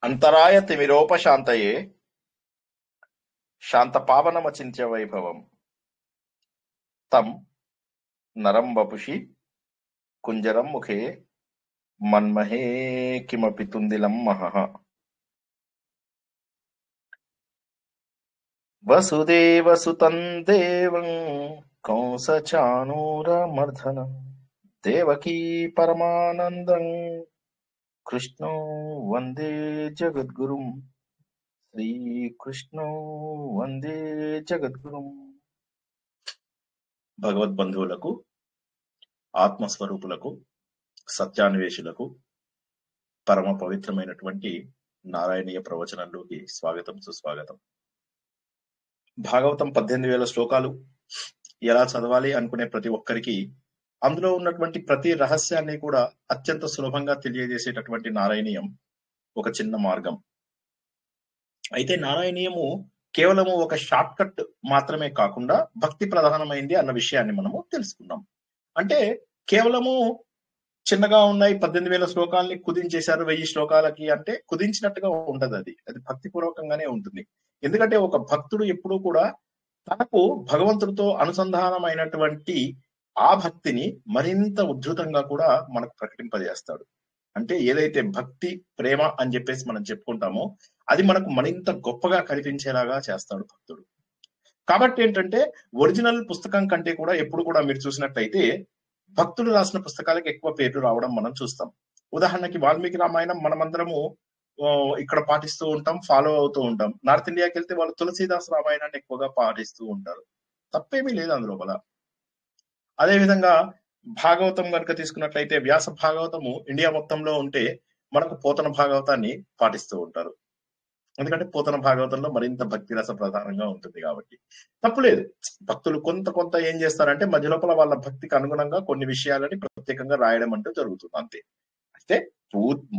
అంతరాయ తిమిరోపశాంతయే శాంతపావనమచింత్య వైభవం తం నరం వపుషి కుంజరం ముఖే మన్మహే కిమపి తుందిలం మహః. వసుదేవసుతం దేవం కంసచాణూరమర్దనం దేవకీ పరమానందం కృష్ణో వందే జగద్గురుం. శ్రీకృష్ణో వందే జగద్గురుం. భగవద్బంధువులకు, ఆత్మస్వరూపులకు, సత్యాన్వేషులకు పరమ పవిత్రమైనటువంటి నారాయణీయ ప్రవచనంలోకి స్వాగతం, సుస్వాగతం. భాగవతం 18,000 శ్లోకాలు ఎలా చదవాలి అనుకునే ప్రతి ఒక్కరికి అందులో ఉన్నటువంటి ప్రతి రహస్యాన్ని కూడా అత్యంత సులభంగా తెలియజేసేటటువంటి నారాయణీయం ఒక చిన్న మార్గం. అయితే నారాయణీయము కేవలము ఒక షార్ట్ కట్ మాత్రమే కాకుండా భక్తి ప్రధానమైంది అన్న విషయాన్ని మనము తెలుసుకున్నాం. అంటే కేవలము చిన్నగా ఉన్నాయి 18,000 శ్లోకాలని కుదించేశారు 1000 శ్లోకాలకి అంటే కుదించినట్టుగా ఉండదు. అది భక్తి పూర్వకంగానే ఉంటుంది. ఎందుకంటే ఒక భక్తుడు ఎప్పుడూ కూడా తనకు భగవంతుడితో అనుసంధానమైనటువంటి ఆ భక్తిని మరింత ఉద్ధృతంగా కూడా మనకు ప్రకటింపజేస్తాడు. అంటే ఏదైతే భక్తి, ప్రేమ అని చెప్పేసి మనం చెప్పుకుంటామో అది మనకు మరింత గొప్పగా కనిపించేలాగా చేస్తాడు భక్తుడు. కాబట్టి ఏంటంటే ఒరిజినల్ పుస్తకం కంటే కూడా ఎప్పుడు కూడా మీరు చూసినట్లయితే భక్తులు రాసిన పుస్తకాలకు ఎక్కువ పేర్లు రావడం మనం చూస్తాం. ఉదాహరణకి వాల్మీకి రామాయణం మనమందరము ఇక్కడ పాటిస్తూ ఉంటాం, ఫాలో అవుతూ ఉంటాం. నార్త్ ఇండియాకి వెళ్తే వాళ్ళు తులసీదాస్ రామాయణాన్ని ఎక్కువగా పాటిస్తూ ఉంటారు. తప్పేమీ లేదు అందులోపల. అదేవిధంగా భాగవతం కనుక తీసుకున్నట్లయితే వ్యాస భాగవతము ఇండియా మొత్తంలో ఉంటే మనకు పోతన భాగవతాన్ని పాటిస్తూ ఉంటారు. ఎందుకంటే పోతన భాగవతంలో మరింత భక్తి రస ప్రధానంగా ఉంటుంది కాబట్టి తప్పులేదు. భక్తులు కొంత ఏం చేస్తారంటే మధ్య లోపల వాళ్ళ భక్తికి అనుగుణంగా కొన్ని విషయాలని ప్రత్యేకంగా రాయడం అంటూ జరుగుతుంది, అంతే. అయితే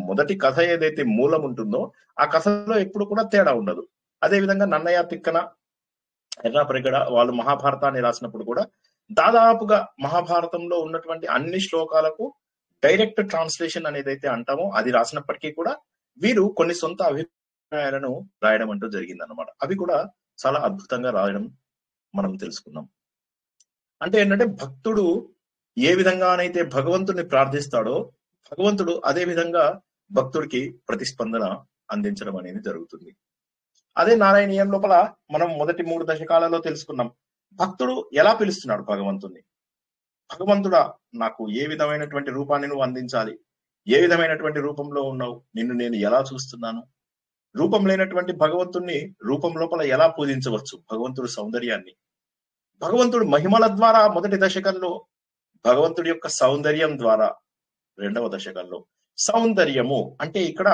మొదటి కథ ఏదైతే మూలం ఉంటుందో ఆ కథలో ఎప్పుడు కూడా తేడా ఉండదు. అదే విధంగా నన్నయ్య తిక్కన, ఎర్రాపరిగడ వాళ్ళు మహాభారతాన్ని రాసినప్పుడు కూడా దాదాపుగా మహాభారతంలో ఉన్నటువంటి అన్ని శ్లోకాలకు డైరెక్ట్ ట్రాన్స్లేషన్ అనేది అయితే అంటామో అది రాసినప్పటికీ కూడా వీరు కొన్ని సొంత అభిప్రాయాలను రాయడం అంటూ జరిగింది అనమాట. అవి కూడా చాలా అద్భుతంగా రాయడం మనం తెలుసుకున్నాం. అంటే ఏంటంటే భక్తుడు ఏ విధంగానైతే భగవంతుడిని ప్రార్థిస్తాడో భగవంతుడు అదే విధంగా భక్తుడికి ప్రతిస్పందన అందించడం అనేది జరుగుతుంది. అదే నారాయణీయం లోపల మనం మొదటి 3 దశకాలలో తెలుసుకున్నాం. భక్తుడు ఎలా పిలుస్తున్నాడు భగవంతుణ్ణి. భగవంతుడా, నాకు ఏ విధమైనటువంటి రూపాన్ని నువ్వు అందించాలి, ఏ విధమైనటువంటి రూపంలో ఉన్నావు, నిన్ను నేను ఎలా చూస్తున్నాను, రూపం లేనటువంటి భగవంతుణ్ణి రూపం లోపల ఎలా పూజించవచ్చు, భగవంతుడు సౌందర్యాన్ని, భగవంతుడు మహిమల ద్వారా మొదటి దశకంలో, భగవంతుడి యొక్క సౌందర్యం ద్వారా రెండవ దశకంలో. సౌందర్యము అంటే ఇక్కడ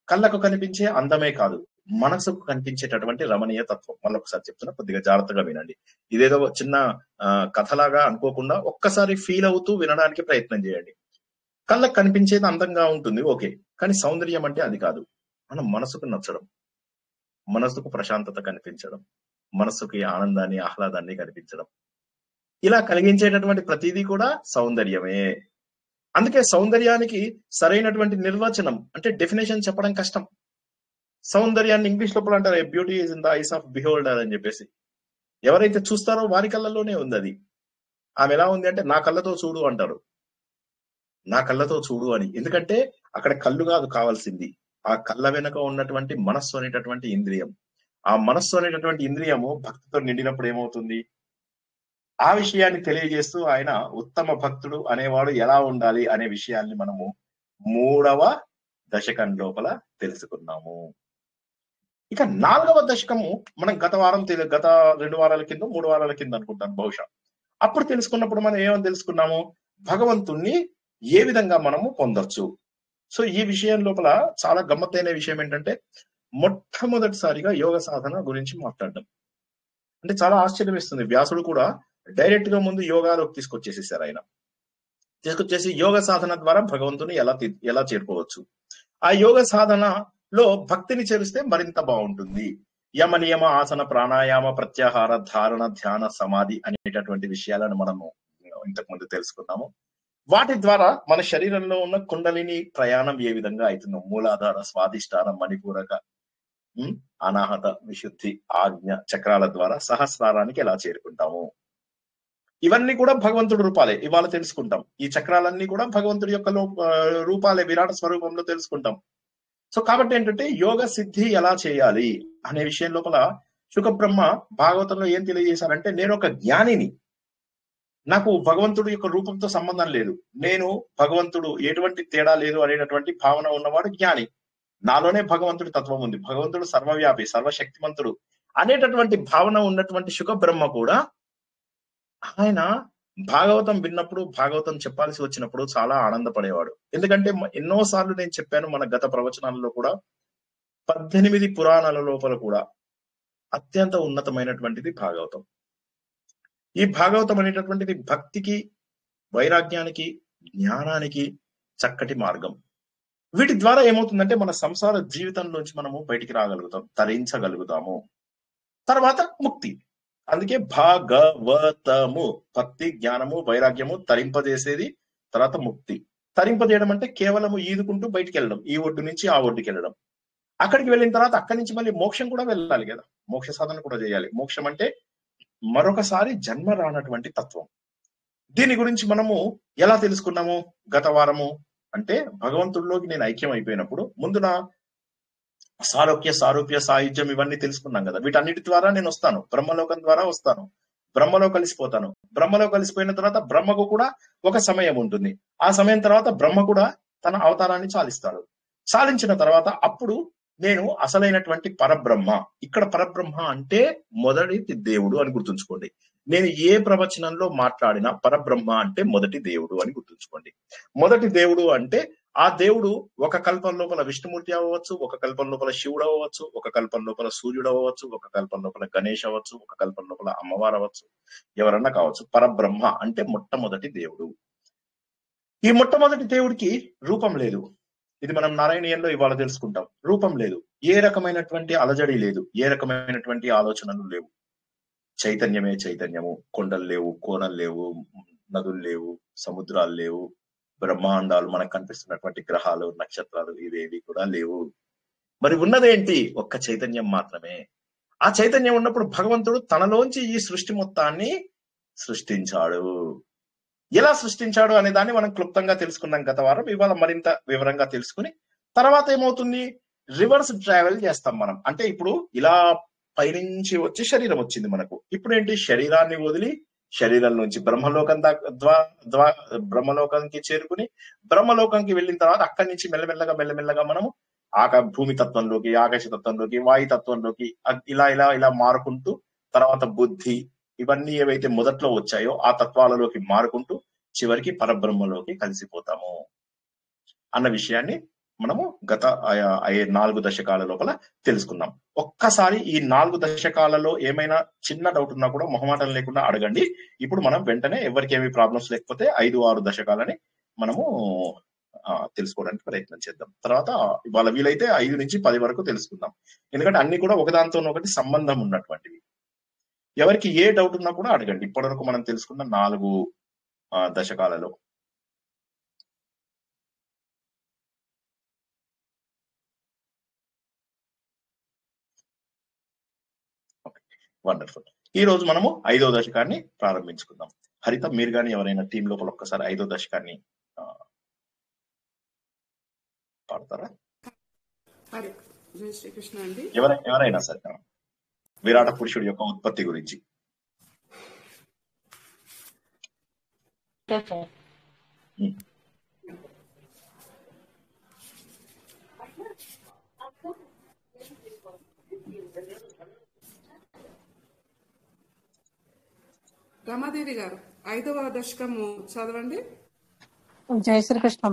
కళ్ళకు కనిపించే అందమే కాదు, మనసుకు కనిపించేటటువంటి రమణీయ తత్వం. మళ్ళొకసారి చెప్తున్నా, కొద్దిగా జాగ్రత్తగా వినండి. ఇదేదో చిన్న కథలాగా అనుకోకుండా ఒక్కసారి ఫీల్ అవుతూ వినడానికి ప్రయత్నం చేయండి. కళ్ళకు కనిపించేది అందంగా ఉంటుంది, ఓకే, కానీ సౌందర్యం అంటే అది కాదు. మనం మనసుకు నచ్చడం, మనసుకు ప్రశాంతత కనిపించడం, మనసుకి ఆనందాన్ని, ఆహ్లాదాన్ని కనిపించడం, ఇలా కలిగించేటటువంటి ప్రతిదీ కూడా సౌందర్యమే. అందుకే సౌందర్యానికి సరైనటువంటి నిర్వచనం అంటే డెఫినేషన్ చెప్పడం కష్టం. సౌందర్యాన్ని ఇంగ్లీష్ లోపల అంటారు beauty is in the eyes of beholder అని చెప్పేసి. ఎవరైతే చూస్తారో వారి కళ్ళల్లోనే ఉంది అది. ఆమె ఎలా ఉంది అంటే నా కళ్ళతో చూడు అంటారు, నా కళ్ళతో చూడు అని. ఎందుకంటే అక్కడ కళ్ళు కాదు కావాల్సింది, ఆ కళ్ళ వెనుక ఉన్నటువంటి మనస్సు అనేటటువంటి ఇంద్రియం. ఆ మనస్సు అనేటటువంటి ఇంద్రియము భక్తితో నిండినప్పుడు ఏమవుతుంది, ఆ విషయాన్ని తెలియజేస్తూ ఆయన ఉత్తమ భక్తుడు అనేవాడు ఎలా ఉండాలి అనే విషయాన్ని మనము 3వ దశకం లోపల తెలుసుకున్నాము. ఇక 4వ దశకము మనం గత 2 వారాల కింద 3 వారాల కింద అనుకుంటాను బహుశా, అప్పుడు తెలుసుకున్నప్పుడు మనం ఏమని తెలుసుకున్నాము, భగవంతుణ్ణి ఏ విధంగా మనము పొందొచ్చు. సో ఈ విషయం లోపల చాలా గమ్మత్తైన విషయం ఏంటంటే మొట్టమొదటిసారిగా యోగ సాధన గురించి మాట్లాడడం. అంటే చాలా ఆశ్చర్యం వేస్తుంది. వ్యాసుడు కూడా డైరెక్ట్ గా ముందు యోగాలోకి తీసుకొచ్చేసేసారు. ఆయన తీసుకొచ్చేసి యోగ సాధన ద్వారా భగవంతుని ఎలా చేరుకోవచ్చు, ఆ యోగ సాధనలో భక్తిని చేరిస్తే మరింత బాగుంటుంది. యమ నియమ ఆసన ప్రాణాయామ ప్రత్యాహార ధారణ ధ్యాన సమాధి అనేటటువంటి విషయాలను మనము ఇంతకు ముందు తెలుసుకున్నాము. వాటి ద్వారా మన శరీరంలో ఉన్న కుండలిని ప్రయాణం ఏ విధంగా అవుతుందో, మూలాధార, స్వాదిష్టాన, మణిపూరక, అనాహత, విశుద్ధి, ఆజ్ఞ చక్రాల ద్వారా సహస్రారానికి ఎలా చేరుకుంటాము. ఇవన్నీ కూడా భగవంతుడి రూపాలే. ఇవాళ తెలుసుకుంటాం. ఈ చక్రాలన్నీ కూడా భగవంతుడి యొక్క రూపాలే, విరాట స్వరూపంలో తెలుసుకుంటాం. సో కాబట్టి ఏంటంటే యోగ సిద్ధి ఎలా చేయాలి అనే విషయం లోపల శుకబ్రహ్మ భాగవతంలో ఏం తెలియజేశారంటే, నేను ఒక జ్ఞానిని, నాకు భగవంతుడి యొక్క రూపంతో సంబంధం లేదు, నేను భగవంతుడు ఎటువంటి తేడా లేదు అనేటటువంటి భావన ఉన్నవాడు జ్ఞాని. నాలోనే భగవంతుడి తత్వం ఉంది, భగవంతుడు సర్వవ్యాపి, సర్వశక్తిమంతుడు అనేటటువంటి భావన ఉన్నటువంటి శుకబ్రహ్మ కూడా ఆయన భాగవతం విన్నప్పుడు, భాగవతం చెప్పాల్సి వచ్చినప్పుడు చాలా ఆనందపడేవాడు. ఎందుకంటే ఎన్నోసార్లు నేను చెప్పాను మన గత ప్రవచనాలలో కూడా, 18 పురాణాల లోపల కూడా అత్యంత ఉన్నతమైనటువంటిది భాగవతం. ఈ భాగవతం అనేటటువంటిది భక్తికి, వైరాగ్యానికి, జ్ఞానానికి చక్కటి మార్గం. వీటి ద్వారా ఏమవుతుందంటే మన సంసార జీవితంలోంచి మనము బయటికి రాగలుగుతాం, తరించగలుగుతాము. తర్వాత ముక్తి. అందుకే భాగవతము, భక్తి, జ్ఞానము, వైరాగ్యము తరింపజేసేది. తర్వాత ముక్తి. తరింపజేయడం అంటే కేవలము ఈదుకుంటూ బయటికి వెళ్ళడం, ఈ ఒడ్డు నుంచి ఆ ఒడ్డుకి వెళ్ళడం. అక్కడికి వెళ్ళిన తర్వాత అక్కడి నుంచి మళ్ళీ మోక్షం కూడా వెళ్ళాలి కదా, మోక్ష సాధన కూడా చేయాలి. మోక్షం అంటే మరొకసారి జన్మ రానటువంటి తత్వం. దీని గురించి మనము ఎలా తెలుసుకున్నాము గత వారము అంటే, భగవంతుడిలోకి నేను ఐక్యం అయిపోయినప్పుడు ముందు నా సాలోక్య, సారూప్య, సాయుధ్యం ఇవన్నీ తెలుసుకున్నాం కదా. వీటన్నిటి ద్వారా నేను వస్తాను, బ్రహ్మలోకం ద్వారా వస్తాను, బ్రహ్మలో కలిసిపోతాను. బ్రహ్మలో కలిసిపోయిన తర్వాత బ్రహ్మకు కూడా ఒక సమయం ఉంటుంది. ఆ సమయం తర్వాత బ్రహ్మ కూడా తన అవతారాన్ని చాలిస్తాడు. చాలించిన తర్వాత అప్పుడు నేను అసలైనటువంటి పరబ్రహ్మ. ఇక్కడ పరబ్రహ్మ అంటే మొదటి దేవుడు అని గుర్తుంచుకోండి. నేను ఏ ప్రవచనంలో మాట్లాడినా పరబ్రహ్మ అంటే మొదటి దేవుడు అని గుర్తుంచుకోండి. మొదటి దేవుడు అంటే ఆ దేవుడు ఒక కల్పం లోపల విష్ణుమూర్తి అవ్వచ్చు, ఒక కల్పం లోపల శివుడు అవ్వచ్చు, ఒక కల్పం లోపల సూర్యుడు అవ్వచ్చు, ఒక కల్పం లోపల గణేష్ అవ్వచ్చు, ఒక కల్పం లోపల అమ్మవారు అవ్వచ్చు, ఎవరన్నా కావచ్చు. పరబ్రహ్మ అంటే మొట్టమొదటి దేవుడు. ఈ మొట్టమొదటి దేవుడికి రూపం లేదు. ఇది మనం నారాయణీయంలో ఇవాళ తెలుసుకుంటాం. రూపం లేదు, ఏ రకమైనటువంటి అలజడి లేదు, ఏ రకమైనటువంటి ఆలోచనలు లేవు. చైతన్యమే చైతన్యము. కొండలు లేవు, కోనలు లేవు, నదులు లేవు, సముద్రాలు లేవు, బ్రహ్మాండాలు, మనకు కనిపిస్తున్నటువంటి గ్రహాలు, నక్షత్రాలు ఇవేవి కూడా లేవు. మరి ఉన్నదేంటి? ఒక్క చైతన్యం మాత్రమే. ఆ చైతన్యం ఉన్నప్పుడు భగవంతుడు తనలోంచి ఈ సృష్టి మొత్తాన్ని సృష్టించాడు. ఎలా సృష్టించాడు అనే దాన్ని మనం క్లుప్తంగా తెలుసుకున్నాం గత వారం. ఇవాళ మరింత వివరంగా తెలుసుకుని తర్వాత ఏమవుతుంది, రివర్స్ ట్రావెల్ చేస్తాం మనం. అంటే ఇప్పుడు ఇలా పైనుంచి వచ్చి శరీరం వచ్చింది మనకు. ఇప్పుడు ఏంటి, శరీరాన్ని వదిలి శరీరం నుంచి బ్రహ్మలోకం బ్రహ్మలోకానికి చేరుకుని, బ్రహ్మలోకానికి వెళ్ళిన తర్వాత అక్కడి నుంచి మెల్లమెల్లగా మనము భూమి తత్వంలోకి, ఆకాశ తత్వంలోకి, వాయు తత్వంలోకి ఇలా ఇలా ఇలా మారుకుంటూ, తర్వాత బుద్ధి ఇవన్నీ ఏవైతే మొదట్లో వచ్చాయో ఆ తత్వాలలోకి మారుకుంటూ చివరికి పరబ్రహ్మలోకి కలిసిపోతాము అన్న విషయాన్ని మనము గత 4 దశకాల లోపల తెలుసుకున్నాం. ఒక్కసారి ఈ 4 దశకాలలో ఏమైనా చిన్న డౌట్ ఉన్నా కూడా మొహమాటం లేకుండా అడగండి. ఇప్పుడు మనం వెంటనే ఎవరికి ఏమి ప్రాబ్లమ్స్ లేకపోతే 5-6 దశకాలని మనము తెలుసుకోవడానికి ప్రయత్నం చేద్దాం. తర్వాత ఇవాళ వీలైతే 5 నుంచి 10 వరకు తెలుసుకుందాం. ఎందుకంటే అన్ని కూడా ఒకదానితో ఒకటి సంబంధం ఉన్నటువంటివి. ఎవరికి ఏ డౌట్ ఉన్నా కూడా అడగండి. ఇప్పటివరకు మనం తెలుసుకున్న 4 దశకాలలో. వండర్ఫుల్. ఈ రోజు మనము 5వ దశకాన్ని ప్రారంభించుకుందాం. హరిత, మీరు కానీ ఎవరైనా టీం లోపల ఒక్కసారి 5వ దశకాన్ని పాడతారా? జై శ్రీకృష్ణ అండి. ఎవరైనా సరే విరాట పురుషుడి యొక్క ఉత్పత్తి గురించి. రమాదేవి గారు 5వ దశకము చదవండి. జై శ్రీకృష్ణ.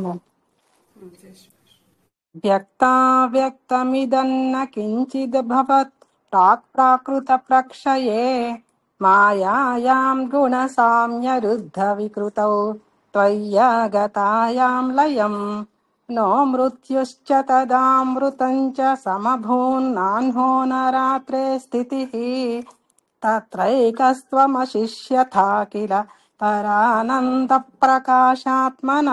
వ్యక్తావ్యక్తమిదన్న కించిద్ భవత్ ప్రాకృత ప్రక్షయే మాయాయాం గుణసామ్యరుద్ధ వికృతౌ త్వయ్యగతాయాం లయం నో మృత్యుశ్చ తదామృతం చ సమభూన్నాన్హో నరాత్రే స్థితిః తత్రైకస్త్వమశిష్యథా కిల పరానంద ప్రకాశాత్మన.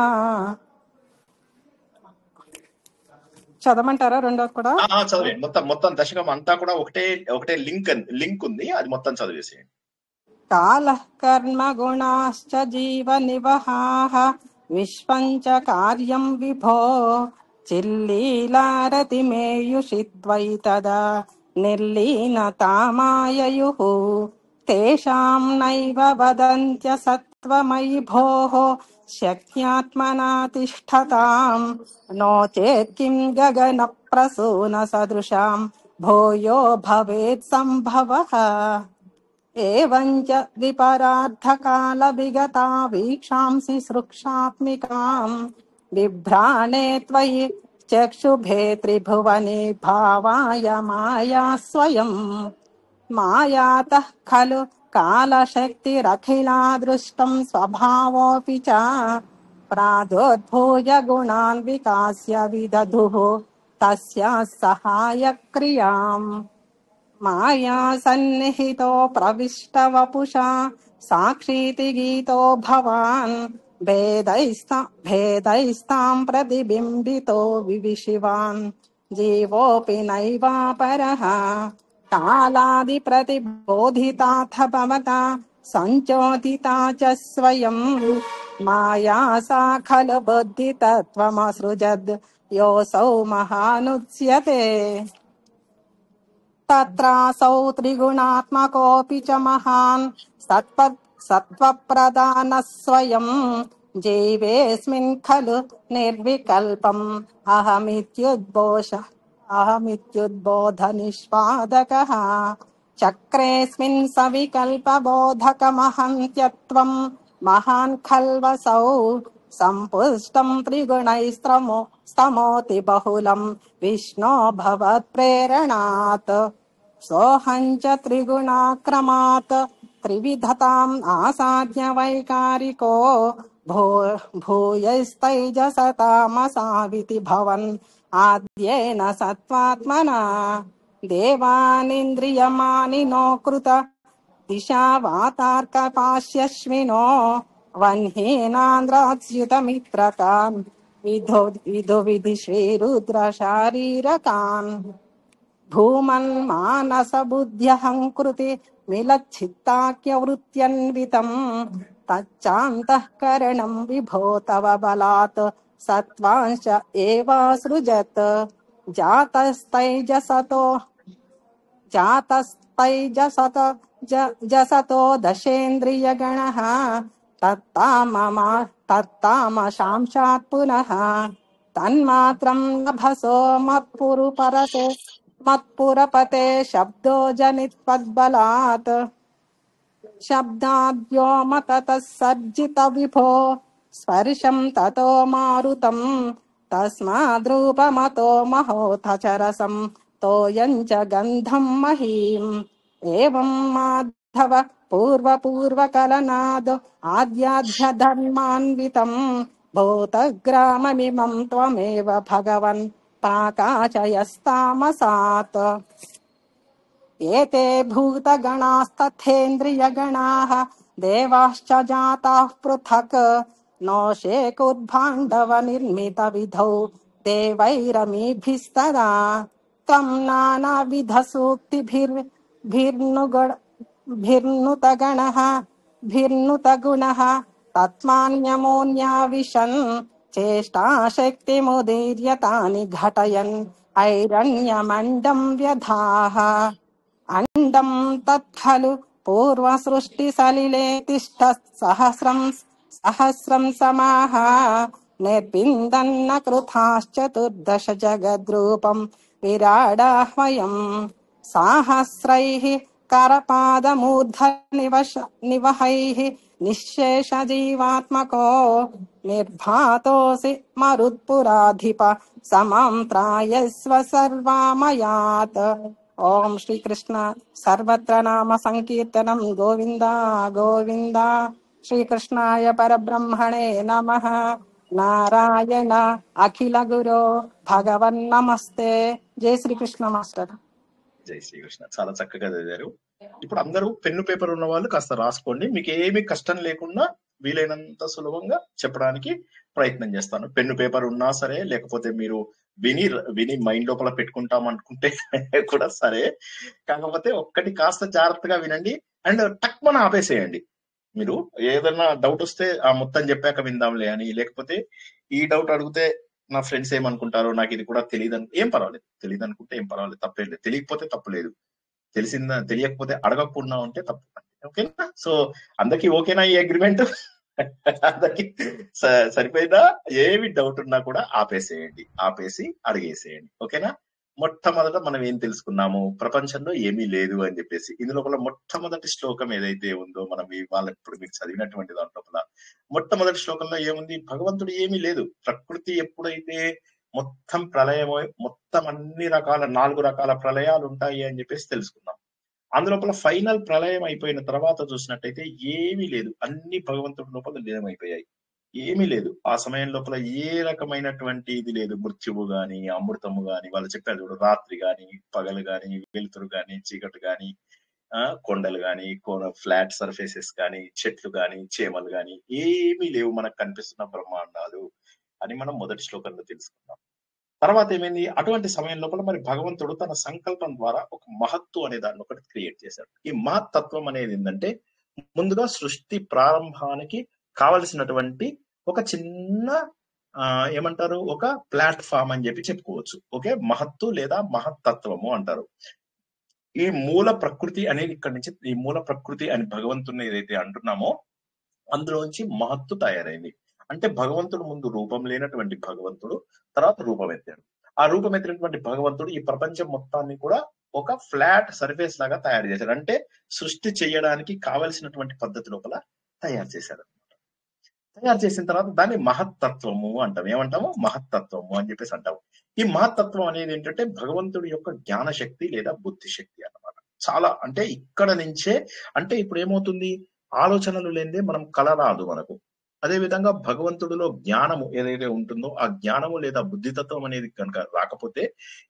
చదవమంటారా రెండోది కూడా? చదివేయండి. మొత్తం మొత్తం దశకం అంతా కూడా ఒకటే ఒకటే లింక్ ఉంది, అది మొత్తం చదివేసేయండి. కాలః కర్మ గుణాశ్చ జీవ నివహాః విశ్వం చ కార్యం విభో చిల్లీలారతిమేయుషి త్వయితదా నిర్లీనతామాయయుః తేషాం నైవ వదంత్య సత్వమయి భోః శక్యాత్మనా తిష్ఠతాం నో చేత్ కిం గగన ప్రసూన సదృశాం భూయో భవేత్ సంభవః. एवञ्च विपरार्थकालविगता वीक्षांसि सृक्षात्मिकाम् बिभ्राणे त्वयि चक्षुभे त्रिभुवने भावाय माया स्वयम् मायातः खलु कालशक्तिरखिला दृष्टम् स्वभावोऽपि च प्रादुर्भूय गुणान् विकास्य विदधुः तस्याः सहायक्रियाम् माया सन्निहितो प्रविष्टवपुषा साक्षीति गीतो भवान् भेदैस्तां प्रतिबिम्बितो विविशिवान् जीवोऽपि नैवापरः कालादिप्रतिबोधिताथ भवता सञ्चोदिता च स्वयं माया सा खलु बुद्धितत्त्वमसृजद् योऽसौ महानुच्यते तत्रासौ त्रिगुणात्मकोऽपि च महान् सत्त्वप्रधानः स्वयं जीवेऽस्मिन् खलु निर्विकल्पम् अहमित्युद्बोधनिष्पादकः चक्रेऽस्मिन् सविकल्पबोधकमहन्त्यत्वम् महान् खल्वसौ सम्पुष्टं त्रिगुणैस्तमोति बहुलम् विष्णो भवत्प्रेरणात् सोऽहं च त्रिगुणाक्रमात् त्रिविधताम् आसाद्य वैकारिको भूयस्तैजसतामसाविति भवन् आद्येन सत्त्वात्मना देवानिन्द्रियमानिनो कृत दिशा वातार्कपाश्यश्विनो वह्नीनान्द्राच्युतमित्रकान् विधो विधि श्रीरुद्रशारीरकान् भूमन्मानसबुद्ध्यहङ्कृति मिलच्छित्ताख्यवृत्त्यन्वितम् तच्चान्तःकरणम् विभो तव बलात् सत्त्वांश्च एवासृजत् जातस्तैजसतो दशेन्द्रियगणः तत्तामशांशात् पुनः तन्मात्रं नभसो मत्पुरपते शब्दो जनित्वद्बलात् शब्दाद्योम ततः सर्जित विभो स्पर्शं ततो मारुतं तस्माद्रूपमतो महोऽथ च रसं तोयं च गन्धं महीम् एवं माधव पूर्वकलनाद् आद्याध्यधर्मान्वितं भूतग्राममिमं त्वमेव भगवन् प्राकाशयस्तामसात् एते भूतगणास्तथेन्द्रियगणाः देवाश्च जाताः पृथक् नोषेकुर्भाण्डवनिर्मितविधौ देवैरमीभिस्तदा त्वं नानाविधसूक्तिभिर्नुतगुणः तत्त्वान्यमोऽन्याविशन् चेष्टाशक्तिमुदीर्य तानि घटयन् ऐरण्यमण्डं व्यधाः अंडं तत्खलु पूर्वसृष्टिसलिले तिष्ठत् सहस्रं समाः निर्बिन्दन्न कृताश्चतुर्दश जगद्रूपं विराडाह्वयम् साहस्रैः करपादमूर्धनिवहैः निःशेषजीवात्मको निर्भातोऽसि मरुत्पुराधिप समं त्रायस्व सर्वामयात्। ओम श्री कृष्ण सर्वत्र नाम संकीर्तनम गोविंदा गोविंदा। श्री कृष्णाय परब्रह्मणे नमः। नारायण अखिल गुरो भगवन् नमस्ते। जय श्री कृष्ण मास्टर। జై శ్రీకృష్ణ. చాలా చక్కగా చదివారు. ఇప్పుడు అందరూ పెన్ను పేపర్ ఉన్న వాళ్ళు కాస్త రాసుకోండి. మీకు ఏమి కష్టం లేకుండా వీలైనంత సులభంగా చెప్పడానికి ప్రయత్నం చేస్తాను. పెన్ను పేపర్ ఉన్నా సరే, లేకపోతే మీరు విని విని మైండ్ లోపల పెట్టుకుంటాం అనుకుంటే కూడా సరే. కాకపోతే ఒక్కటి కాస్త జాగ్రత్తగా వినండి అండ్ టక్మన ఆపేసేయండి. మీరు ఏదన్నా డౌట్ వస్తే ఆ మొత్తం చెప్పాక విందాంలే అని, లేకపోతే ఈ డౌట్ అడిగితే నా ఫ్రెండ్స్ ఏమనుకుంటారో, నాకు ఇది కూడా తెలియదు ఏం పర్వాలేదు. తెలియదు అనుకుంటే ఏం పర్వాలేదు, తప్పేం లేదు. తెలియకపోతే తప్పు లేదు. తెలియకపోతే అడగకుండా ఉంటే తప్పు. ఓకేనా? సో అందరికి ఓకేనా ఈ అగ్రిమెంట్? అందరికి సరిపోయిందా? ఏమి డౌట్ ఉన్నా కూడా ఆపేసి అడిగేసేయండి. ఓకేనా? మొట్టమొదట మనం ఏం తెలుసుకున్నాము? ప్రపంచంలో ఏమీ లేదు అని చెప్పేసి. ఇందులో మొట్టమొదటి శ్లోకం ఏదైతే ఉందో, మనం ఇవాళ ఇప్పుడు మీకు చదివినటువంటి దాంట్లో మొట్టమొదటి శ్లోకంలో ఏముంది? భగవంతుడు ఏమీ లేదు. ప్రకృతి ఎప్పుడైతే మొత్తం ప్రళయమో, మొత్తం అన్ని రకాల 4 రకాల ప్రళయాలు ఉంటాయి అని చెప్పేసి తెలుసుకున్నాం. అందులోపల ఫైనల్ ప్రళయం అయిపోయిన తర్వాత చూసినట్టయితే ఏమీ లేదు. అన్ని భగవంతుడి లోపల లీనమైపోయాయి. ఏమీ లేదు. ఆ సమయం లోపల ఏ రకమైనటువంటి ఇది లేదు. మృత్యువు గాని, అమృతము గాని, వాళ్ళు చెప్పారు చూడు, రాత్రి గాని, పగలు గాని, వెలుతురు గాని, చీకటి గాని, కొండలు గాని, ఫ్లాట్ సర్ఫేసెస్ గాని, చెట్లు గాని, చేమలు గాని ఏమీ లేవు మనకు కనిపిస్తున్న బ్రహ్మాండాలు అని మనం మొదటి శ్లోకంలో తెలుసుకున్నాం. తర్వాత ఏమైంది? అటువంటి సమయం లోపల మరి భగవంతుడు తన సంకల్పం ద్వారా ఒక మహత్తు అనే దాన్ని ఒకటి క్రియేట్ చేశాడు. ఈ మహత్తత్వం అనేది ఏంటంటే, ముందుగా సృష్టి ప్రారంభానికి కావలసినటువంటి ఒక చిన్న ఏమంటారు, ఒక ప్లాట్ఫామ్ అని చెప్పి చెప్పుకోవచ్చు. ఓకే, మహత్తు లేదా మహత్తత్వము అంటారు. ఈ మూల ప్రకృతి అనేది ఇక్కడ నుంచి, ఈ మూల ప్రకృతి అని భగవంతుని ఏదైతే అంటున్నామో అందులోంచి మహత్తు తయారైంది. అంటే భగవంతుడు ముందు రూపం లేనటువంటి భగవంతుడు తర్వాత రూపం ఎత్తాడు. ఆ రూపం ఎత్తినటువంటి భగవంతుడు ఈ ప్రపంచం మొత్తాన్ని కూడా ఒక ఫ్లాట్ సర్ఫేస్ లాగా తయారు చేశాడు. అంటే సృష్టి చేయడానికి కావలసినటువంటి పద్ధతి లోపల తయారు చేశాడు. తయారు చేసిన తర్వాత దాన్ని మహత్తత్వము అంటాం. ఏమంటాము? మహత్తత్వము అని చెప్పేసి అంటాము. ఈ మహత్తత్వం అనేది ఏంటంటే భగవంతుడి యొక్క జ్ఞాన శక్తి లేదా బుద్ధి శక్తి అన్నమాట. చాలా అంటే ఇక్కడ నుంచే, అంటే ఇప్పుడు ఏమవుతుంది, ఆలోచనలు లేనిదే మనం కల రాదు మనకు. అదే విధంగా భగవంతుడిలో జ్ఞానము ఏదైతే ఉంటుందో ఆ జ్ఞానము లేదా బుద్ధితత్వం అనేది కనుక రాకపోతే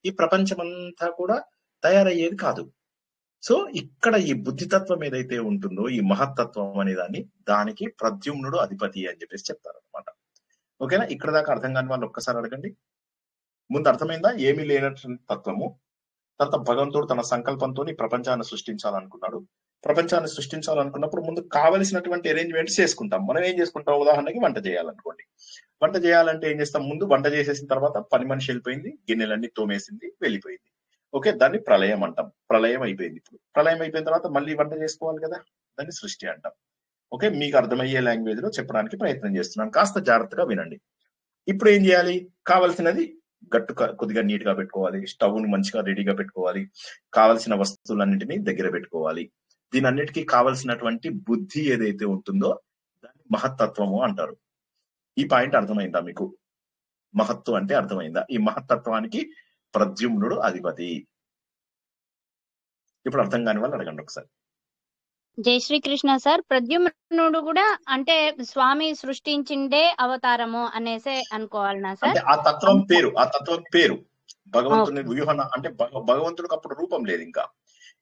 ఈ ప్రపంచమంతా కూడా తయారయ్యేది కాదు. సో ఇక్కడ ఈ బుద్ధితత్వం ఏదైతే ఉంటుందో, ఈ మహత్తత్వం అనే దానికి ప్రద్యుమ్నుడు అధిపతి అని చెప్పేసి చెప్తారు అనమాట. ఓకేనా? ఇక్కడ దాకా అర్థం కాని వాళ్ళు ఒక్కసారి అడగండి. ముందు అర్థమైందా? ఏమీ లేనటువంటి తత్వము. తర్వాత భగవంతుడు తన సంకల్పంతో ఈ ప్రపంచాన్ని సృష్టించాలనుకున్నాడు. ప్రపంచాన్ని సృష్టించాలనుకున్నప్పుడు ముందు కావలసినటువంటి అరేంజ్మెంట్స్ చేసుకుంటాం. మనం ఏం చేసుకుంటాం? ఉదాహరణకి వంట చేయాలనుకోండి. వంట చేయాలంటే ఏం చేస్తాం? ముందు వంట చేసేసిన తర్వాత పని మనిషి వెళ్ళిపోయింది, గిన్నెలన్నీ తోమేసింది, వెళ్ళిపోయింది. ఓకే, దాన్ని ప్రళయం అంటాం. ప్రళయం అయిపోయింది. ఇప్పుడు ప్రళయం అయిపోయిన తర్వాత మళ్ళీ వంట చేసుకోవాలి కదా, దాన్ని సృష్టి అంటాం. ఓకే, మీకు అర్థమయ్యే లాంగ్వేజ్ లో చెప్పడానికి ప్రయత్నం చేస్తున్నాను, కాస్త జాగ్రత్తగా వినండి. ఇప్పుడు ఏం చేయాలి? కావలసినది కొద్దిగా నీట్ గా పెట్టుకోవాలి, స్టవ్ ను మంచిగా రెడీగా పెట్టుకోవాలి, కావలసిన వస్తువులన్నింటినీ దగ్గర పెట్టుకోవాలి. దీని అన్నిటికీ కావలసినటువంటి బుద్ధి ఏదైతే ఉంటుందో దాన్ని మహత్తత్వము అంటారు. ఈ పాయింట్ అర్థమైందా మీకు? మహత్తు అంటే అర్థమైందా? ఈ మహత్తత్వానికి ప్రద్యుమ్నుడు అధిపతి. ఇప్పుడు అర్థం కాని వాళ్ళు అడగండి ఒకసారి. జై శ్రీకృష్ణ సార్. ప్రద్యుమ్నుడు కూడా అంటే స్వామి సృష్టించిండే అవతారము అనేసే అనుకోవాలనా సార్? అంటే ఆ తత్వం పేరు భగవంతుని వ్యూహన. అంటే భగవంతుడికి అప్పుడు రూపం లేదు ఇంకా.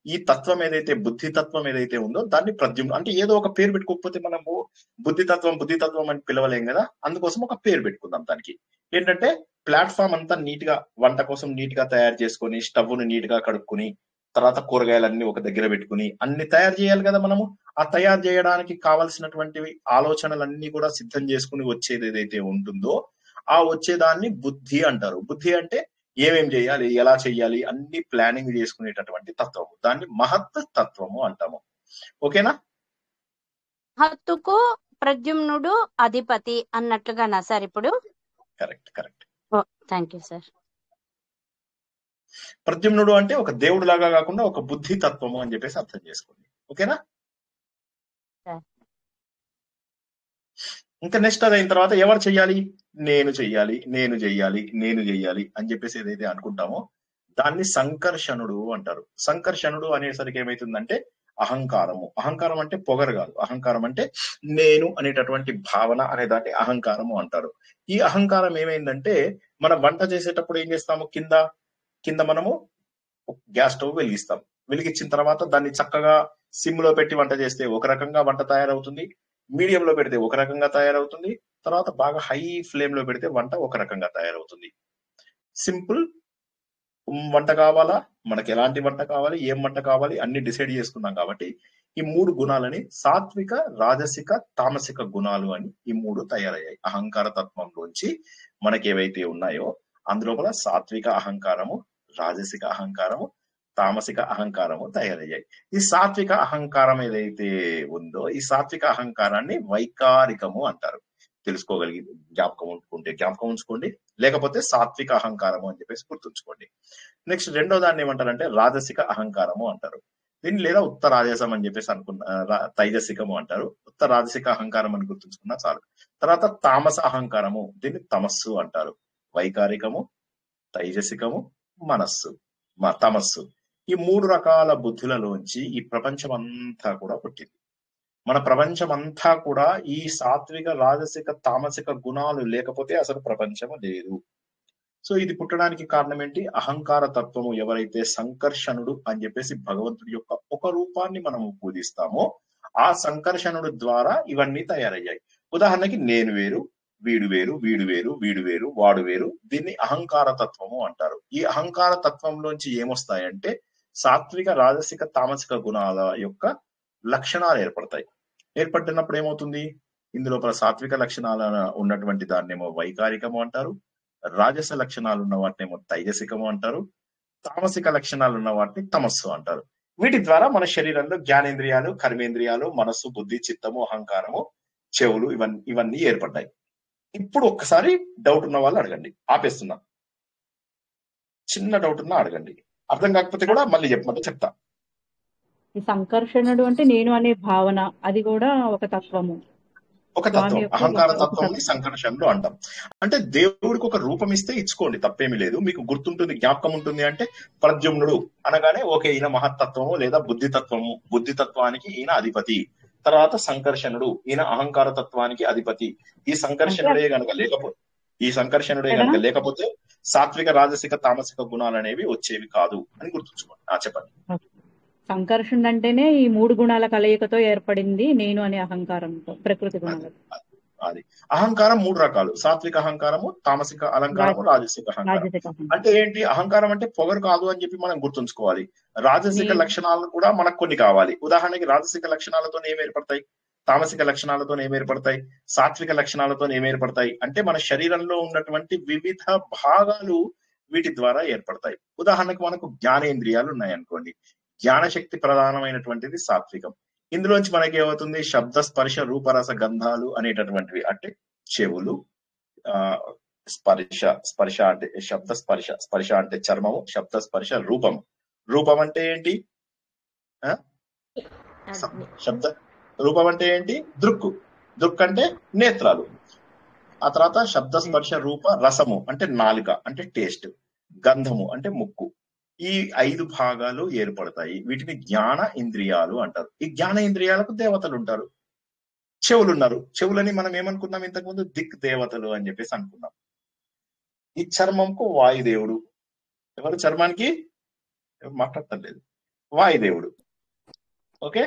ఈ తత్వం ఏదైతే బుద్ధి తత్వం ఏదైతే ఉందో దాన్ని ప్రద్యుమ్నుడు, అంటే ఏదో ఒక పేరు పెట్టుకోకపోతే మనము బుద్ధితత్వం అని పిలవలేం కదా, అందుకోసం ఒక పేరు పెట్టుకుందాం దానికి. ఏంటంటే ప్లాట్ఫామ్ అంతా నీట్ గా, వంట కోసం నీట్ గా తయారు చేసుకొని, స్టవ్ ను నీట్ గా కడుక్కుని, తర్వాత కూరగాయలన్నీ ఒక దగ్గర పెట్టుకుని అన్ని తయారు చేయాలి కదా మనము. ఆ తయారు చేయడానికి కావలసినటువంటివి ఆలోచనలన్నీ కూడా సిద్ధం చేసుకుని వచ్చేది ఏదైతే ఉంటుందో ఆ వచ్చేదాన్ని బుద్ధి అంటారు. బుద్ధి అంటే ఏమేం చేయాలి, ఎలా చెయ్యాలి అన్ని ప్లానింగ్ చేసుకునేటటువంటి తత్వము, దాన్ని మహత్ తత్వము అంటాము. ఓకేనా? మహత్తుకు ప్రద్యుమ్నుడు అధిపతి అన్నట్లుగానా సార్ ఇప్పుడు? కరెక్ట్. Thank you sir. ప్రద్యుమ్నుడు అంటే ఒక దేవుడు లాగా కాకుండా ఒక బుద్ధి తత్వము అని చెప్పేసి అర్థం చేసుకోండి. ఓకేనా? ఇంకా నెక్స్ట్ అదైన తర్వాత ఎవరు చెయ్యాలి? నేను చెయ్యాలి అని చెప్పేసి ఏదైతే అనుకుంటామో దాన్ని సంకర్షణుడు అంటారు. సంకర్షణుడు అనేసరికి ఏమైతుందంటే అహంకారం అంటే పొగరు కాదు. అహంకారం అంటే నేను అనేటటువంటి భావన అనే దాన్ని అహంకారము అంటారు. ఈ అహంకారం ఏమైందంటే, మనం వంట చేసేటప్పుడు ఏం చేస్తాము, కింద మనము గ్యాస్ స్టవ్ వెలిగిస్తాం. వెలిగించిన తర్వాత దాన్ని చక్కగా సిమ్ లో పెట్టి వంట చేస్తే ఒక రకంగా వంట తయారవుతుంది, మీడియం లో పెడితే ఒక రకంగా తయారవుతుంది, తర్వాత బాగా హై ఫ్లేమ్ లో పెడితే వంట ఒక రకంగా తయారవుతుంది. సింపుల్. వంట కావాలా, మనకి ఎలాంటి వంట కావాలి, ఏం వంట కావాలి అన్ని డిసైడ్ చేసుకున్నాం కాబట్టి ఈ 3 గుణాలని సాత్విక, రాజసిక, తామసిక గుణాలు అని ఈ 3 తయారయ్యాయి. అహంకార తత్వంలోంచి మనకి ఏవైతే ఉన్నాయో అందులోపల సాత్విక అహంకారము, రాజసిక అహంకారము, తామసిక అహంకారము తయారయ్యాయి. ఈ సాత్విక అహంకారం ఏదైతే ఉందో ఈ సాత్విక అహంకారాన్ని వైకారికము అంటారు. తెలుసుకోగలిగి జ్ఞాపకం ఉంచుకోండి, లేకపోతే సాత్విక అహంకారము అని చెప్పేసి గుర్తుంచుకోండి. నెక్స్ట్ రెండో దాన్ని ఏమంటారంటే రాజసిక అహంకారము అంటారు. దీన్ని లేదా ఉత్త రాజసం అని చెప్పేసి తైజసికము అంటారు. ఉత్త రాజసిక అహంకారం అని గుర్తుంచుకున్నా చాలు. తర్వాత తామస అహంకారము, దీన్ని తమస్సు అంటారు. వైకారికము, తైజసికము, తమస్సు. ఈ 3 రకాల బుద్ధులలోంచి ఈ ప్రపంచం అంతా కూడా పుట్టింది. మన ప్రపంచం అంతా కూడా ఈ సాత్విక, రాజసిక, తామసిక గుణాలు లేకపోతే అసలు ప్రపంచము లేదు. సో ఇది పుట్టడానికి కారణం ఏంటి? అహంకార తత్వము. ఎవరైతే సంకర్షణుడు అని చెప్పేసి భగవంతుడి యొక్క ఒక రూపాన్ని మనము పూజిస్తామో ఆ సంకర్షణుడు ద్వారా ఇవన్నీ తయారయ్యాయి. ఉదాహరణకి నేను వేరు, వీడు వేరు, వీడు వేరు, వీడు వేరు, వాడు వేరు. దీన్ని అహంకార తత్వము అంటారు. ఈ అహంకార తత్వంలోంచి ఏమొస్తాయంటే సాత్విక, రాజసిక, తామసిక గుణాల యొక్క లక్షణాలు ఏర్పడతాయి. ఏర్పడినప్పుడు ఏమవుతుంది? ఇందులోపల సాత్విక లక్షణాలు ఉన్నటువంటి దాన్నేమో వైకారికము అంటారు, రాజస లక్షణాలు ఉన్న వాటినేమో తైజసికము అంటారు, తామసిక లక్షణాలు ఉన్న వాటిని తమస్సు అంటారు. వీటి ద్వారా మన శరీరంలో జ్ఞానేంద్రియాలు, కర్మేంద్రియాలు, మనస్సు, బుద్ధి, చిత్తము, అహంకారము, చెవులు ఇవన్నీ ఏర్పడ్డాయి. ఇప్పుడు ఒక్కసారి డౌట్ ఉన్న వాళ్ళు అడగండి. ఆపేస్తున్నా. చిన్న డౌట్ ఉన్నా అడగండి. అర్థం కాకపోతే కూడా మళ్ళీ చెప్పమంటే చెప్తా. ఈ సంకర్షణుడు అంటే నేను అనే భావన, అది కూడా ఒక తత్వము, ఒక తత్వం. అహంకార తత్వం సంకర్షణలు అంటాం. అంటే దేవుడికి ఒక రూపం ఇస్తే ఇచ్చుకోండి, తప్పేమీ లేదు. మీకు గుర్తుంటుంది, జ్ఞాపకం ఉంటుంది. అంటే ప్రద్యుమ్నుడు అనగానే ఓకే, ఈయన మహత్తత్వము లేదా బుద్ధితత్వము, బుద్ధితత్వానికి ఈయన అధిపతి. తర్వాత సంకర్షణుడు, ఈయన అహంకార తత్వానికి అధిపతి. ఈ సంకర్షణుడే గనక లేకపోతే సాత్విక, రాజసిక, తామసిక గుణాలు అనేవి వచ్చేవి కాదు అని గుర్తుంచుకోండి. చెప్పండి. సంకర్షణ అంటేనే ఈ 3 గుణాల కలయికతో ఏర్పడింది నేను అనే అహంకారంతో, ప్రకృతి గుణాలు. అది అహంకారం 3 రకాలు: సాత్విక అహంకారము, తామసిక అహంకారము, రాజసిక అహంకారం. అంటే ఏంటి? అహంకారం అంటే పొగరు కాదు అని చెప్పి మనం గుర్తుంచుకోవాలి. రాజసిక లక్షణాలు కూడా మనకు కొన్ని కావాలి. ఉదాహరణకి రాజసిక లక్షణాలతో ఏం ఏర్పడతాయి, తామసిక లక్షణాలతో ఏం ఏర్పడతాయి, సాత్విక లక్షణాలతో ఏం ఏర్పడతాయి అంటే మన శరీరంలో ఉన్నటువంటి వివిధ భాగాలు వీటి ద్వారా ఏర్పడతాయి. ఉదాహరణకు మనకు జ్ఞానేంద్రియాలు ఉన్నాయనుకోండి, జ్ఞానశక్తి ప్రధానమైనటువంటిది సాత్వికం. ఇందులోంచి మనకి ఏమవుతుంది? శబ్ద, స్పర్శ, రూపరస, గంధాలు అనేటటువంటివి. అంటే చెవులు, స్పర్శ అంటే శబ్ద, స్పర్శ అంటే చర్మము, శబ్ద, స్పర్శ, రూపము. రూపం అంటే ఏంటి? రూపం అంటే ఏంటి? దృక్ అంటే నేత్రాలు. ఆ తర్వాత శబ్ద, స్పర్శ, రూప, రసము అంటే నాలుక అంటే టేస్ట్, గంధము అంటే ముక్కు. ఈ 5 భాగాలు ఏర్పడతాయి. వీటిని జ్ఞాన ఇంద్రియాలు అంటారు. ఈ జ్ఞాన ఇంద్రియాలకు దేవతలు ఉంటారు. చెవులు ఉన్నారు. చెవులని మనం ఏమనుకున్నాం ఇంతకుముందు? దిక్ దేవతలు అని చెప్పేసి అనుకున్నాం. ఈ చర్మంకు వాయుదేవుడు. ఎవరు? చర్మానికి మాట్లాడతలేదు, వాయుదేవుడు. ఓకే.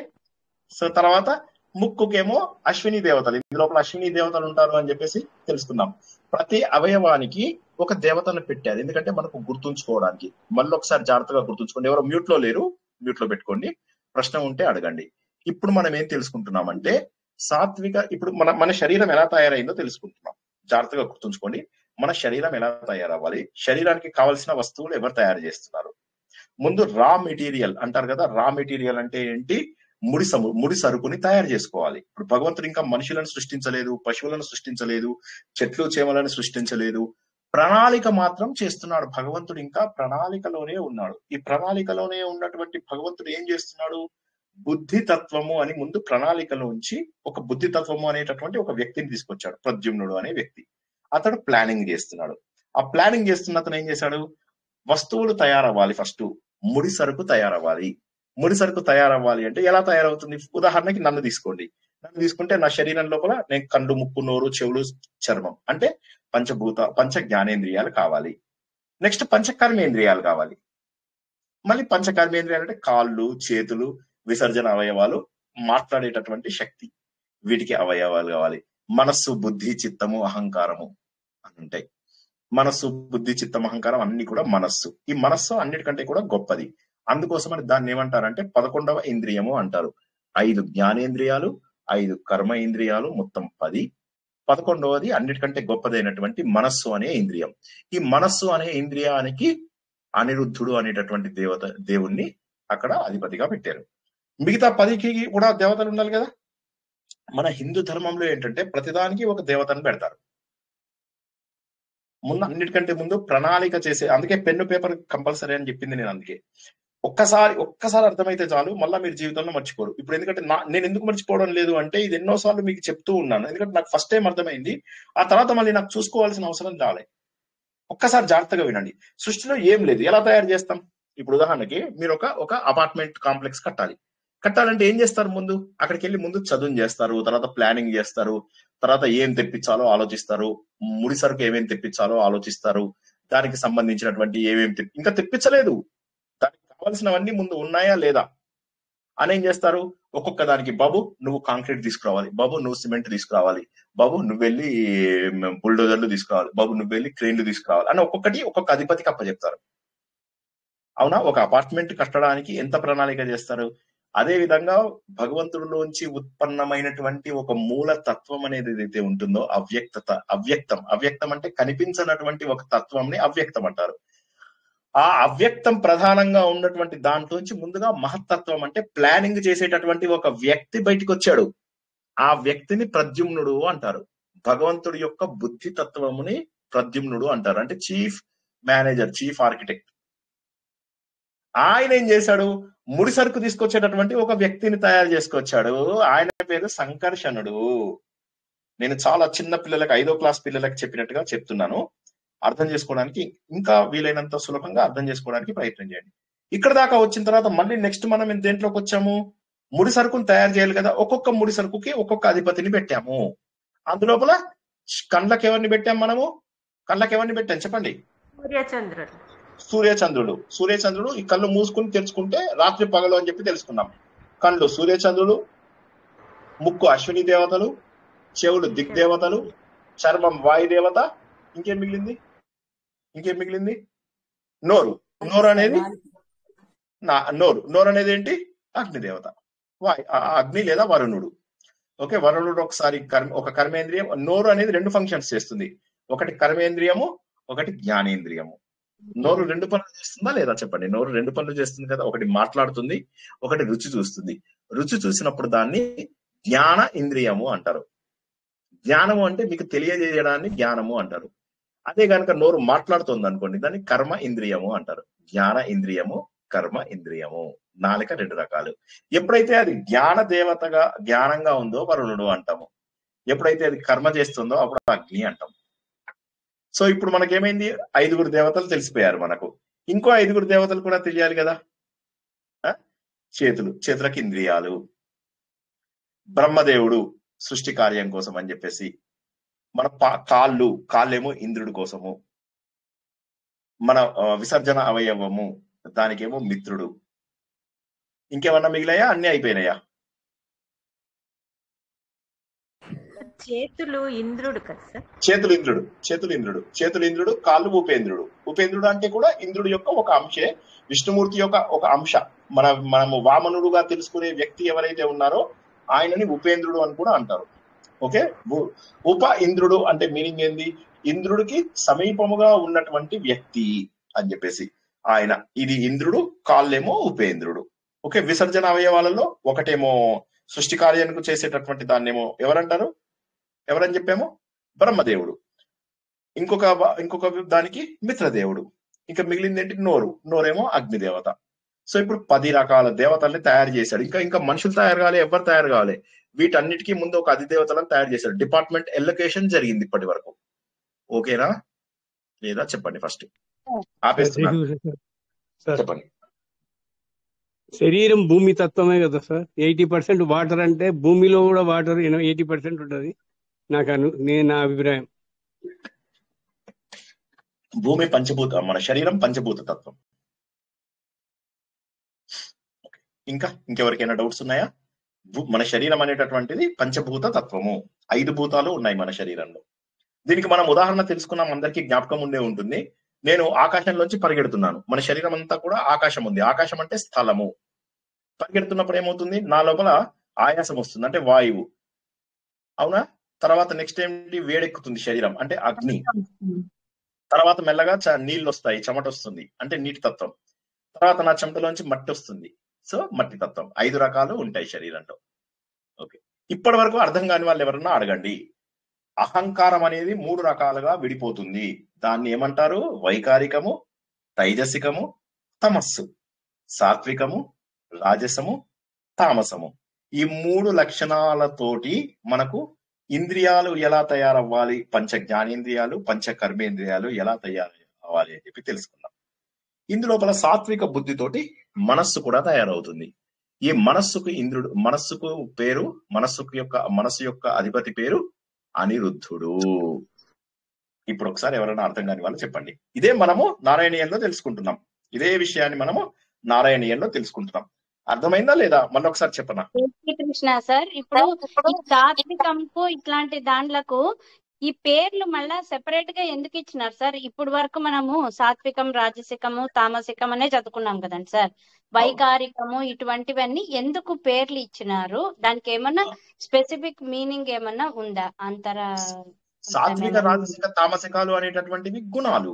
సో తర్వాత ముక్కుకేమో అశ్విని దేవతలు. ఇందులోపల అశ్విని దేవతలు ఉంటారు అని చెప్పేసి తెలుసుకున్నాం. ప్రతి అవయవానికి ఒక దేవతను పెట్టారు, ఎందుకంటే మనకు గుర్తుంచుకోవడానికి. మళ్ళీ ఒకసారి జాగ్రత్తగా గుర్తుంచుకోండి. ఎవరో మ్యూట్ లో లేరు, మ్యూట్ లో పెట్టుకోండి. ప్రశ్న ఉంటే అడగండి. ఇప్పుడు మనం ఏం తెలుసుకుంటున్నామంటే సాత్విక, ఇప్పుడు మన శరీరం ఎలా తయారైందో తెలుసుకుంటున్నాం. జాగ్రత్తగా గుర్తుంచుకోండి. మన శరీరం ఎలా తయారవ్వాలి, శరీరానికి కావాల్సిన వస్తువులు ఎవరు తయారు చేస్తున్నారు. ముందు రా మెటీరియల్ అంటారు కదా. రా మెటీరియల్ అంటే ఏంటి? ముడి సరుకుని తయారు చేసుకోవాలి. ఇప్పుడు భగవంతుడు ఇంకా మనుషులను సృష్టించలేదు, పశువులను సృష్టించలేదు, చెట్లు చేమలను సృష్టించలేదు. ప్రణాళిక మాత్రం చేస్తున్నాడు భగవంతుడు. ఇంకా ప్రణాళికలోనే ఉన్నాడు. ఈ ప్రణాళికలోనే ఉన్నటువంటి భగవంతుడు ఏం చేస్తున్నాడు? బుద్ధితత్వము అని ముందు ప్రణాళికలోంచి ఒక బుద్ధితత్వము అనేటటువంటి ఒక వ్యక్తిని తీసుకొచ్చాడు. ప్రద్యుమ్నుడు అనే వ్యక్తి. అతడు ప్లానింగ్ చేస్తున్నాడు. ఆ ప్లానింగ్ చేస్తున్న అతను ఏం చేశాడు? వస్తువులు తయారవ్వాలి, ఫస్ట్ ముడి సరుకు తయారవ్వాలి. ముడి సరుకు తయారవ్వాలి అంటే ఎలా తయారవుతుంది? ఉదాహరణకి నన్ను తీసుకుంటే నా శరీరం లోపల నేను కళ్ళు, ముక్కు, నోరు, చెవులు, చర్మం అంటే పంచ జ్ఞానేంద్రియాలు కావాలి. నెక్స్ట్ పంచ కర్మేంద్రియాలు కావాలి. మళ్ళీ పంచకర్మేంద్రియాలు అంటే కాళ్ళు, చేతులు, విసర్జన అవయవాలు, మాట్లాడేటటువంటి శక్తి, వీటికి అవయవాలు కావాలి. మనస్సు, బుద్ధి, చిత్తము, అహంకారము అని ఉంటాయి. మనస్సు, బుద్ధి, చిత్తం, అహంకారం అన్ని కూడా మనస్సు. ఈ మనస్సు అన్నిటికంటే కూడా గొప్పది. అందుకోసమని దాన్ని ఏమంటారంటే 11వ ఇంద్రియము అంటారు. 5 జ్ఞానేంద్రియాలు, 5 కర్మ ఇంద్రియాలు, మొత్తం 10. 11వది అన్నిటికంటే గొప్పదైనటువంటి మనస్సు అనే ఇంద్రియం. ఈ మనస్సు అనే ఇంద్రియానికి అనిరుద్ధుడు అనేటటువంటి దేవుణ్ణి అక్కడ అధిపతిగా పెట్టారు. మిగతా 10కి కూడా దేవతలు ఉండాలి కదా. మన హిందూ ధర్మంలో ఏంటంటే ప్రతిదానికి ఒక దేవతను పెడతారు. ముందు అన్నిటికంటే ముందు ప్రణాళిక చేసే, అందుకే పెన్ను పేపర్ కంపల్సరీ అని చెప్పింది నేను. అందుకే ఒక్కసారి అర్థమైతే చాలు, మళ్ళీ మీరు జీవితంలో మర్చిపోరు. ఇప్పుడు ఎందుకంటే నేను ఎందుకు మర్చిపోవడం లేదు అంటే ఇది ఎన్నోసార్లు మీకు చెప్తూ ఉన్నాను. ఎందుకంటే నాకు ఫస్ట్ టైం అర్థమైంది, ఆ తర్వాత మళ్ళీ నాకు చూసుకోవాల్సిన అవసరం రాలే. ఒక్కసారి జాగ్రత్తగా వినండి. సృష్టిలో ఏం లేదు, ఎలా తయారు చేస్తాం? ఇప్పుడు ఉదాహరణకి మీరు ఒక అపార్ట్మెంట్ కాంప్లెక్స్ కట్టాలంటే ఏం చేస్తారు? ముందు అక్కడికి వెళ్ళి ముందు చదువు చేస్తారు, తర్వాత ప్లానింగ్ చేస్తారు, తర్వాత ఏం తెప్పించాలో ఆలోచిస్తారు, ముడి సరుకు ఏమేమి తెప్పించాలో ఆలోచిస్తారు, దానికి సంబంధించినటువంటి ఇంకా తెప్పించలేదు, దానికి కావాల్సినవన్నీ ముందు ఉన్నాయా లేదా అని ఏం చేస్తారు? ఒక్కొక్క దానికి, బాబు నువ్వు కాంక్రీట్ తీసుకురావాలి, బాబు నువ్వు సిమెంట్ తీసుకురావాలి, బాబు నువ్వు వెళ్ళి బుల్డోజర్లు తీసుకురావాలి, బాబు నువ్వు వెళ్ళి క్రేన్లు తీసుకురావాలి అని ఒక్కొక్క అధిపతికి అప్పచెప్తారు. అవునా? ఒక అపార్ట్మెంట్ కట్టడానికి ఎంత ప్రణాళిక చేస్తారు? అదే విధంగా భగవంతుడిలోంచి ఉత్పన్నమైనటువంటి ఒక మూల తత్వం అనేది ఏదైతే ఉంటుందో, అవ్యక్తం అంటే కనిపించనటువంటి ఒక తత్వంని అవ్యక్తం అంటారు. ఆ అవ్యక్తం ప్రధానంగా ఉన్నటువంటి దాంట్లోంచి ముందుగా మహత్తత్వం అంటే ప్లానింగ్ చేసేటటువంటి ఒక వ్యక్తి బయటికి వచ్చాడు. ఆ వ్యక్తిని ప్రద్యుమ్నుడు అంటారు. భగవంతుడి యొక్క బుద్ధి తత్వముని ప్రద్యుమ్నుడు అంటారు. అంటే చీఫ్ మేనేజర్, చీఫ్ ఆర్కిటెక్ట్. ఆయన ఏం చేశాడు? ముడి సరుకు తీసుకొచ్చేటటువంటి ఒక వ్యక్తిని తయారు చేసుకొచ్చాడు. ఆయన పేరు సంకర్షణుడు. నేను చాలా చిన్న పిల్లలకు, 5వ క్లాస్ పిల్లలకు చెప్పినట్టుగా చెప్తున్నాను. అర్థం చేసుకోవడానికి ఇంకా వీలైనంత సులభంగా అర్థం చేసుకోవడానికి ప్రయత్నం చేయండి. ఇక్కడ దాకా వచ్చిన తర్వాత మళ్ళీ నెక్స్ట్ మనం దేంట్లోకి వచ్చాము? ముడి సరుకును తయారు చేయాలి కదా. ఒక్కొక్క ముడి సరుకుకి ఒక్కొక్క అధిపతిని పెట్టాము. అందులోపల కళ్ళకి ఎవరిని పెట్టాము? కళ్ళకి ఎవరిని పెట్టాం చెప్పండి? సూర్యచంద్రుడు. ఈ కళ్ళు మూసుకుని తెరుచుకుంటే రాత్రి పగలు అని చెప్పి తెలుసుకున్నాం. కళ్ళు సూర్యచంద్రుడు, ముక్కు అశ్విని దేవతలు, చెవులు దిగ్దేవతలు, చర్మం వాయుదేవత. ఇంకేం మిగిలింది? నోరు అనేది ఏంటి? అగ్నిదేవత, అగ్ని లేదా వరుణుడు. ఓకే, వరుణుడు ఒక కర్మేంద్రియం. నోరు అనేది 2 ఫంక్షన్స్ చేస్తుంది. ఒకటి కర్మేంద్రియము, ఒకటి జ్ఞానేంద్రియము. నోరు 2 పనులు చేస్తుందా లేదా చెప్పండి? నోరు 2 పనులు చేస్తుంది కదా. ఒకటి మాట్లాడుతుంది, ఒకటి రుచి చూస్తుంది. రుచి చూసినప్పుడు దాన్ని జ్ఞాన ఇంద్రియము అంటారు. జ్ఞానము అంటే మీకు తెలియజేయడాన్ని జ్ఞానము అంటారు. అదే కనుక నోరు మాట్లాడుతుంది అనుకోండి, దాన్ని కర్మ ఇంద్రియము అంటారు. జ్ఞాన ఇంద్రియము, కర్మ ఇంద్రియము. నాలుక 2 రకాలు. ఎప్పుడైతే అది జ్ఞానంగా ఉందో వరుణుడు అంటాము. ఎప్పుడైతే అది కర్మ చేస్తుందో అప్పుడు అగ్ని అంటాం. సో ఇప్పుడు మనకేమైంది? 5 దేవతలు తెలిసిపోయారు మనకు. ఇంకో 5 దేవతలు కూడా తెలియాలి కదా. చేతులకు ఇంద్రియాలు. బ్రహ్మదేవుడు సృష్టి కార్యం కోసం అని చెప్పేసి. మన కాళ్ళేమో ఇంద్రుడి కోసము. మన విసర్జన అవయవము దానికేమో మిత్రుడు. ఇంకేమన్నా మిగిలాయా? అన్ని అయిపోయినాయా? చేతులు ఇంద్రుడు కదా సార్? చేతులు ఇంద్రుడు, కాళ్ళు ఉపేంద్రుడు అంటే కూడా ఇంద్రుడి యొక్క ఒక అంశే, విష్ణుమూర్తి యొక్క ఒక అంశ. మనము వామనుడుగా తెలుసుకునే వ్యక్తి ఎవరైతే ఉన్నారో ఆయనని ఉపేంద్రుడు అని కూడా అంటారు. ఓకే, ఉప ఇంద్రుడు అంటే మీనింగ్ ఏంది? ఇంద్రుడికి సమీపముగా ఉన్నటువంటి వ్యక్తి అని చెప్పేసి ఆయన. ఇది ఇంద్రుడు, కాళ్ళేమో ఉపేంద్రుడు. ఓకే, విసర్జన అవయవాలలో ఒకటేమో సృష్టి కార్యానికి చేసేటటువంటి దాన్నేమో ఎవరని చెప్పామో? బ్రహ్మదేవుడు. ఇంకొక దానికి మిత్రదేవుడు. ఇంకా మిగిలింది ఏంటి? నోరేమో అగ్నిదేవత. సో ఇప్పుడు 10 రకాల దేవతల్ని తయారు చేశాడు. ఇంకా మనుషులు తయారు కావాలి, ఎవరు తయారు కావాలి? వీటన్నిటికీ ముందు ఒక అధిదేవతలను తయారు చేశాడు. డిపార్ట్మెంట్ ఎలొకేషన్ జరిగింది ఇప్పటి వరకు. ఓకేనా లేదా చెప్పండి? ఫస్ట్ ఆపేస్తున్నాను, చెప్పండి. శరీరం భూమి తత్వమే కదా సార్. 80% వాటర్ అంటే భూమిలో కూడా వాటర్ 80% ఉంటుంది. నా అభిప్రాయం. భూమి మన శరీరం పంచభూత తత్వం. ఇంకెవరికైనా డౌట్స్ ఉన్నాయా? మన శరీరం అనేటటువంటిది పంచభూత తత్వము, 5 భూతాలు ఉన్నాయి మన శరీరంలో. దీనికి మనం ఉదాహరణ తెలుసుకున్నాం, అందరికీ జ్ఞాపకం ఉండే ఉంటుంది. నేను ఆకాశంలోంచి పరిగెడుతున్నాను, మన శరీరం అంతా కూడా ఆకాశం ఉంది. ఆకాశం అంటే స్థలము. పరిగెడుతున్నప్పుడు ఏమవుతుంది, నా లోపల ఆయాసం వస్తుంది, అంటే వాయువు, అవునా? తర్వాత నెక్స్ట్ ఏంటి, వేడెక్కుతుంది శరీరం, అంటే అగ్ని. తర్వాత మెల్లగా నీళ్ళు వస్తాయి, చెమట వస్తుంది, అంటే నీటి తత్వం. తర్వాత నా చెమటలోంచి మట్టి వస్తుంది, సో మట్టి తత్వం. 5 రకాలు ఉంటాయి శరీరంలో. ఓకే, ఇప్పటి వరకు అర్థం కాని వాళ్ళు ఎవరన్నా అడగండి. అహంకారం అనేది 3 రకాలుగా విడిపోతుంది. దాన్ని ఏమంటారు? వైకారికము, తైజసికము, తమస్సు. సాత్వికము, రాజసము, తామసము. ఈ 3 లక్షణాలతోటి మనకు ఇంద్రియాలు ఎలా తయారవ్వాలి, పంచ జ్ఞానేంద్రియాలు, పంచ కర్మేంద్రియాలు ఎలా తయారవ్వాలి అని చెప్పి తెలుసుకున్నాం. ఇందులోపల సాత్విక బుద్ధితోటి మనస్సు కూడా తయారవుతుంది. ఈ మనస్సుకు ఇంద్రుడు, మనస్సు యొక్క అధిపతి పేరు అనిరుద్ధుడు. ఇప్పుడు ఒకసారి ఎవరైనా అర్థం కాని వాళ్ళు చెప్పండి. ఇదే మనము నారాయణీయంలో తెలుసుకుంటున్నాం. ఇదే విషయాన్ని మనము నారాయణీయంలో తెలుసుకుంటున్నాం. అర్థమైందా లేదా? మళ్ళీ ఒకసారి చెప్పనా? కృష్ణ సార్, ఇప్పుడు ఈ సాత్వికంకు ఇట్లాంటి దాంట్లకు ఈ పేర్లు మళ్ళా సెపరేట్ గా ఎందుకు ఇచ్చినారు సార్? ఇప్పుడు వరకు మనము సాత్వికం, రాజసికము, తామసికం అనే చదువుకున్నాం కదండి సార్. వైకారికము ఇటువంటివన్నీ ఎందుకు పేర్లు ఇచ్చినారు? దానికి ఏమన్నా స్పెసిఫిక్ మీనింగ్ ఏమన్నా ఉందా? సాత్విక, రాజసిక, తామసికాలు అనేటటువంటివి గుణాలు.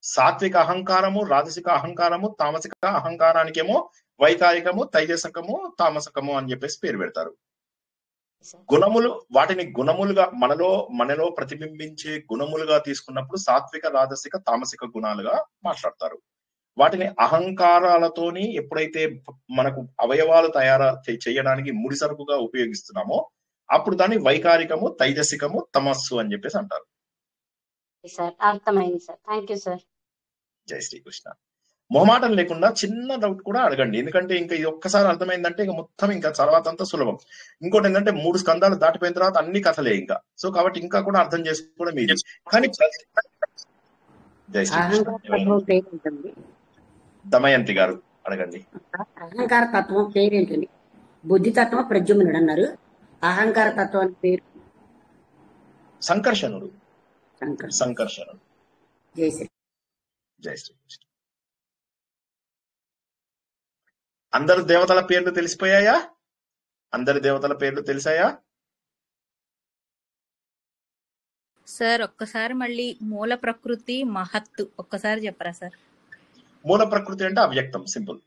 సాత్విక అహంకారము, రాజసిక అహంకారము, తామసిక అహంకారానికేమో వైకారికము, తైజసకము, తామసకము అని చెప్పేసి పేరు పెడతారు. గుణములు, వాటిని గుణములుగా మనలో ప్రతిబింబించే గుణములుగా తీసుకున్నప్పుడు సాత్విక, రాజసిక, తామసిక గుణాలుగా మాట్లాడతారు. వాటిని అహంకారాలతోని ఎప్పుడైతే మనకు అవయవాలు చేయడానికి ముడిసరుకుగా ఉపయోగిస్తున్నామో అప్పుడు దాన్ని వైకారికము, తైజసికము, తమస్సు అని చెప్పేసి అంటారు. అర్థమైంది సార్. Thank you sir. జై శ్రీకృష్ణ. మొహమాటం లేకుండా చిన్న డౌట్ కూడా అడగండి, ఎందుకంటే ఇంకా ఇది ఒక్కసారి అర్థమైందంటే ఇక మొత్తం ఇంకా తర్వాత అంతా సులభం. ఇంకోటి ఏంటంటే 3 స్కందాలు దాటిపోయిన తర్వాత అన్ని కథలే ఇంకా. సో కాబట్టి ఇంకా కూడా అర్థం చేసుకోవడం ఇది. కానీ జై శ్రీకృష్ణ. దమయంతి గారు అడగండి. అహంకార తత్వం పేరేంటండి? బుద్ధి తత్వం ప్రద్యుమ్నుడు అన్నారు. అహంకార తత్వం పేరు సంకర్షణుడు. జై శ్రీ. జై శ్రీకృష్ణ. అందరు దేవతల పేర్లు తెలిసిపోయాయా? అందరి దేవతల పేర్లు తెలిసాయా సార్? ఒక్కసారి మళ్ళీ మూల ప్రకృతి, మహత్తు ఒక్కసారి చెప్పరా సార్? మూల ప్రకృతి అంటే అవ్యక్తం, సింపుల్.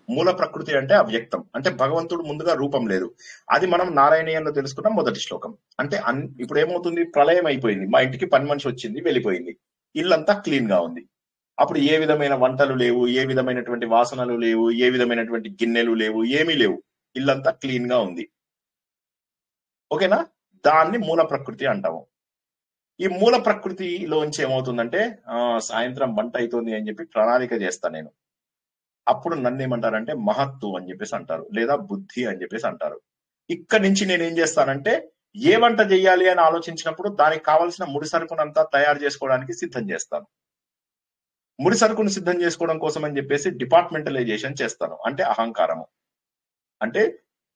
మూల ప్రకృతి అంటే అవ్యక్తం, అంటే భగవంతుడు ముందుగా రూపం లేదు. అది మనం నారాయణీయంలో తెలుసుకున్నాం మొదటి శ్లోకం. అంటే ఇప్పుడు ఏమవుతుంది, ప్రళయం అయిపోయింది, మా ఇంటికి పని మనిషి వచ్చింది, వెళ్ళిపోయింది, ఇల్లంతా క్లీన్ గా ఉంది. అప్పుడు ఏ విధమైన వంటలు లేవు, ఏ విధమైనటువంటి వాసనలు లేవు, ఏ విధమైనటువంటి గిన్నెలు లేవు, ఏమీ లేవు, ఇల్లంతా క్లీన్ గా ఉంది. ఓకేనా? దాన్ని మూల ప్రకృతి అంటాము. ఈ మూల ప్రకృతిలోంచి ఏమవుతుందంటే సాయంత్రం వంట అవుతుంది అని చెప్పి ప్రణాళిక చేస్తా నేను. అప్పుడు నన్ను ఏమంటారంటే మహత్తు అని చెప్పేసి అంటారు, లేదా బుద్ధి అని చెప్పేసి అంటారు. ఇక్కడి నుంచి నేను ఏం చేస్తానంటే ఏ వంట చేయాలి అని ఆలోచించినప్పుడు దానికి కావాల్సిన ముడి సరుకునంతా తయారు చేసుకోవడానికి సిద్ధం చేస్తాను. ముడి సరుకును సిద్ధం చేసుకోవడం కోసం అని చెప్పేసి డిపార్ట్మెంటలైజేషన్ చేస్తాను. అంటే అహంకారము. అంటే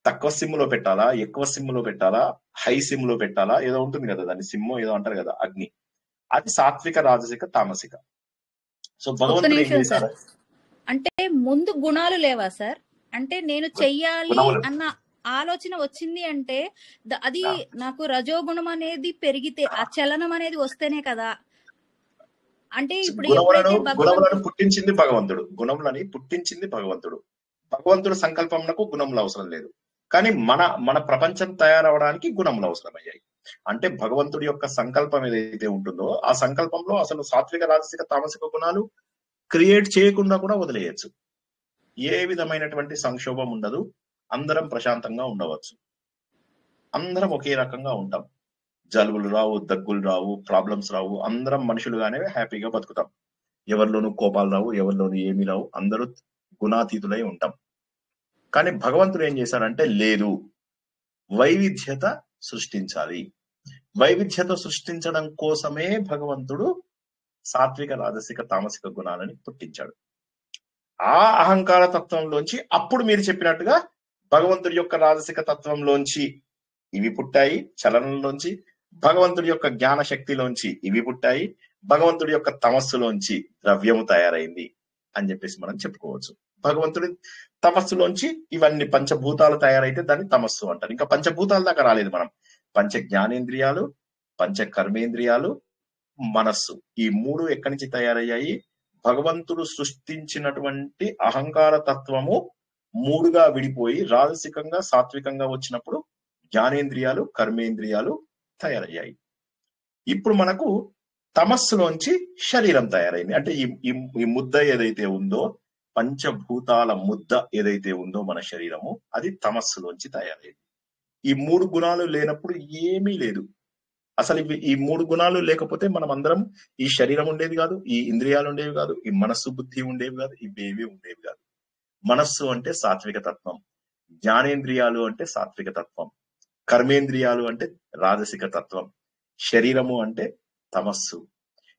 తక్కువ సిమ్లో పెట్టాలా, ఎక్కువ సిమ్లో పెట్టాలా, హై సిమ్లో పెట్టాలా, ఏదో ఉంటుంది కదా, దాన్ని సిమ్ ఏదో అంటారు కదా, అగ్ని. అది సాత్విక, రాజసిక, తామసిక. సో భగవంతుడు ఏం చేశారు అంటే ముందు గుణాలు లేవా సార్? అంటే నేను చెయ్యాలి అన్న ఆలోచన వచ్చింది అంటే అది నాకు రజోగుణం అనేది పెరిగితే, ఆ చలనం అనేది వస్తేనే కదా. అంటే ఇప్పుడు గుణములను పుట్టించింది భగవంతుడు, గుణములని పుట్టించింది భగవంతుడు. భగవంతుడు సంకల్పంలో గుణములు అవసరం లేదు, కానీ మన ప్రపంచం తయారవడానికి గుణములు అవసరమయ్యాయి. అంటే భగవంతుడి యొక్క సంకల్పం ఏదైతే ఉంటుందో ఆ సంకల్పంలో అసలు సాత్విక, రాజసిక, తామసిక గుణాలు క్రియేట్ చేయకుండా కూడా వదిలేయచ్చు. ఏ విధమైనటువంటి సంక్షోభం ఉండదు, అందరం ప్రశాంతంగా ఉండవచ్చు, అందరం ఒకే రకంగా ఉంటాం. జలుబులు రావు, దగ్గులు రావు, ప్రాబ్లమ్స్ రావు, అందరం మనుషులుగానే హ్యాపీగా బతుకుతాం. ఎవరిలోనూ కోపాలు రావు, ఎవరిలోనూ ఏమీ రావు, అందరూ గుణాతీతులై ఉంటాం. కానీ భగవంతుడు ఏం చేశారంటే లేదు, వైవిధ్యత సృష్టించాలి. వైవిధ్యత సృష్టించడం కోసమే భగవంతుడు సాత్విక, రాజసిక, తామసిక గుణాలని పుట్టించాడు. ఆ అహంకార తత్వంలోంచి అప్పుడు మీరు చెప్పినట్టుగా భగవంతుడి యొక్క రాజసిక తత్వంలోంచి ఇవి పుట్టాయి, చలనంలోంచి భగవంతుడి యొక్క జ్ఞాన శక్తిలోంచి ఇవి పుట్టాయి, భగవంతుడి యొక్క తమస్సులోంచి ద్రవ్యము తయారైంది అని చెప్పేసి మనం చెప్పుకోవచ్చు. భగవంతుడి తమస్సులోంచి ఇవన్నీ పంచభూతాలు తయారైతే దాన్ని తమస్సు అంటారు. ఇంకా పంచభూతాల దాకా రాలేదు మనం. పంచ జ్ఞానేంద్రియాలు, పంచ కర్మేంద్రియాలు, మనస్సు, ఈ మూడు ఎక్కడి నుంచి తయారయ్యాయి? భగవంతుడు సృష్టించినటువంటి అహంకార తత్వము మూడుగా విడిపోయి రాజసికంగా సాత్వికంగా వచ్చినప్పుడు జ్ఞానేంద్రియాలు, కర్మేంద్రియాలు తయారయ్యాయి. ఇప్పుడు మనకు తమస్సులోంచి శరీరం తయారైంది. అంటే ఈ ముద్ద ఏదైతే ఉందో, పంచభూతాల ముద్ద ఏదైతే ఉందో మన శరీరము, అది తమస్సులోంచి తయారైంది. ఈ మూడు గుణాలు లేనప్పుడు ఏమీ లేదు. అసలు ఈ మూడు గుణాలు లేకపోతే మనం అందరం ఈ శరీరం ఉండేది కాదు, ఈ ఇంద్రియాలు ఉండేవి కాదు, ఈ మనస్సు బుద్ధి ఉండేవి కాదు, ఇవేవి ఉండేవి కాదు. మనస్సు అంటే సాత్విక తత్వం, జ్ఞానేంద్రియాలు అంటే సాత్విక తత్వం, కర్మేంద్రియాలు అంటే రాజసిక తత్వం, శరీరము అంటే తమస్సు.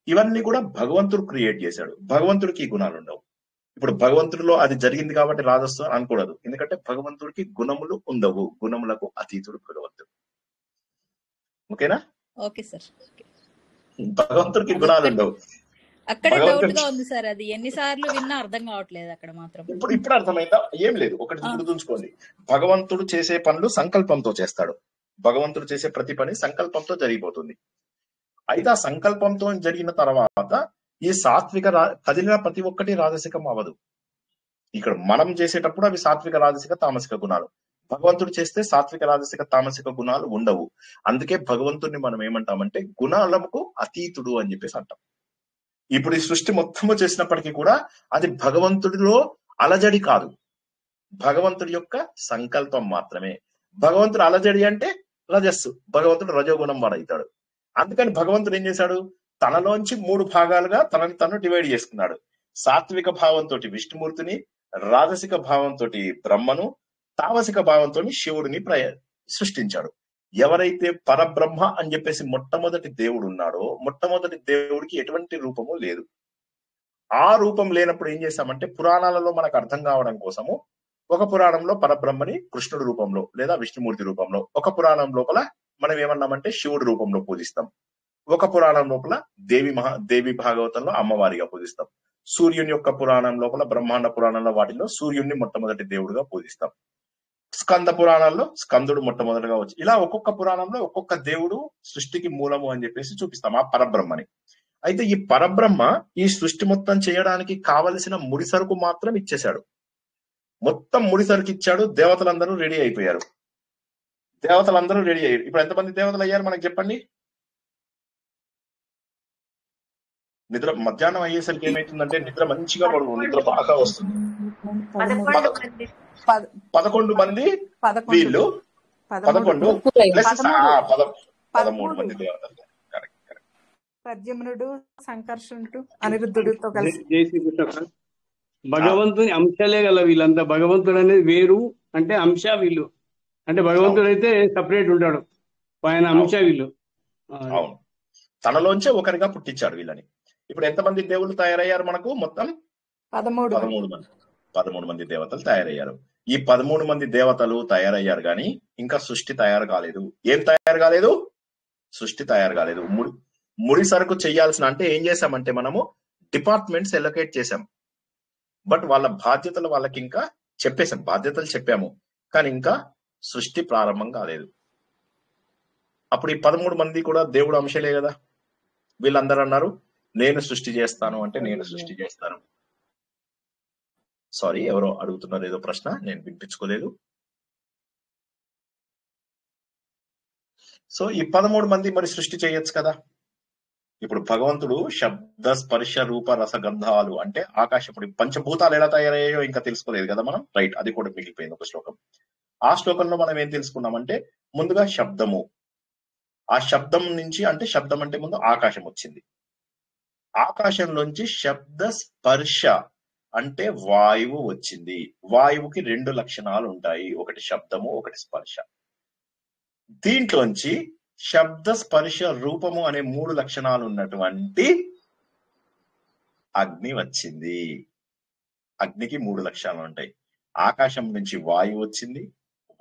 ఇవన్నీ కూడా భగవంతుడు క్రియేట్ చేశాడు. భగవంతుడికి ఈ గుణాలు ఉండవు. ఇప్పుడు భగవంతుడిలో అది జరిగింది కాబట్టి రాజస్సు అనకూడదు, ఎందుకంటే భగవంతుడికి గుణములు ఉండవు. గుణములకు అతీతుడు భగవంతుడు. ఓకేనా? Okay sir. భగవంతుడికి గుణాలు ఉండవు. అక్కడే డౌట్ గా ఉంది సార్, అది ఎన్నిసార్లు విన్నా అర్థం కావట్లేదు అక్కడ మాత్రం. ఇప్పుడు అర్థమైందా? ఏం లేదు, ఒకటి గుర్తుంచుకోండి. భగవంతుడు చేసే పనులు సంకల్పంతో చేస్తాడు. భగవంతుడు చేసే ప్రతి పని సంకల్పంతో జరిగిపోతుంది. అయితే ఆ సంకల్పంతో జరిగిన తర్వాత ఈ సాత్విక కదిలిన ప్రతి ఒక్కటి రాజసికం అవ్వదు. ఇక్కడ మనం చేసేటప్పుడు అవి సాత్విక, రాజసిక, తామసిక గుణాలు. భగవంతుడు చేస్తే సాత్విక, రాజసిక, తామసిక గుణాలు ఉండవు. అందుకే భగవంతుడిని మనం ఏమంటామంటే గుణాలకు అతీతుడు అని చెప్పేసి అంటాం. ఇప్పుడు ఈ సృష్టి మొత్తము చేసినప్పటికీ కూడా అది భగవంతుడిలో అలజడి కాదు, భగవంతుడి యొక్క సంకల్పం మాత్రమే. భగవంతుడు అలజడి అంటే రజస్సు, భగవంతుడు రజోగుణం వాడవుతాడు. అందుకని భగవంతుడు ఏం చేశాడు? తనలోంచి మూడు భాగాలుగా తనని తను డివైడ్ చేసుకున్నాడు. సాత్విక భావంతో విష్ణుమూర్తిని, రాజసిక భావంతో బ్రహ్మను, తామసిక భావంతో శివుడిని సృష్టించాడు. ఎవరైతే పరబ్రహ్మ అని చెప్పేసి మొట్టమొదటి దేవుడు ఉన్నాడో, మొట్టమొదటి దేవుడికి ఎటువంటి రూపము లేదు. ఆ రూపం లేనప్పుడు ఏం చేశామంటే పురాణాలలో మనకు అర్థం కావడం కోసము ఒక పురాణంలో పరబ్రహ్మని కృష్ణుడి రూపంలో లేదా విష్ణుమూర్తి రూపంలో, ఒక పురాణం లోపల మనం ఏమన్నామంటే శివుడి రూపంలో పూజిస్తాం, ఒక పురాణం లోపల దేవి భాగవతంలో అమ్మవారిగా పూజిస్తాం, సూర్యుని యొక్క పురాణం లోపల బ్రహ్మాండ పురాణంలో వాటిలో సూర్యుడిని మొట్టమొదటి దేవుడుగా పూజిస్తాం, స్కంద పురాణాల్లో స్కందుడు మొట్టమొదటిగా వచ్చి, ఇలా ఒక్కొక్క పురాణంలో ఒక్కొక్క దేవుడు సృష్టికి మూలము అని చెప్పేసి చూపిస్తాం ఆ పరబ్రహ్మని. అయితే ఈ పరబ్రహ్మ ఈ సృష్టి మొత్తం చేయడానికి కావలసిన ముడి సరుకు మాత్రం ఇచ్చేశాడు. మొత్తం ముడి సరుకు ఇచ్చాడు. దేవతలందరూ రెడీ అయిపోయారు. దేవతలందరూ రెడీ అయ్యారు. ఇప్పుడు ఎంతమంది దేవతలు అయ్యారు మనకు చెప్పండి? నిద్ర మధ్యాహ్నం అయ్యేసరికి ఏమైతుందంటే నిద్ర మంచిగా నిద్ర బాగా వస్తుంది. 11 మంది వీళ్ళు, 11 ప్లస్ 13 మంది దేవతలు. ప్రద్యుమ్నుడు, సంకర్షణుడు, అనిరుద్ధుడితో కలిసి. జై శ్రీకృష్ణ. భగవంతుని అంశాలే గల వీళ్ళంతా. భగవంతుడు అనేది వేరు అంటే అంశ వీళ్ళు, అంటే భగవంతుడు అయితే సపరేట్ ఉంటాడు, ఆయన అంశ వీళ్ళు. అవును, తనలోంచే ఒకరిగా పుట్టించాడు వీళ్ళని. ఇప్పుడు ఎంతమంది దేవుళ్ళు తయారయ్యారు మనకు? మొత్తం 13 మంది దేవతలు తయారయ్యారు. ఈ 13 మంది దేవతలు తయారయ్యారు కానీ ఇంకా సృష్టి తయారు కాలేదు. ఏం తయారు కాలేదు? సృష్టి తయారు కాలేదు. ముడి సరుకు చేయాల్సిన, అంటే ఏం చేసామంటే మనము డిపార్ట్మెంట్స్ ఎలొకేట్ చేసాం, బట్ వాళ్ళ బాధ్యతలు వాళ్ళకి ఇంకా చెప్పేసాం, బాధ్యతలు చెప్పాము, కానీ ఇంకా సృష్టి ప్రారంభం కాలేదు. అప్పుడు ఈ 13 మంది కూడా దేవుడు అంశలే కదా. వీళ్ళందరూ అన్నారు నేను సృష్టి చేస్తాను అంటే నేను సృష్టి చేస్తాను. సారీ, ఎవరో అడుగుతున్నారు ఏదో ప్రశ్న, నేను వినిపించుకోలేదు. సో ఈ 13 మంది మరి సృష్టి చేయొచ్చు కదా. ఇప్పుడు భగవంతుడు శబ్ద స్పర్శ రూప రసగంధాలు అంటే ఆకాశం, ఇప్పుడు పంచభూతాలు ఎలా తయారయ్యాయో ఇంకా తెలుసుకోలేదు కదా మనం. రైట్, అది కూడా మిగిలిపోయింది ఒక శ్లోకం. ఆ శ్లోకంలో మనం ఏం తెలుసుకున్నామంటే ముందుగా శబ్దము, ఆ శబ్దం నుంచి, అంటే శబ్దం అంటే ముందు ఆకాశం వచ్చింది. ఆకాశంలోంచి శబ్ద స్పర్శ అంటే వాయువు వచ్చింది. వాయువుకి 2 లక్షణాలు ఉంటాయి, ఒకటి శబ్దము, ఒకటి స్పర్శ. దీంట్లోంచి శబ్ద స్పర్శ రూపము అనే 3 లక్షణాలు ఉన్నటువంటి అగ్ని వచ్చింది. అగ్నికి 3 లక్షణాలు ఉంటాయి. ఆకాశం నుంచి వాయువు వచ్చింది,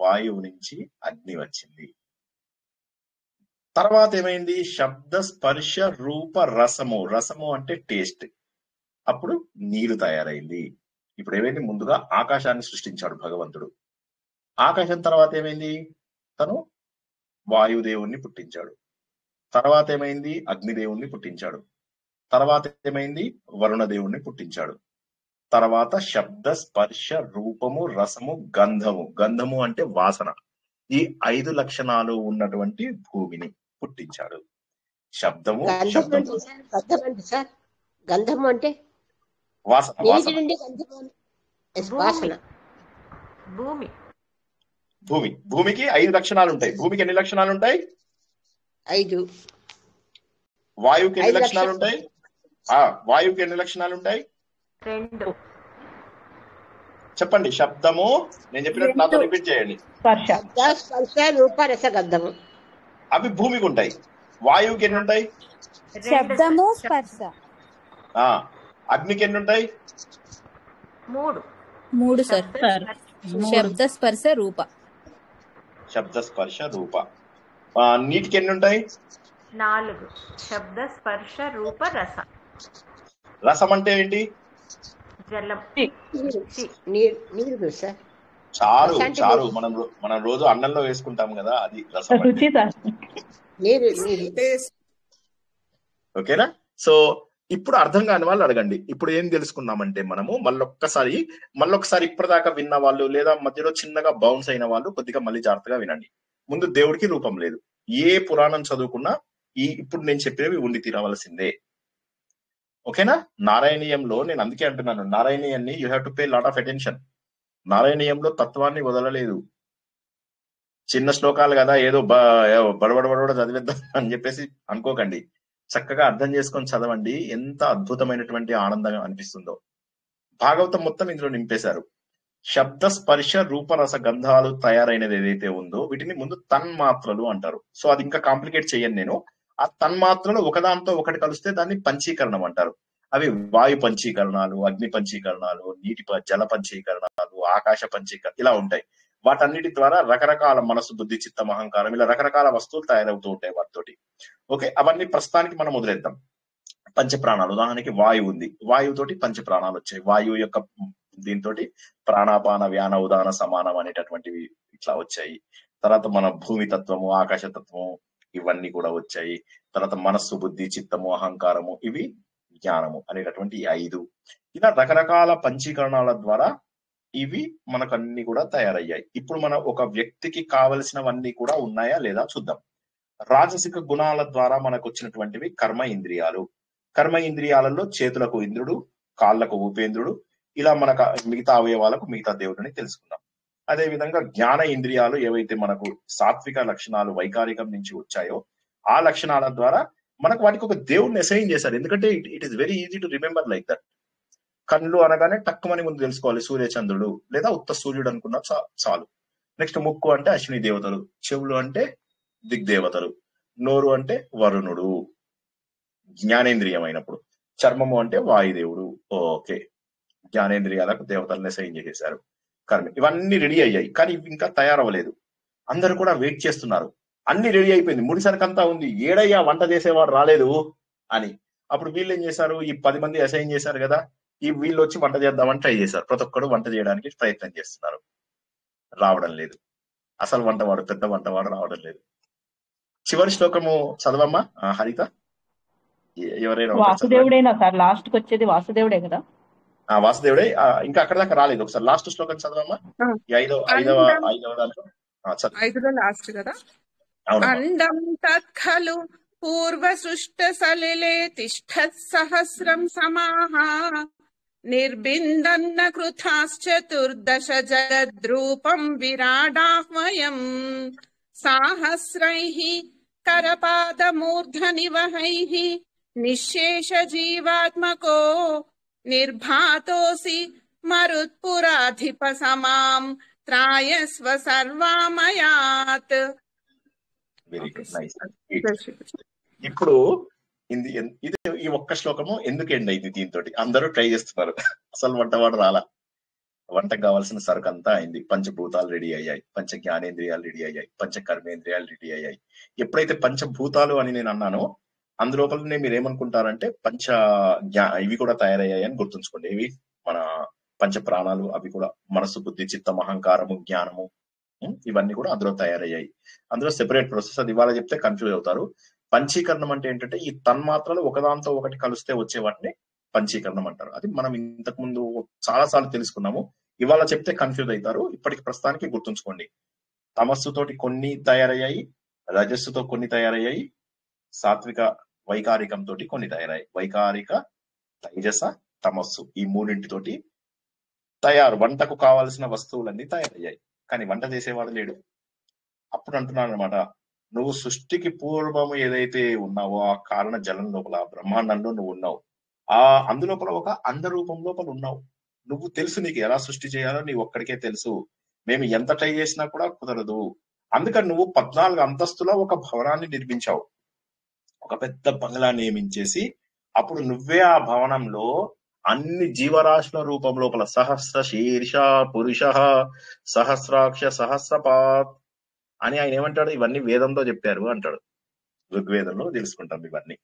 వాయువు నుంచి అగ్ని వచ్చింది. తర్వాత ఏమైంది? శబ్ద స్పర్శ రూప రసము. రసము అంటే టేస్ట్. అప్పుడు నీరు తయారైంది. ఇప్పుడు ఏమైంది? ముందుగా ఆకాశాన్ని సృష్టించాడు భగవంతుడు. ఆకాశం తర్వాత ఏమైంది? తను వాయుదేవుణ్ణి పుట్టించాడు. తర్వాత ఏమైంది? అగ్నిదేవుణ్ణి పుట్టించాడు. తర్వాత ఏమైంది? వరుణదేవుణ్ణి పుట్టించాడు. తర్వాత శబ్ద స్పర్శ రూపము రసము గంధము. గంధము అంటే వాసన. ఈ 5 లక్షణాలు ఉన్నటువంటి భూమిని పుట్టించాడు. శబ్దము శబ్దం సార్ గంధం అంటే వాసన. నీటి నుండి గంధం వాసన. భూమికి 5 లక్షణాలు ఉంటాయి. భూమికి ఎన్ని లక్షణాలు ఉంటాయి? 5. వాయువుకి ఎన్ని లక్షణాలు ఉంటాయి? వాయువుకి ఎన్ని లక్షణాలు ఉంటాయి? 2. చెప్పండి. శబ్దము, నేను చెప్పినట్టు నాతో రిపీట్ చేయండి. స్పర్శ రూప రస గంధము అవి భూమికి ఉంటాయి. వాయువుకి ఎన్ని ఉంటాయి? శబ్దము స్పర్శ. అగ్నికి ఎన్ని ఉంటాయి? 3 సార్. శబ్ద స్పర్శ రూప. శబ్ద స్పర్శ రూప. నీటికి ఎన్ని ఉంటాయి? 4. శబ్ద స్పర్శ రూప రస. రసం అంటే ఏంటి? జలం. నీరు సార్. చారు. మనం రోజు అన్నంలో వేసుకుంటాం కదా, అది రసం. ఓకేనా? సో ఇప్పుడు అర్థం కాని వాళ్ళు అడగండి. ఇప్పుడు ఏం తెలుసుకున్నామంటే మనము మళ్ళొకసారి ఇప్పటిదాకా విన్న వాళ్ళు లేదా మధ్యలో చిన్నగా బౌన్స్ అయిన వాళ్ళు కొద్దిగా మళ్ళీ జాగ్రత్తగా వినండి. ముందు దేవుడికి రూపం లేదు. ఏ పురాణం చదువుకున్నా ఇప్పుడు నేను చెప్పేవి ఉండి తీరవలసిందే. ఓకేనా? నారాయణీయంలో నేను అందుకే అంటున్నాను, నారాయణీయాన్ని you have to pay lot of attention. నారాయణీయంలో తత్వాన్ని వదలలేదు. చిన్న శ్లోకాలు కదా, ఏదో బడబడబడ చదివేద్దాం అని చెప్పేసి అనుకోకండి. చక్కగా అర్థం చేసుకొని చదవండి. ఎంత అద్భుతమైనటువంటి ఆనందంగా అనిపిస్తుందో. భాగవతం మొత్తం ఇందులో నింపేశారు. శబ్ద స్పర్శ రూపరస గంధాలు తయారైనది ఏదైతే ఉందో వీటిని ముందు తన్మాత్రలు అంటారు. సో అది ఇంకా కాంప్లికేట్ చేయను నేను. ఆ తన్మాత్రలు ఒకదాంతో ఒకటి కలిస్తే దాన్ని పంచీకరణం అంటారు. అవి వాయు పంచీకరణాలు, అగ్ని పంచీకరణాలు, జల పంచీకరణాలు, ఆకాశ పంచీకరణ ఇలా ఉంటాయి. వాటన్నిటి ద్వారా రకరకాల మనసు, బుద్ధి, చిత్తం, అహంకారం ఇలా రకరకాల వస్తువులు తయారవుతూ ఉంటాయి వాటితోటి. ఓకే, అవన్నీ ప్రస్తుతానికి మనం వదిలేద్దాం. పంచప్రాణాలు, ఉదాహరణకి వాయువు ఉంది, వాయువుతోటి పంచప్రాణాలు వచ్చాయి. వాయువు యొక్క దీంతో ప్రాణాపాన వ్యాన ఉదాన సమానం అనేటటువంటివి ఇట్లా వచ్చాయి. తర్వాత మన భూమి తత్వము, ఆకాశ తత్వము ఇవన్నీ కూడా వచ్చాయి. తర్వాత మనస్సు, బుద్ధి, చిత్తము, అహంకారము, ఇవి జ్ఞానము అనేటటువంటి 5 ఇలా రకరకాల పంచీకరణాల ద్వారా ఇవి మనకు అన్ని కూడా తయారయ్యాయి. ఇప్పుడు మన ఒక వ్యక్తికి కావలసినవన్నీ కూడా ఉన్నాయా లేదా చూద్దాం. రాజసిక గుణాల ద్వారా మనకు వచ్చినటువంటివి కర్మ ఇంద్రియాలు. కర్మ ఇంద్రియాలలో చేతులకు ఇంద్రుడు, కాళ్లకు ఉపేంద్రుడు, ఇలా మనకు మిగతా అవయవాలకు మిగతా దేవుడిని తెలుసుకుందాం. అదే విధంగా జ్ఞాన ఇంద్రియాలు ఏవైతే మనకు సాత్విక లక్షణాలు వైకారికం నుంచి వచ్చాయో ఆ లక్షణాల ద్వారా మనకు వాటికి ఒక దేవుడిని అసైన్ చేశారు. ఎందుకంటే it is very easy to remember like that. కళ్ళు అనగానే టక్కుమని ముందు తెలుసుకోవాలి సూర్యచంద్రుడు లేదా ఉత్త సూర్యుడు అనుకున్నా చాలు. నెక్స్ట్ ముక్కు అంటే అశ్విని దేవతలు, చెవులు అంటే దిగ్దేవతలు, నోరు అంటే వరుణుడు జ్ఞానేంద్రియం అయినప్పుడు, చర్మము అంటే వాయుదేవుడు. ఓకే, జ్ఞానేంద్రియాలకు దేవతలను అసైన్ చేసేశారు. కర్మ ఇవన్నీ రెడీ అయ్యాయి, కానీ ఇవి ఇంకా తయారవ్వలేదు. అందరూ కూడా వెయిట్ చేస్తున్నారు. అన్ని రెడీ అయిపోయింది, ముడిసరికంతా ఉంది, ఏడయ్యా వంట చేసేవాడు రాలేదు అని. అప్పుడు వీళ్ళు ఏం చేశారు, ఈ 10 మంది అసైన్ చేశారు కదా, వీళ్ళు వచ్చి వంట చేద్దామని ట్రై చేశారు. ప్రతి ఒక్కడు వంట చేయడానికి ప్రయత్నం చేస్తున్నారు, రావడం లేదు. అసలు వంటవాడు, పెద్ద వంటవాడు రావడం లేదు. చివరి శ్లోకము చదవమ్మా హరిత. ఎవరైనా వాసుదేవుడేనా సార్ లాస్ట్ కి వచ్చేది? వాసుదేవుడే కదా? వాసుదేవుడే. ఇంకా అక్కడ దాకా రాలేదు. ఒకసారి లాస్ట్ శ్లోకం చదవమ్మా. ఐదవ దాంట్లో 5లో లాస్ట్ కదా. అండం తత్ఖలు పూర్వ సృష్ట సలిలే తిష్టత్ సహస్రం సమాహ నిర్బిందన్న కృతాశ్చతుర్దశ జగద్రూపం విరాడాహ్వయం సాహస్రైః కరపాదమూర్ధనివహైః నిశ్శేష జీవాత్మకో నిర్భాతోసి మరుత్పురాధిప సమాం త్రాయస్వ సర్వామయాత్. Very good, nice. ఇప్పుడు ఇది ఈ ఒక్క శ్లోకము ఎందుకు ఎండ్ అయింది దీంతో? అందరూ ట్రై చేస్తున్నారు, అసలు వంటవాడు రాలా. వంటకు కావాల్సిన సరుకు అంతా అయింది, పంచభూతాలు రెడీ అయ్యాయి, పంచ జ్ఞానేంద్రియాలు రెడీ అయ్యాయి, పంచ కర్మేంద్రియాలు రెడీ అయ్యాయి. ఎప్పుడైతే పంచభూతాలు అని నేను అన్నానో అందులోపలనే మీరు ఏమనుకుంటారంటే ఇవి కూడా తయారయ్యాయి అని గుర్తుంచుకోండి. ఇవి మన పంచ ప్రాణాలు, అవి కూడా మనసు, బుద్ధి, చిత్తం, అహంకారము, జ్ఞానము, ఇవన్నీ కూడా అందులో తయారయ్యాయి. అందులో సెపరేట్ ప్రాసెస్. అది ఇవాళ చెప్తే కన్ఫ్యూజ్ అవుతారు. పంచీకరణం అంటే ఏంటంటే ఈ తన్మాత్రలు ఒకదాంతో ఒకటి కలిస్తే వచ్చే వాటిని పంచీకరణం అంటారు. అది మనం ఇంతకు ముందు చాలా సార్లు తెలుసుకున్నాము. ఇవాళ చెప్తే కన్ఫ్యూజ్ అవుతారు. ఇప్పటికి ప్రస్తుతానికి గుర్తుంచుకోండి. తమస్సుతోటి కొన్ని తయారయ్యాయి, రజస్సుతో కొన్ని తయారయ్యాయి, సాత్విక వైకారికంతో కొన్ని తయారయ్యాయి. వైకారిక, తైజస, తమస్సు ఈ మూడింటితోటి వంటకు కావాల్సిన వస్తువులన్నీ తయారయ్యాయి. కానీ వంట చేసేవాడు లేడు. అప్పుడు అంటున్నాను అనమాట, నువ్వు సృష్టికి పూర్వము ఏదైతే ఉన్నావో ఆ కారణ జలం లోపల, బ్రహ్మాండంలో నువ్వు ఉన్నావు. అందులోపల ఒక అంధరూపం లోపల ఉన్నావు. నువ్వు తెలుసు నీకు ఎలా సృష్టి చేయాలో నీ ఒక్కడికే తెలుసు. మేము ఎంత ట్రై చేసినా కూడా కుదరదు. అందుకని నువ్వు 14 అంతస్తుల ఒక భవనాన్ని నిర్మించావు, ఒక పెద్ద బంగ్లా నియమించేసి. అప్పుడు నువ్వే ఆ భవనంలో అన్ని జీవరాశుల రూపం లోపల సహస్ర శీర్ష పురుష సహస్రాక్ష సహస్రపాత్ అని ఆయన ఏమంటాడు, ఇవన్నీ వేదంలో చెప్పారు అంటాడు. ఋగ్వేదంలో తెలుసుకుంటాం ఇవన్నీ.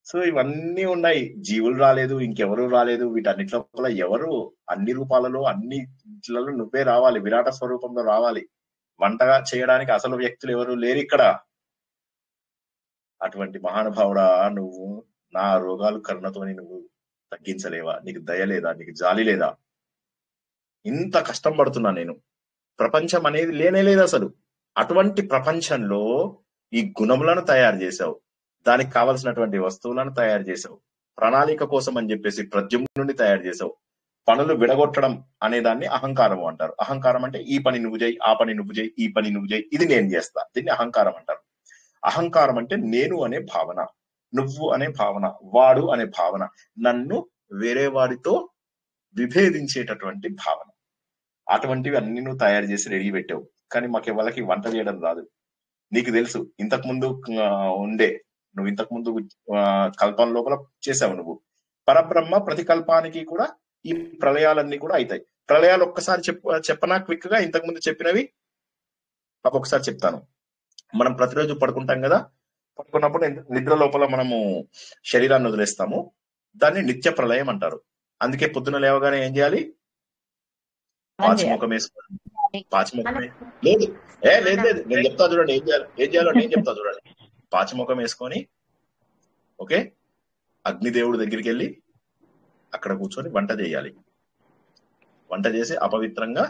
సో ఇవన్నీ ఉన్నాయి. జీవులు రాలేదు, ఇంకెవరు రాలేదు. వీటన్నిటి లోపల ఎవరు అన్ని రూపాలలో అన్నిట్లలో నువ్వే రావాలి, విరాట స్వరూపంలో రావాలి. వంటగా చేయడానికి అసలు వ్యక్తులు ఎవరు లేరు ఇక్కడ. అటువంటి మహానుభావుడా, నువ్వు నా రోగాలు కరుణతోని నువ్వు తగ్గించలేవా? నీకు దయ లేదా? నీకు జాలి లేదా? ఇంత కష్టం పడుతున్నా నేను. ప్రపంచం అనేది లేనే లేదు అసలు. అటువంటి ప్రపంచంలో ఈ గుణములను తయారు చేశావు, దానికి కావలసినటువంటి వస్తువులను తయారు చేశావు, ప్రణాళిక కోసం అని చెప్పేసి ప్రద్యుమ్నుని తయారు చేశావు. పనులు విడగొట్టడం అనే దాన్ని అహంకారం అంటారు. అహంకారం అంటే ఈ పని నువ్వు చేయి, ఆ పని నువ్వు చేయి, ఈ పని నువ్వు చేయి, ఇది నేను చేస్తా, దీన్ని అహంకారం అంటారు. అహంకారం అంటే నేను అనే భావన, నువ్వు అనే భావన, వాడు అనే భావన, నన్ను వేరే వాడితో విభేదించేటటువంటి భావన. అటువంటివి అన్ని నువ్వు తయారు చేసి రెడీ పెట్టావు. కానీ మాకెవరికి వంట చేయడం రాదు. నీకు తెలుసు, ఇంతకు ముందు నువ్వు ఇంతకు ముందు కల్పన లోపల చేసావు. నువ్వు పరబ్రహ్మ ప్రతికల్పానికి కూడా ఈ ప్రళయాలన్నీ కూడా అవుతాయి. ప్రళయాలు ఒక్కసారి చెప్పనా క్విక్ గా? ఇంతకు ముందు చెప్పినవి ఒకసారి చెప్తాను. మనం ప్రతిరోజు పడుకుంటాం కదా, పడుకున్నప్పుడు నిద్ర లోపల మనము శరీరాన్ని వదిలేస్తాము. దాన్ని నిత్య ప్రళయం అంటారు. అందుకే పొద్దున లేవగానే ఏం చేయాలి? పాచిముఖం వేసుకోవాలి. పాచిముఖమే లేదు లేదు నేను చెప్తా చూడండి ఏం చేయాలో నేను చెప్తా చూడండి. పాచిముఖం వేసుకొని, ఓకే, అగ్నిదేవుడి దగ్గరికి వెళ్ళి అక్కడ కూర్చొని వంట చేయాలి. వంట చేసి అపవిత్రంగా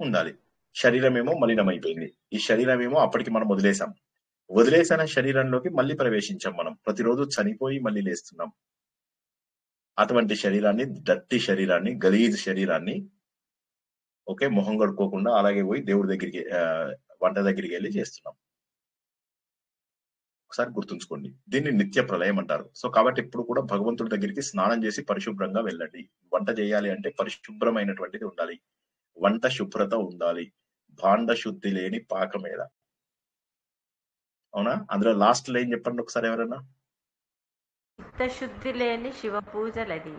ఉండాలి. శరీరం ఏమో మలినమైపోయింది. ఈ శరీరం ఏమో అప్పటికి మనం వదిలేసిన శరీరంలోకి మళ్ళీ ప్రవేశించాం. మనం ప్రతిరోజు చనిపోయి మళ్ళీ లేస్తున్నాం. అటువంటి శరీరాన్ని, డట్టి శరీరాన్ని, గలీజ్ శరీరాన్ని, ఓకే, మొహం కడుక్కోకుండా అలాగే పోయి దేవుడి దగ్గరికి, వంట దగ్గరికి వెళ్ళి చేస్తున్నాం. ఒకసారి గుర్తుంచుకోండి, దీన్ని నిత్య ప్రళయం అంటారు. సో కాబట్టి ఇప్పుడు కూడా భగవంతుడి దగ్గరికి స్నానం చేసి పరిశుభ్రంగా వెళ్ళండి. వంట చేయాలి అంటే పరిశుభ్రమైనటువంటిది ఉండాలి, వంట శుభ్రత ఉండాలి, భాండ శుద్ధి లేని పాకమేద. అవునా? అందులో లాస్ట్ లో ఏం చెప్పండి ఒకసారి ఎవరన్నా? చిత్తశుద్ధి లేని శివ పూజలది.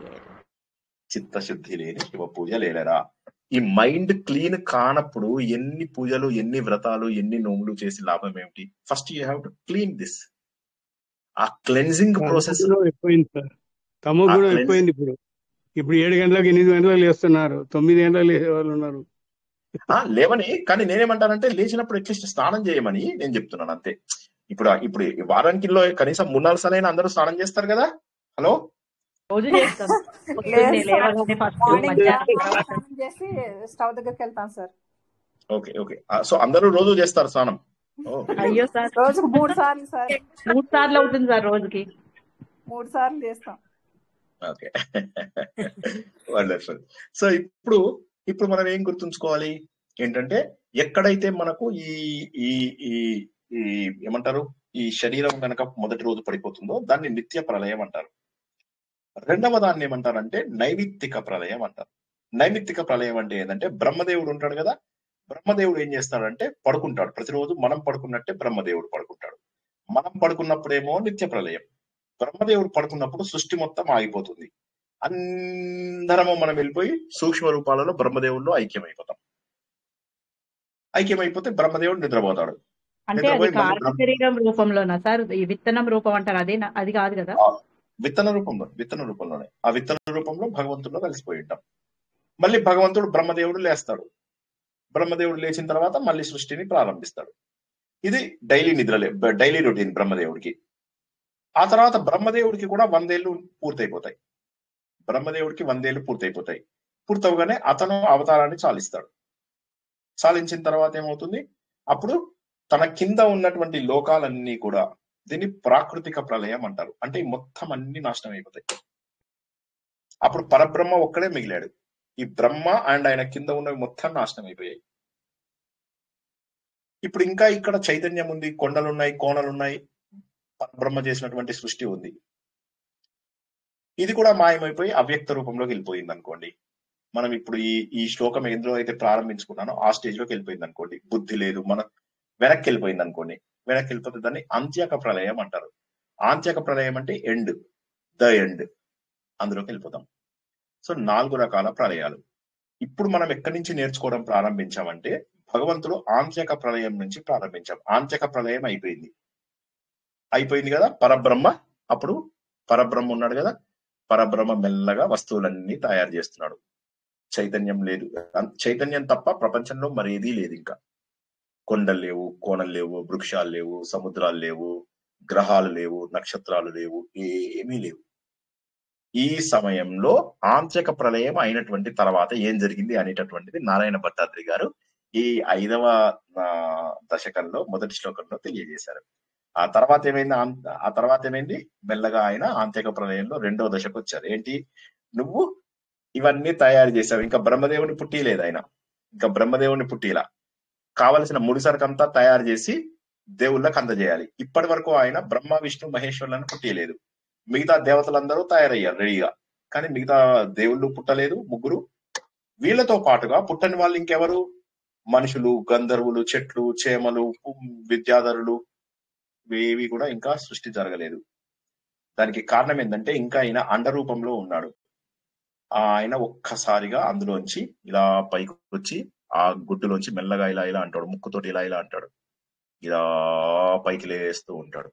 చిత్తశుద్ధి లేని శివ పూజ లేలరా. ఈ మైండ్ క్లీన్ కానప్పుడు ఎన్ని పూజలు, ఎన్ని వ్రతాలు, ఎన్ని నోములు చేసి లాభం ఏమిటి? First you have to clean this. ఆ క్లెన్జింగ్ ప్రాసెస్ ఎక్కువైంది సార్. తమో గుణం ఎక్కువైంది. ఇప్పుడు 7 గంటలకు 8 గంటలకు లేస్తున్నారు, 9 గంటలకు లేచే వాళ్ళు ఉన్నారు. లేవని. కానీ నేనేమంటానంటే లేచినప్పుడు అట్లీస్ట్ స్నానం చేయమని నేను చెప్తున్నాను అంతే. ఇప్పుడు వారానికి కనీసం 3-4 సార్లు అందరూ స్నానం చేస్తారు కదా. హలో, రోజు చేస్తాం. స్టవ్ దగ్గరికి వెళ్తాం సార్. Okay okay. సో అందరూ రోజు చేస్తారు స్నానం? అయ్యో సార్, రోజు 3 సార్లు సార్. 3 సార్లు అవుతుంది సార్, రోజుకి 3 సార్లు చేస్తాం. Okay, wonderful. సో ఇప్పుడు మనం ఏం గుర్తుంచుకోవాలి ఏంటంటే, ఎక్కడైతే మనకు ఈ ఏమంటారు, ఈ శరీరం కనుక మొదటి రోజు పడిపోతుందో దాన్ని నిత్య ప్రళయం అంటారు. రెండవ దాన్ని ఏమంటారంటే నైమిత్తిక ప్రళయం అంటారు. నైమిత్తిక ప్రళయం అంటే ఏంటంటే, బ్రహ్మదేవుడు ఉంటాడు కదా, బ్రహ్మదేవుడు ఏం చేస్తాడంటే పడుకుంటాడు. ప్రతిరోజు మనం పడుకున్నట్టే బ్రహ్మదేవుడు పడుకుంటాడు. మనం పడుకున్నప్పుడేమో నిత్య ప్రళయం, బ్రహ్మదేవుడు పడుకున్నప్పుడు సృష్టి మొత్తం ఆగిపోతుంది. అందరము మనం వెళ్ళిపోయి సూక్ష్మ రూపాలలో బ్రహ్మదేవుల్లో ఐక్యమైపోతాం. ఐక్యమైపోతే బ్రహ్మదేవుడు నిద్రపోతాడు. అంటే అది నిద్రపోయి మళ్ళీ కారణ శరీరం రూపంలోనా సార్? ఈ విత్తనం రూపం అంటారు అదే, అది కాదు కదా? విత్తన రూపంలోనే ఆ విత్తన రూపంలో భగవంతుడిలో కలిసిపోయి ఉంటాం. మళ్ళీ భగవంతుడు బ్రహ్మదేవుడు లేస్తాడు. బ్రహ్మదేవుడు లేచిన తర్వాత మళ్ళీ సృష్టిని ప్రారంభిస్తాడు. ఇది డైలీ రొటీన్ బ్రహ్మదేవుడికి. ఆ తర్వాత బ్రహ్మదేవుడికి కూడా 100 ఏళ్ళు పూర్తయిపోతాయి. పూర్తవగానే అతను అవతారాన్ని చాలిస్తాడు. చాలించిన తర్వాత ఏమవుతుంది? అప్పుడు తన కింద ఉన్నటువంటి లోకాలన్నీ కూడా, దీన్ని ప్రాకృతిక ప్రళయం అంటారు. అంటే మొత్తం అన్ని నాశనం అయిపోతాయి. అప్పుడు పరబ్రహ్మ ఒక్కడే మిగిలాడు. ఈ బ్రహ్మ అండ్ ఆయన కింద ఉన్నవి మొత్తం నాశనం అయిపోయాయి. ఇప్పుడు ఇంకా ఇక్కడ చైతన్యం ఉంది, కొండలున్నాయి, కోణలున్నాయి, పరబ్రహ్మ చేసినటువంటి సృష్టి ఉంది. ఇది కూడా మాయమైపోయి అవ్యక్త రూపంలోకి వెళ్ళిపోయింది అనుకోండి. మనం ఇప్పుడు ఈ శ్లోకం ఎందులో అయితే ప్రారంభించుకున్నానో ఆ స్టేజ్ లోకి వెళ్ళిపోయింది అనుకోండి. బుద్ధి లేదు, మన వెనక్కి వెళ్ళిపోయింది అనుకోండి. వెనక్కి వెళ్ళిపోతే దాన్ని అంత్యక ప్రళయం అంటారు. ఆంత్యక ప్రళయం అంటే ఎండ్, ద ఎండ్, అందులోకి వెళ్ళిపోతాం. సో 4 రకాల ప్రళయాలు. ఇప్పుడు మనం ఎక్కడి నుంచి నేర్చుకోవడం ప్రారంభించామంటే భగవంతుడు ఆంత్యక ప్రళయం నుంచి ప్రారంభించాం. ఆంత్యక ప్రళయం అయిపోయింది కదా పరబ్రహ్మ. అప్పుడు పరబ్రహ్మ ఉన్నాడు కదా, పరబ్రహ్మ మెల్లగా వస్తువులన్నీ తయారు చేస్తున్నాడు. చైతన్యం లేదు, చైతన్యం తప్ప ప్రపంచంలో మరేదీ లేదు. ఇంకా కొండలు లేవు, కోణలు లేవు, వృక్షాలు లేవు, సముద్రాలు లేవు, గ్రహాలు లేవు, నక్షత్రాలు లేవు, ఏమీ లేవు. ఈ సమయంలో ఆంత్యక ప్రళయం అయినటువంటి తర్వాత ఏం జరిగింది అనేటటువంటిది నారాయణ భట్టాద్రి గారు ఈ 5వ దశకంలో మొదటి శ్లోకంలో తెలియజేశారు. ఆ తర్వాత ఏమైంది? మెల్లగా ఆయన ఆంత్యక ప్రళయంలో 2వ దశకు వచ్చారు. ఏంటి? నువ్వు ఇవన్నీ తయారు చేశావు, ఇంకా బ్రహ్మదేవుని పుట్టిలేదు ఆయన, ఇంకా బ్రహ్మదేవుని పుట్టిలా కావలసిన ముడిసరకంతా తయారు చేసి దేవుళ్ళకి అందజేయాలి. ఇప్పటి వరకు ఆయన బ్రహ్మ, విష్ణు, మహేశ్వరులను పుట్టియలేదు. మిగతా దేవతలందరూ తయారయ్యారు రెడీగా, కానీ మిగతా దేవుళ్ళు పుట్టలేదు 3. వీళ్ళతో పాటుగా పుట్టని వాళ్ళు ఇంకెవరు? మనుషులు, గంధర్వులు, చెట్లు, చేమలు, విద్యాధరులు, ఇవి కూడా ఇంకా సృష్టి జరగలేదు. దానికి కారణం ఏంటంటే ఇంకా ఆయన అండ రూపంలో ఉన్నాడు. ఆయన ఒక్కసారిగా అందులోంచి ఇలా పైకి వచ్చి ఆ గుడ్డులోంచి మెల్లగా ఇలా అంటాడు, ముక్కుతోటి ఇలా అంటాడు, ఇలా పైకి లేస్తూ ఉంటాడు.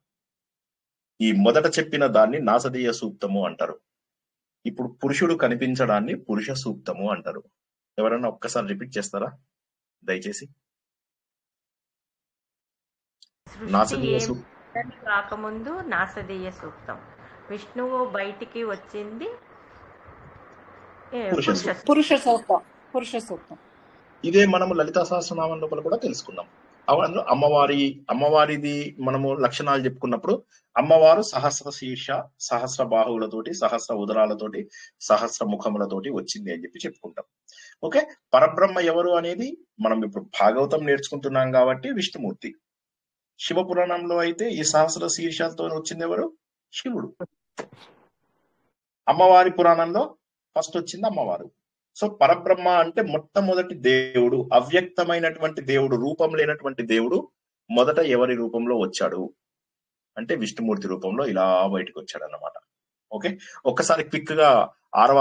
ఈ మొదట చెప్పిన దాన్ని నాసదీయ సూక్తము అంటారు. ఇప్పుడు పురుషుడు కనిపించడాన్ని పురుష సూక్తము అంటారు. ఎవరన్నా ఒక్కసారి రిపీట్ చేస్తారా దయచేసి? నాసదీయ సూక్తం రాకముందు నాసదీయ సూక్తం, విష్ణువు బయటికి వచ్చింది పురుష సూక్తం. ఇదే మనము లలితా సహస్రనామం లోపల కూడా తెలుసుకున్నాం. అందులో అమ్మవారిది మనము లక్షణాలు చెప్పుకున్నప్పుడు అమ్మవారు సహస్ర శీర్ష, సహస్ర బాహువులతోటి, సహస్ర ఉదరాలతోటి, సహస్ర ముఖములతోటి వచ్చింది అని చెప్పుకుంటాం. ఓకే, పరబ్రహ్మ ఎవరు అనేది మనం ఇప్పుడు భాగవతం నేర్చుకుంటున్నాం కాబట్టి విష్ణుమూర్తి. శివపురాణంలో అయితే ఈ సహస్ర శీర్షాలతో వచ్చింది ఎవరు? శివుడు. అమ్మవారి పురాణంలో ఫస్ట్ వచ్చింది అమ్మవారు. సో పరబ్రహ్మ అంటే మొట్టమొదటి దేవుడు, అవ్యక్తమైనటువంటి దేవుడు, రూపం లేనటువంటి దేవుడు మొదట ఎవరి రూపంలో వచ్చాడు అంటే విష్ణుమూర్తి రూపంలో ఇలా బయటకు వచ్చాడు అన్నమాట. ఓకే, ఒక్కసారి క్విక్ గా 6వ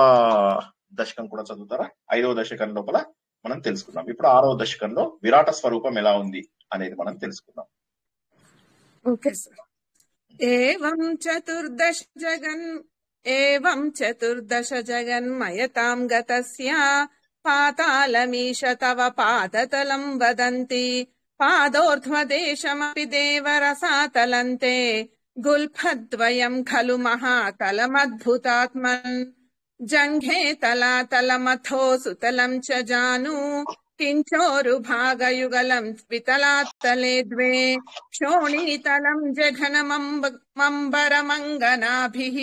దశకం కూడా చదువుతారా? 5వ దశకం లోపల మనం తెలుసుకుందాం. ఇప్పుడు 6వ దశకంలో విరాట స్వరూపం ఎలా ఉంది అనేది మనం తెలుసుకుందాం. Okay sir. ఏవం చతుర్దశ జగన్మయతాం గతస్య పాతాళమీశ తవ పాదతలం వదంతి పాదోర్ధ్వదేశమపి దేవరసాతలంతే గుల్ఫద్వయం ఖలు మహాతలమద్భుతాత్మన్ జంఘే తలాతలమథో సుతలం చ జాను కించోరు భాగయుగలం వితలాత్తలే ద్వే క్షోణీతలం జఘనమంబరమంగనాభిః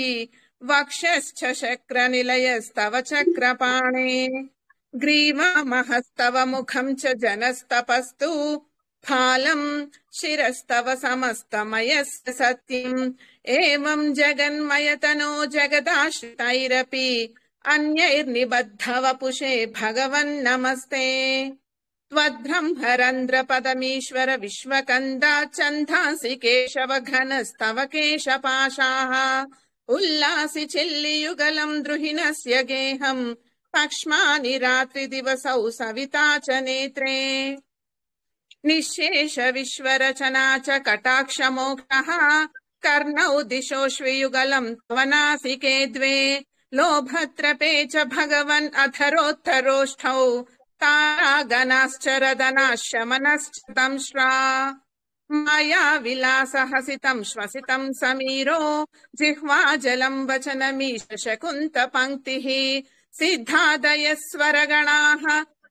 వక్షశ్చ శక్ర నిలయస్తవ చక్రపాణే గ్రీవామహస్తవ ముఖం చ జనస్తపస్తు ఫాలం శిరస్తవ సమస్తమయస్య సత్యం ఏవం జగన్మయతనో జగదాశ్రితైరపి అన్యైర్నిబద్ధ వపుషే భగవన్ నమస్తే. त्वद्ब्रह्मरन्ध्रपदमीश्वर विश्वकन्दाच्छन्दांसि केशव घनस्तव केशपाशाः उल्लासि चिल्लियुगलम् द्रुहिणस्य गेहम् पक्ष्मानि रात्रिदिवसौ सविता च नेत्रे निःशेष विश्वरचना च कटाक्षमोक्षः कर्णौ दिशोऽश्वयुगलम् तव नासिके द्वे लोभत्रपे च भगवन् अथरोत्तरोष्ठौ तारागणाश्च रदनाश्च तंश्रा माया विलासहसितम् श्वसितम् समीरो जिह्वाजलम् वचनमीश शकुन्तपङ्क्तिः सिद्धादयस्वरगणाः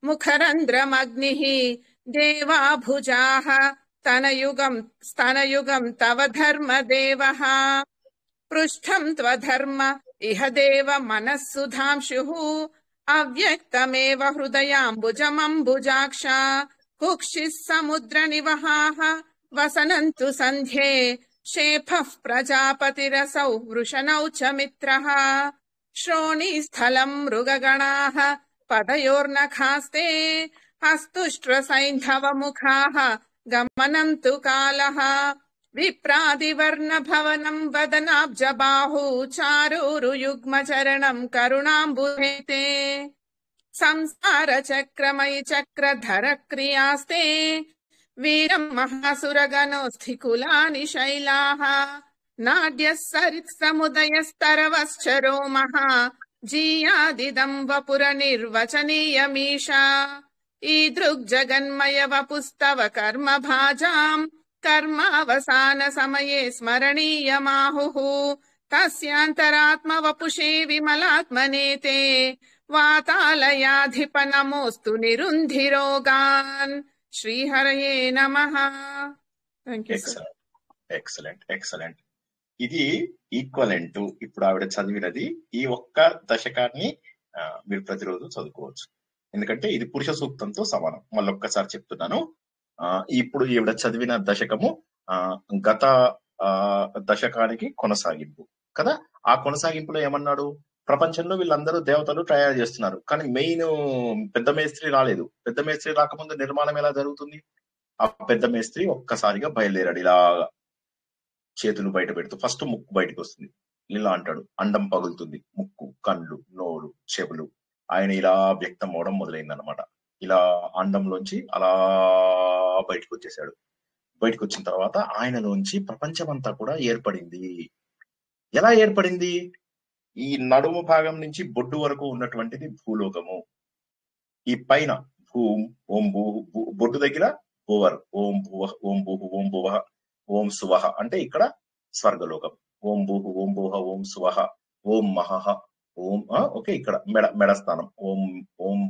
मुखरन्ध्रमग्निः देवा भुजाः स्तनयुगम् तव धर्मदेवः पृष्ठम् त्वधर्म इह देव मनः सुधांशुः अव्यक्तमेव हृदयाम्बुजमम्बुजाक्ष कुक्षिः समुद्रनिवहाः वसनन्तु सन्ध्ये शेफः प्रजापतिरसौ वृषणौ च मित्रः श्रोणीस्थलम् मृगगणाः पदयोर्नखास्ते हस्तुष्ट्रसैन्धवमुखाः गमनम् तु कालः विप्रादिवर्णभवनम् वदनाब्जबाहु चारूरुयुग्मचरणम् करुणाम्बुधेते संसारचक्रमयि चक्रधर क्रियास्ते वीरम् महासुरगणोऽस्थिकुलानि शैलाः नाड्यः सरित्समुदयस्तरवश्च रोमः जीयादिदम् वपुरनिर्वचनीयमीशा ईदृग्जगन्मय वपुस्तव कर्म भाजाम् कर्मावसान समये स्मरणीयमाहुः तस्यान्तरात्म वपुषे विमलात्मनेते वातालयाधिप नमोऽस्तु निरुन्धिरोगान् శ్రీహరయే నమః. ఎక్సలెంట్. ఇది ఈక్వలెంట్ ఇప్పుడు ఆవిడ చదివినది ఈ ఒక్క దశకాన్ని మీరు ప్రతిరోజు చదువుకోవచ్చు, ఎందుకంటే ఇది పురుష సూక్తంతో సమానం. మళ్ళీ ఒక్కసారి చెప్తున్నాను. ఇప్పుడు ఈవిడ చదివిన దశకము గత దశకానికి కొనసాగింపు కదా. ఆ కొనసాగింపులో ఏమన్నాడు, ప్రపంచంలో వీళ్ళందరూ దేవతలు తయారు చేస్తున్నారు, కానీ మెయిన్ పెద్ద మేస్త్రి రాలేదు. పెద్ద మేస్త్రి రాకముందు నిర్మాణం ఎలా జరుగుతుంది? ఆ పెద్ద మేస్త్రి ఒక్కసారిగా బయలుదేరాడు, ఇలా చేతులు బయట పెడుతూ. ఫస్ట్ ముక్కు బయటకు వస్తుంది, ఇలా అంటాడు, అండం పగులుతుంది, ముక్కు, కళ్ళు, నోరు, చెవులు. ఆయన ఇలా వ్యక్తం అవడం మొదలైంది అనమాట. ఇలా అండంలోంచి అలా బయటకు వచ్చేసాడు. బయటకు వచ్చిన తర్వాత ఆయనలోంచి ప్రపంచమంతా కూడా ఏర్పడింది. ఎలా ఏర్పడింది? ఈ నడుము భాగం నుంచి బొడ్డు వరకు ఉన్నటువంటిది భూలోకము. ఈ పైన భూమ్, ఓం భూ, బొడ్డు దగ్గర భూవర్, ఓం భూవ, ఓం భూహు, ఓం భువ, ఓం సువహ అంటే ఇక్కడ స్వర్గలోకం. ఓం భూహు, ఓం భువ, ఓం సువహ, ఓం మహహ, ఓం ఓకే ఇక్కడ మెడ స్థానం. ఓం ఓం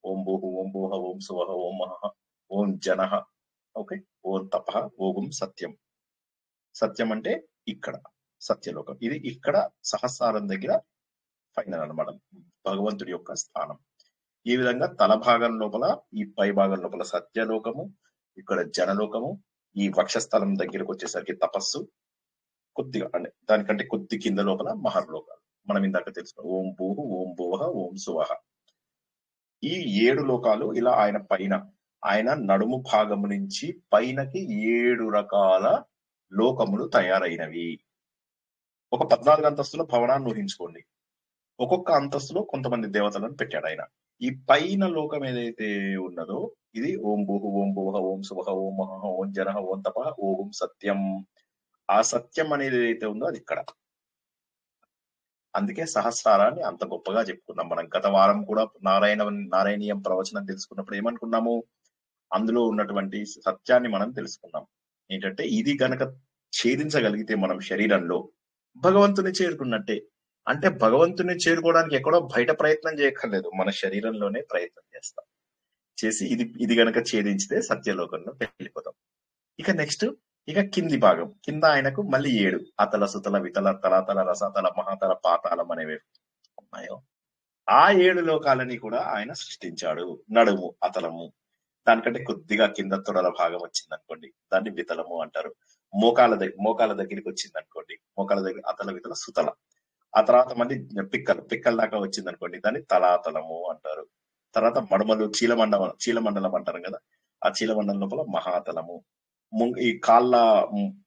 ఓం భూహు, ఓం భువ, ఓం సువహ, ఓం మహహ, ఓం జనహ, ఓకే, ఓం తపహ, ఓం సత్యం. సత్యం అంటే ఇక్కడ సత్యలోకం. ఇది ఇక్కడ సహస్రారం దగ్గర ఫైనల్ అన్నమాట, భగవంతుడి యొక్క స్థానం. ఈ విధంగా తల భాగం లోపల, ఈ పై భాగం లోపల సత్యలోకము, ఇక్కడ జనలోకము, ఈ వక్షస్థలం దగ్గరకు వచ్చేసరికి తపస్సు, కొద్దిగా అంటే దానికంటే కొద్ది కింద లోపల మహర్లోకాలు. మనం ఇందాక తెలుసుకున్నాం, ఓం భూహు, ఓం భువహ, ఓం సువహ. ఈ 7 లోకాలు ఇలా ఆయన పైన, ఆయన నడుము భాగము నుంచి పైనకి 7 రకాల లోకములు తయారైనవి. ఒక 14 అంతస్తుల భవనాన్ని ఊహించుకోండి. ఒక్కొక్క అంతస్తులో కొంతమంది దేవతలను పెట్టాడు ఆయన. ఈ పైన లోకం ఏదైతే ఉన్నదో ఇది ఓం భూహు, ఓం భువహ, ఓం సువహ, ఓం మహః, ఓం జనః, ఓం తపః, ఓం సత్యం. ఆ సత్యం అనేది ఏదైతే ఉందో అది ఇక్కడ. అందుకే సహస్రారాన్ని అంత గొప్పగా చెప్పుకున్నాం మనం. గత వారం కూడా నారాయణీయం ప్రవచనం తెలుసుకున్నప్పుడు ఏమనుకున్నాము, అందులో ఉన్నటువంటి సత్యాన్ని మనం తెలుసుకున్నాం. ఏంటంటే ఇది గనక ఛేదించగలిగితే మనం శరీరంలో భగవంతుని చేరుకున్నట్టే. అంటే భగవంతుని చేరుకోవడానికి ఎక్కడో బయట ప్రయత్నం చేయక్కర్లేదు, మన శరీరంలోనే ప్రయత్నం చేస్తాం. చేసి ఇది గనక ఛేదించితే సత్యలోకంలో వెళ్ళిపోతాం. ఇక నెక్స్ట్ కింది భాగం, కింద ఆయనకు మళ్ళీ 7 అతల, సుతల, వితల, తలాతల, రసాతల, మహాతల, పాతాళం అనేవి ఉన్నాయో ఆ 7 లోకాలని కూడా ఆయన సృష్టించాడు. నడుము అతలము, దానికంటే కొద్దిగా కింద తొడల భాగం వచ్చింది అనుకోండి, దాన్ని వితలము అంటారు. మోకాల దగ్గరికి వచ్చింది అనుకోండి, మోకాల దగ్గర అతల, వితల, సుతల. ఆ తర్వాత మళ్ళీ పిక్కల దాకా వచ్చింది అనుకోండి, దాన్ని తలాతలము అంటారు. తర్వాత మడుమలు చీలమండలం అంటారు కదా, ఆ చీలమండలం లోపల మహాతలము, ఈ కాళ్ళ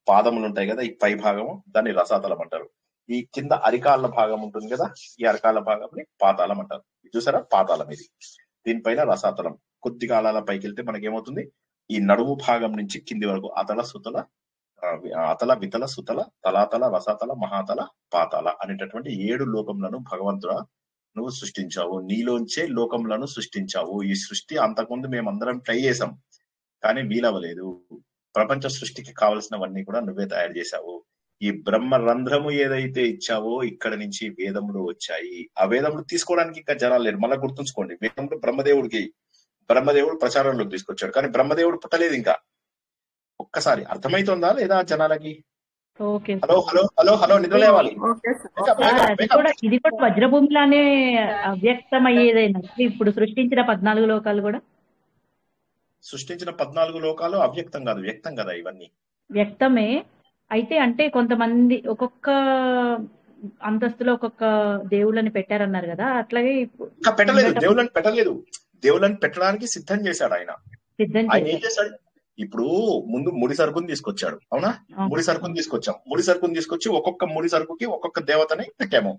పాదములు ఉంటాయి కదా, ఈ పై భాగము దాన్ని రసాతలం అంటారు. ఈ కింద అరికాళ్ళ భాగం ఉంటుంది కదా, ఈ అరికాళ్ళ భాగంని పాతాళం అంటారు. చూసారా, పాతాళం ఇది. దీనిపైన రసాతలం. కొద్ది కాలాల పైకి వెళ్తే మనకేమవుతుంది, ఈ నడుము భాగం నుంచి కింది వరకు అతల వితల సుతల తలాతల రసాతల మహాతల పాతాల అనేటటువంటి 7 లోకములను భగవంతుడా నువ్వు సృష్టించావు. నీలోంచే లోకములను సృష్టించావు. ఈ సృష్టి అంతకుముందు మేమందరం ట్రై చేసాం, కానీ వీలవలేదు. ప్రపంచ సృష్టికి కావలసినవన్నీ కూడా నువ్వే తయారు చేశావు. ఈ బ్రహ్మ రంధ్రము ఏదైతే ఇచ్చావో ఇక్కడ నుంచి వేదములు వచ్చాయి. ఆ వేదములు తీసుకోవడానికి ఇంకా జనాలు లేరు. మళ్ళీ గుర్తుంచుకోండి, వేదములు బ్రహ్మదేవుడు ప్రచారంలోకి తీసుకొచ్చాడు, కానీ బ్రహ్మదేవుడు పుట్టలేదు ఇంకా. ఒక్కసారి అర్థమైతుందా లేదా జనాలకి? హలో హలో హలో హలో నిద్ర లేవాలి. ఇది కూడా వజ్రభూమిలానే అవ్యక్తమయ్యేదైనా ఇప్పుడు సృష్టించిన 14 లోకాలు కూడా? సృష్టించిన 14 లోకాలు అవ్యక్తం కాదు, వ్యక్తం కదా. ఇవన్నీ వ్యక్తమే అయితే. అంటే కొంతమంది ఒక్కొక్క అంతస్తులో ఒక్కొక్క దేవుళ్ళని పెట్టారన్నారు కదా, అట్లాగే పెట్టలేదు. దేవుళ్ళని పెట్టడానికి సిద్ధం చేశాడు ఆయన. ఆయన ఏం చేశాడు, ఇప్పుడు ముందు ముడి సరుకుని తీసుకొచ్చాడు, అవునా? ముడి సరుకుని తీసుకొచ్చి ఒక్కొక్క ముడి సరుకుకి ఒక్కొక్క దేవతని పెట్టాము,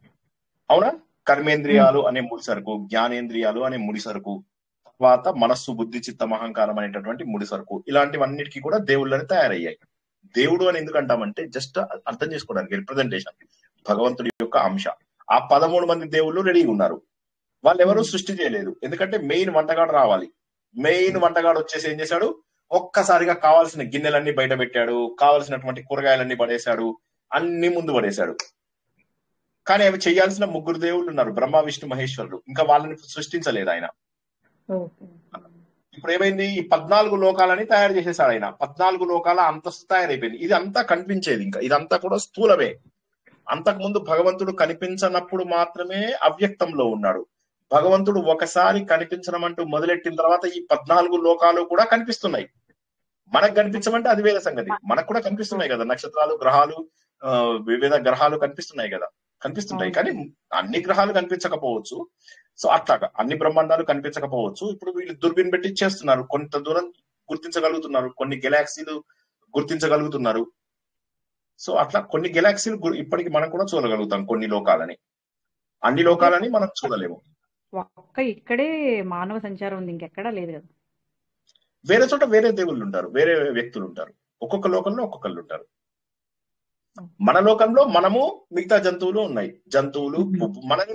అవునా? కర్మేంద్రియాలు అనే ముడి సరుకు, జ్ఞానేంద్రియాలు అనే ముడి సరుకు, తర్వాత మనస్సు బుద్ధి చిత్తం అహంకారం అనేటటువంటి ముడి సరుకు, ఇలాంటివన్నిటికీ కూడా దేవుళ్ళని తయారయ్యాయి. దేవుడు అని ఎందుకు అంటామంటే జస్ట్ అర్థం చేసుకోవడానికి, రిప్రజెంటేషన్, భగవంతుడి యొక్క అంశ. ఆ 13 మంది దేవుళ్ళు రెడీగా ఉన్నారు. వాళ్ళు ఎవరు సృష్టి చేయలేదు, ఎందుకంటే మెయిన్ వంటగాడు రావాలి. మెయిన్ వంటగాడు వచ్చేసి ఏం చేశాడు, ఒక్కసారిగా కావాల్సిన గిన్నెలన్నీ బయట పెట్టాడు, కావాల్సినటువంటి కూరగాయలన్నీ పడేశాడు, అన్ని ముందు పడేశాడు. కానీ అవి చేయాల్సిన 3 దేవుళ్ళు ఉన్నారు, బ్రహ్మ విష్ణు మహేశ్వరుడు. ఇంకా వాళ్ళని సృష్టించలేదు ఆయన. ఇప్పుడు ఏమైంది, ఈ 14 లోకాలని తయారు చేసేసాడు ఆయన. 14 లోకాల అంతస్తు తయారైపోయింది. ఇది అంతా కనిపించేది, ఇంకా ఇదంతా కూడా స్థూలమే. అంతకుముందు భగవంతుడు కనిపించనప్పుడు మాత్రమే అవ్యక్తంలో ఉన్నాడు. భగవంతుడు ఒకసారి కనిపించడం అంటూ మొదలెట్టిన తర్వాత ఈ 14 లోకాలు కూడా కనిపిస్తున్నాయి. మనకు కనిపించమంటే అది వేరే సంగతి. మనకు కూడా కనిపిస్తున్నాయి కదా, నక్షత్రాలు, గ్రహాలు, వివిధ గ్రహాలు కనిపిస్తున్నాయి కదా, కనిపిస్తుంటాయి. కానీ అన్ని గ్రహాలు కనిపించకపోవచ్చు. సో అట్లాగా అన్ని బ్రహ్మాండాలు కనిపించకపోవచ్చు. ఇప్పుడు వీళ్ళు దుర్బిన్ పెట్టి చేస్తున్నారు, కొంత దూరం గుర్తించగలుగుతున్నారు, కొన్ని గెలాక్సీలు గుర్తించగలుగుతున్నారు. సో అట్లా కొన్ని గెలాక్సీలు ఇప్పటికి మనం కూడా చూడగలుగుతాం, కొన్ని లోకాలని. అన్ని లోకాలని మనం చూడలేము. ఇక్కడే మానవ సంచారం ఉంది, ఇంకెక్కడా లేదు కదా. వేరే చోట వేరే దేవుళ్ళు ఉంటారు, వేరే వ్యక్తులు ఉంటారు. ఒక్కొక్క లోకంలో ఒక్కొక్కళ్ళు ఉంటారు. మన లోకంలో మనము, మిగతా జంతువులు ఉన్నాయి. జంతువులు మనని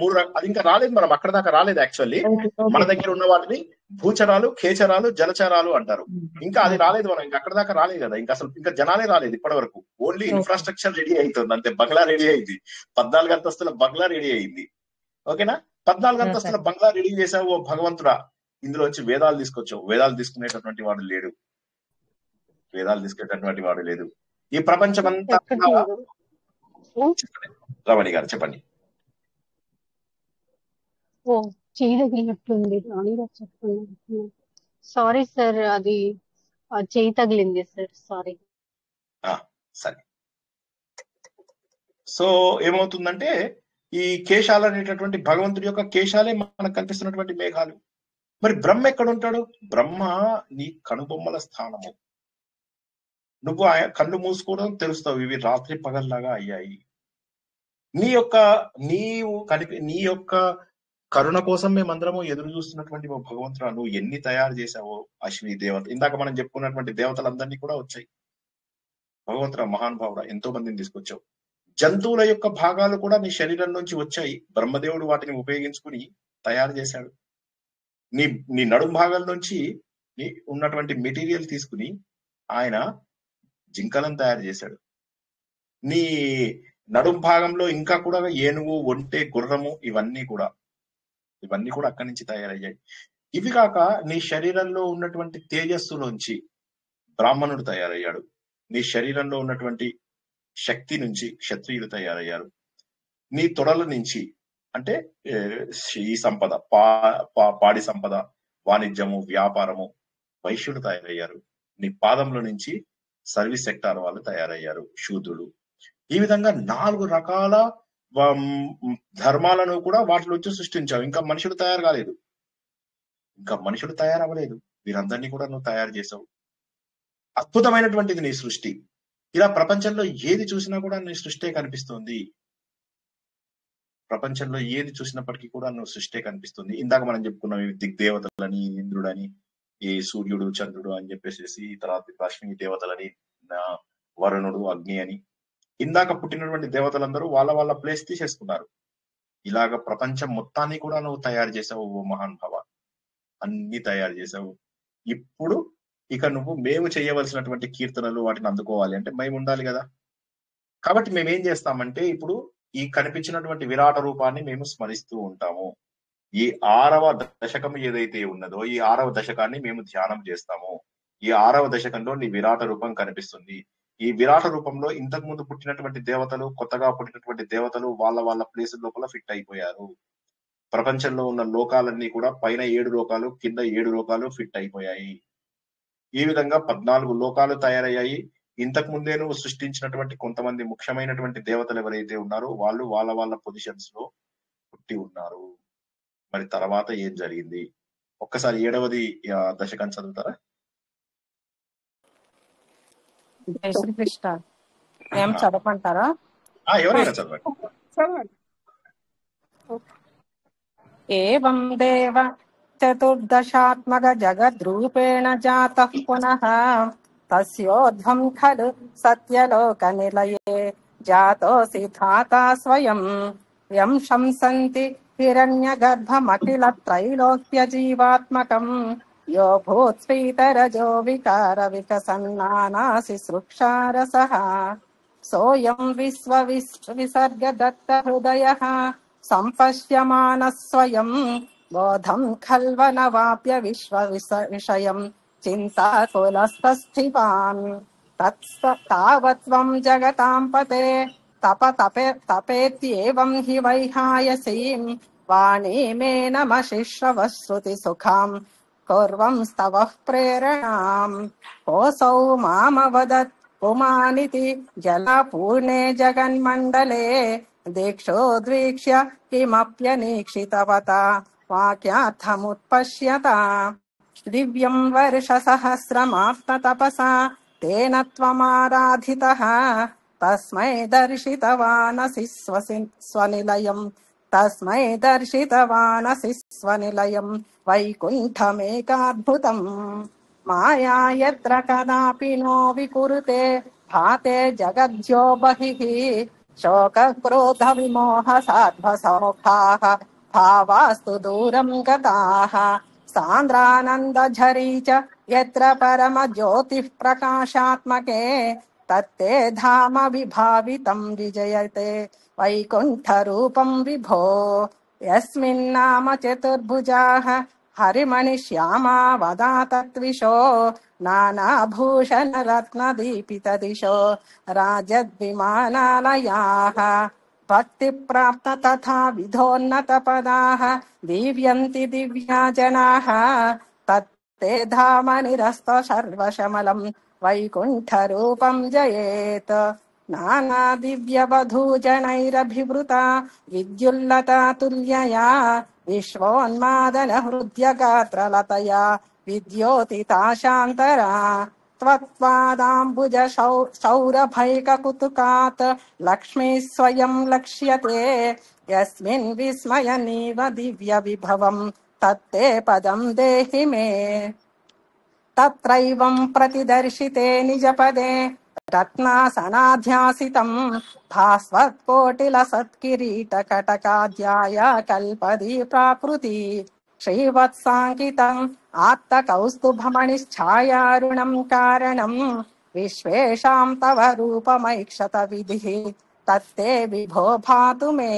3 అది ఇంకా రాలేదు, మనం అక్కడ దాకా రాలేదు. యాక్చువల్లీ మన దగ్గర ఉన్న వాటిని భూచరాలు, ఖేచరాలు, జలచరాలు అంటారు. ఇంకా అది రాలేదు, మనం ఇంకా అక్కడ దాకా రాలేదు కదా. ఇంకా అసలు ఇంకా జనాలే రాలేదు ఇప్పటి వరకు. ఓన్లీ ఇన్ఫ్రాస్ట్రక్చర్ రెడీ అవుతుంది అంతే. బంగ్లా రెడీ అయింది, 14 అంతస్తుల బంగ్లా రెడీ అయింది. ఓకేనా? 14 అంతస్తుల బంగ్లా రెడీ చేసావు ఓ భగవంతుడా. ఇందులోంచి వేదాలు తీసుకొచ్చావు. వేదాలు తీసుకునేటటువంటి వాడు లేడు, ఈ ప్రపంచం అంతా. రమణి గారు చెప్పండి. చేయగలిగినట్టుంది. సారీ సార్, అది చేయి తగిలింది సార్, సారీ. సరే. సో ఏమవుతుందంటే ఈ కేశాలు అనేటటువంటి భగవంతుడి యొక్క కేశాలే మనకు కనిపిస్తున్నటువంటి మేఘాలు. మరి బ్రహ్మ ఎక్కడ ఉంటాడు? బ్రహ్మ నీ కనుబొమ్మల స్థానము. నువ్వు కళ్ళు మూసుకోవడం తెలుస్తావు, ఇవి రాత్రి పగల్లాగా అయ్యాయి. నీ యొక్క కరుణ కోసం మేమందరము ఎదురు చూస్తున్నటువంటి భగవంతుడు, నువ్వు ఎన్ని తయారు చేశావో. అశ్విని దేవత, ఇందాక మనం చెప్పుకున్నటువంటి దేవతలందరినీ కూడా వచ్చాయి. భగవంతుడు మహానుభావుడు, ఎంతో మందిని తీసుకొచ్చావు. జంతువుల యొక్క భాగాలు కూడా నీ శరీరం నుంచి వచ్చాయి. బ్రహ్మదేవుడు వాటిని ఉపయోగించుకుని తయారు చేశాడు. నీ నడుం భాగం నుంచి ఉన్నటువంటి మెటీరియల్ తీసుకుని ఆయన జింకలను తయారు చేశాడు. నీ నడుం భాగంలో ఇంకా కూడా ఏనుగు, ఒంటె, గుర్రము, ఇవన్నీ కూడా అక్కడి నుంచి తయారయ్యాయి. ఇవి కాక నీ శరీరంలో ఉన్నటువంటి తేజస్సులోంచి బ్రాహ్మణుడు తయారయ్యాడు. నీ శరీరంలో ఉన్నటువంటి శక్తి నుంచి క్షత్రియులు తయారయ్యారు. నీ తొడల నుంచి అంటే ఈ సంపద, పాడి సంపద, వాణిజ్యము, వ్యాపారము, వైశ్యులు తయారయ్యారు. నీ పాదంలో నుంచి సర్వీస్ సెక్టార్ వాళ్ళు తయారయ్యారు, శూద్రులు. ఈ విధంగా 4 రకాల ధర్మాలను కూడా వాటిలో వచ్చి సృష్టించావు. ఇంకా మనుషులు తయారు కాలేదు. ఇంకా మనుషులు తయారవ్వలేదు, వీరందరినీ కూడా నువ్వు తయారు చేసావు. అద్భుతమైనటువంటిది నీ సృష్టి. ఇలా ప్రపంచంలో ఏది చూసినా కూడా నీ సృష్టే కనిపిస్తుంది. ప్రపంచంలో ఏది చూసినప్పటికీ కూడా నువ్వు సృష్టే కనిపిస్తుంది. ఇందాక మనం చెప్పుకున్నాం ఈ దిగ్దేవతలని, ఇంద్రుడని, ఈ సూర్యుడు, చంద్రుడు అని చెప్పేసి, తర్వాత అశ్విని దేవతలని, వరుణుడు, అగ్ని అని, ఇందాక పుట్టినటువంటి దేవతలందరూ వాళ్ళ వాళ్ళ ప్లేస్ తీసేసుకున్నారు. ఇలాగ ప్రపంచం మొత్తాన్ని కూడా నువ్వు తయారు చేసావు ఓ మహానుభావ, అన్ని తయారు చేసావు. ఇప్పుడు ఇక నువ్వు మేము చేయవలసినటువంటి కీర్తనలు వాటిని అందుకోవాలి అంటే మేము ఉండాలి కదా. కాబట్టి మేము ఏం చేస్తామంటే ఇప్పుడు ఈ కనిపించినటువంటి విరాట రూపాన్ని మేము స్మరిస్తూ ఉంటాము. ఈ 6వ దశకం ఏదైతే ఉన్నదో ఈ 6వ దశకాన్ని మేము ధ్యానం చేస్తాము. ఈ 6వ దశకంలో నీ విరాట రూపం కనిపిస్తుంది. ఈ విరాట రూపంలో ఇంతకు ముందు పుట్టినటువంటి దేవతలు, కొత్తగా పుట్టినటువంటి దేవతలు వాళ్ళ వాళ్ళ ప్లేస్ లోపల ఫిట్ అయిపోయారు. ప్రపంచంలో ఉన్న లోకాలన్నీ కూడా పైన 7 లోకాలు, కింద 7 లోకాలు ఫిట్ అయిపోయాయి. ఈ విధంగా 14 లోకాలు తయారయ్యాయి. ఇంతకు ముందే నువ్వు సృష్టించినటువంటి కొంతమంది ముఖ్యమైనటువంటి దేవతలు ఎవరైతే ఉన్నారో వాళ్ళు వాళ్ళ వాళ్ళ పొజిషన్స్ లో పుట్టి ఉన్నారు. మరి తర్వాత ఏం జరిగింది? ఒక్కసారి 7వది దశకం చదువుతారా? జై శ్రీకృష్ణ. ఏం చదవమంటారా? ఎవరైనా చదవండి. ఏవం దేవ చతుర్దశాత్మక జగద్రూపేణ జాతః పునః తస్యోధ్వం ఖలు సత్యలోక నిలయే జాతోసి ధాతా స్వయం యం శంసంతి హిరణ్యగర్భమఖిల త్రైలోక్య జీవాత్మకం యో భూత్స్ఫీతరజో వికార వికసన్నానాసి సృక్షారసః సోయం విసర్గ దత్త హృదయః సంపశ్యమానః స్వయం బోధం ఖల్వనవాప్య విషయం చింతాకులస్థివాన్ తావత్వం జగతాం పతే తపేత్యేవం హి వైహాయసీం వాణీమేనమశిశ్రవశ్రుతి సుఖాం కుర్వం స్తవః ప్రేరణాం కోసౌ మామవదత్ పుమానితి జలపూర్ణే జగన్మండలే దీక్షోద్వీక్ష్య కిమప్యనీక్షితవత వాక్యార్థముత్పశ్యత దివ్యం వర్షసహస్రమాప్తతపసా తేన త్వమారాధితః తస్మై దర్శితవానసి స్వనిలయం వైకుంఠమేకాద్భుతం మాయా యత్ర కదాపి నో వికురుతే భాతే జగద్యో బహిః శోక క్రోధ విమోహ సాధ్వ సముఖాః భావాస్తు దూరం గతాః సాంద్రానంద ఝరీ చ యత్ర పరమ జ్యోతిః ప్రకాశాత్మకే తత్తే ధామ విభావితం విజయతే వైకుంఠ రూపం విభో యస్మిన్నామ చతుర్భుజాః హరిమణిశ్యామా వదాతత్విషో నానాభూషణ రత్నదీపిత దిశో రాజద్విమానాలయాః భక్తి ప్రాప్త తథా విధోన్నత పదాః దీవ్యంతి దివ్యా జనాః తత్తే ధామ నిరస్త సర్వశమలం వైకుంఠ రూపం జయేత్ నానా దివ్య వధూజనైరభివృత విద్యుల్లతా తుల్యయా విశ్వోన్మాదన హృద్యగాత్ర లతయా విద్యోతితా శాంతరా త్వత్పాదాంబుజ సౌరభైక కుతుకాత్ లక్ష్మీ స్వయం లక్ష్యతే యస్మిన్ విస్మయనీవ దివ్య విభవం తత్తే పదం దేహి మే తత్రైవం ప్రతిదర్శితే నిజపదే రత్నాసనాధ్యాసితం భాస్వత్కోటిల సత్కిరీట కటకాధ్యాయ కల్పది ప్రాకృతి శ్రీవత్సాంకితం ఆత్త కౌస్తుభమణిఛాయారుణం కారణం విశ్వేషాం తవ రూపమైక్షత విధిః తత్తే విభో భాతు మే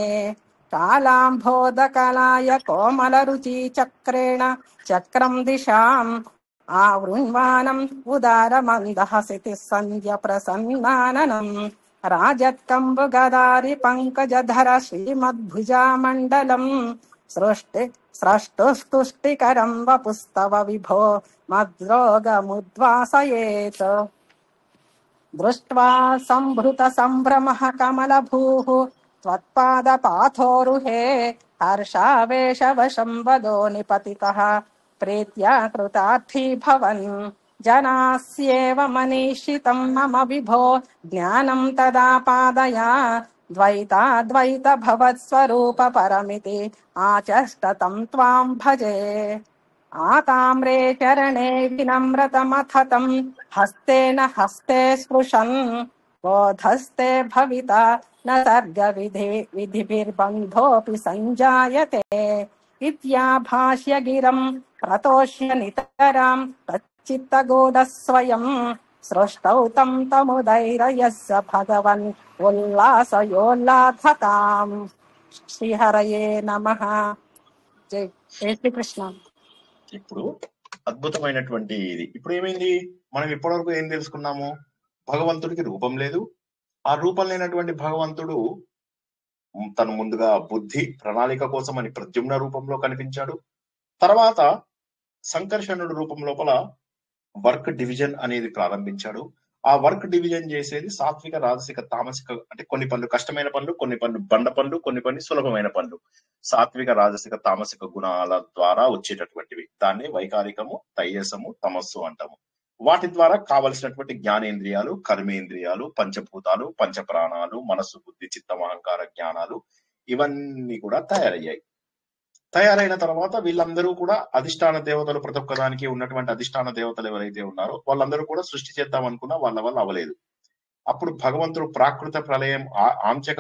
కాలాంబోధకలాయ కోమల రుచి చక్రేణ చక్రం దిశాం ఆవృణ్వానం ఉదారమందహసితి సంధ్య ప్రసన్నాననం రాజత్కంబు గదారి పంకజధర శ్రీమద్భుజామండలం స్రష్టుస్తుష్టికరం వపుస్తవ విభో మద్రోగముద్వాసయేత్ దృష్ట్వా సంభృత సంభ్రమః కమలభూః త్వత్పాదపాథోరుహే హర్షావేశవశం వదో నిపతితః प्रीत्या कृतार्थी भवन् जनास्येव मनीषितं मम विभो ज्ञानं तदा पादय द्वैताद्वैत भवत्स्वरूप परमिति आचष्टतं त्वां भजे आताम्रे चरणे विनम्रतमथतं हस्तेन हस्ते स्पृशन् बोधस्ते भविता न विधिभिर्बन्धोऽपि सञ्जायते इत्याभाष्य गिरं प्रतोष्य नितरां तच्चित्तगूढः स्वयं सृष्टौ तं तमुदैरयः स भगवन् उल्लासयोल्लाधताम् श्रीहरये नमः जय जय శ్రీకృష్ణ ఇప్పుడు అద్భుతమైనటువంటి ఇది ఇప్పుడు ఏమైంది, మనం ఇప్పటివరకు ఏం తెలుసుకున్నాము? భగవంతుడికి రూపం లేదు. ఆ రూపం లేనటువంటి భగవంతుడు తను ముందుగా బుద్ధి ప్రణాళిక కోసం అని ప్రద్యుమ్న రూపంలో కనిపించాడు. తర్వాత సంకర్షణుడు రూపం లోపల వర్క్ డివిజన్ అనేది ప్రారంభించాడు. ఆ వర్క్ డివిజన్ చేసేది సాత్విక, రాజసిక, తామసిక, అంటే కొన్ని పనులు కష్టమైన పనులు, కొన్ని పనులు బండ పనులు, కొన్ని పనులు సులభమైన పనులు. సాత్విక, రాజసిక, తామసిక గుణాల ద్వారా వచ్చేటటువంటివి. దాన్ని వైకారికము, తైజసము, తమస్సు అంటాము. వాటి ద్వారా కావలసినటువంటి జ్ఞానేంద్రియాలు, కర్మేంద్రియాలు, పంచభూతాలు, పంచప్రాణాలు, మనస్సు, బుద్ధి, చిత్తం, అహంకార జ్ఞానాలు ఇవన్నీ కూడా తయారయ్యాయి. తయారైన తర్వాత వీళ్ళందరూ కూడా అధిష్టాన దేవతలు, ప్రతి ఒక్కదానికి ఉన్నటువంటి అధిష్టాన దేవతలు ఎవరైతే ఉన్నారో వాళ్ళందరూ కూడా సృష్టి చేద్దాం అనుకున్నా వాళ్ళ వల్ల అవ్వలేదు. అప్పుడు భగవంతుడు ప్రాకృత ప్రళయం, ఆంచక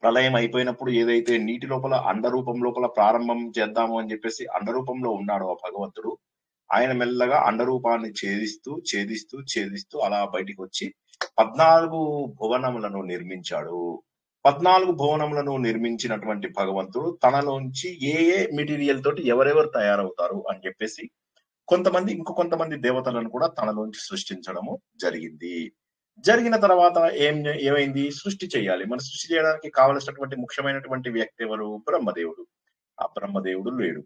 ప్రళయం అయిపోయినప్పుడు ఏదైతే నీటి లోపల అండ రూపం లోపల ప్రారంభం చేద్దాము అని చెప్పేసి అండ రూపంలో ఉన్నాడో ఆ భగవంతుడు, ఆయన మెల్లగా అండ రూపాన్ని ఛేదిస్తూ అలా బయటికి వచ్చి 14 భువనములను నిర్మించాడు. 14 భువనములను నిర్మించినటువంటి భగవంతుడు తనలోంచి ఏ మెటీరియల్ తోటి ఎవరెవరు తయారవుతారు అని చెప్పేసి ఇంకొంతమంది దేవతలను కూడా తనలోంచి సృష్టించడము జరిగింది. జరిగిన తర్వాత ఏమైంది? సృష్టి చేయాలి. మన సృష్టి చేయడానికి కావలసినటువంటి ముఖ్యమైనటువంటి వ్యక్తి ఎవరు? బ్రహ్మదేవుడు. ఆ బ్రహ్మదేవుడు లేడు.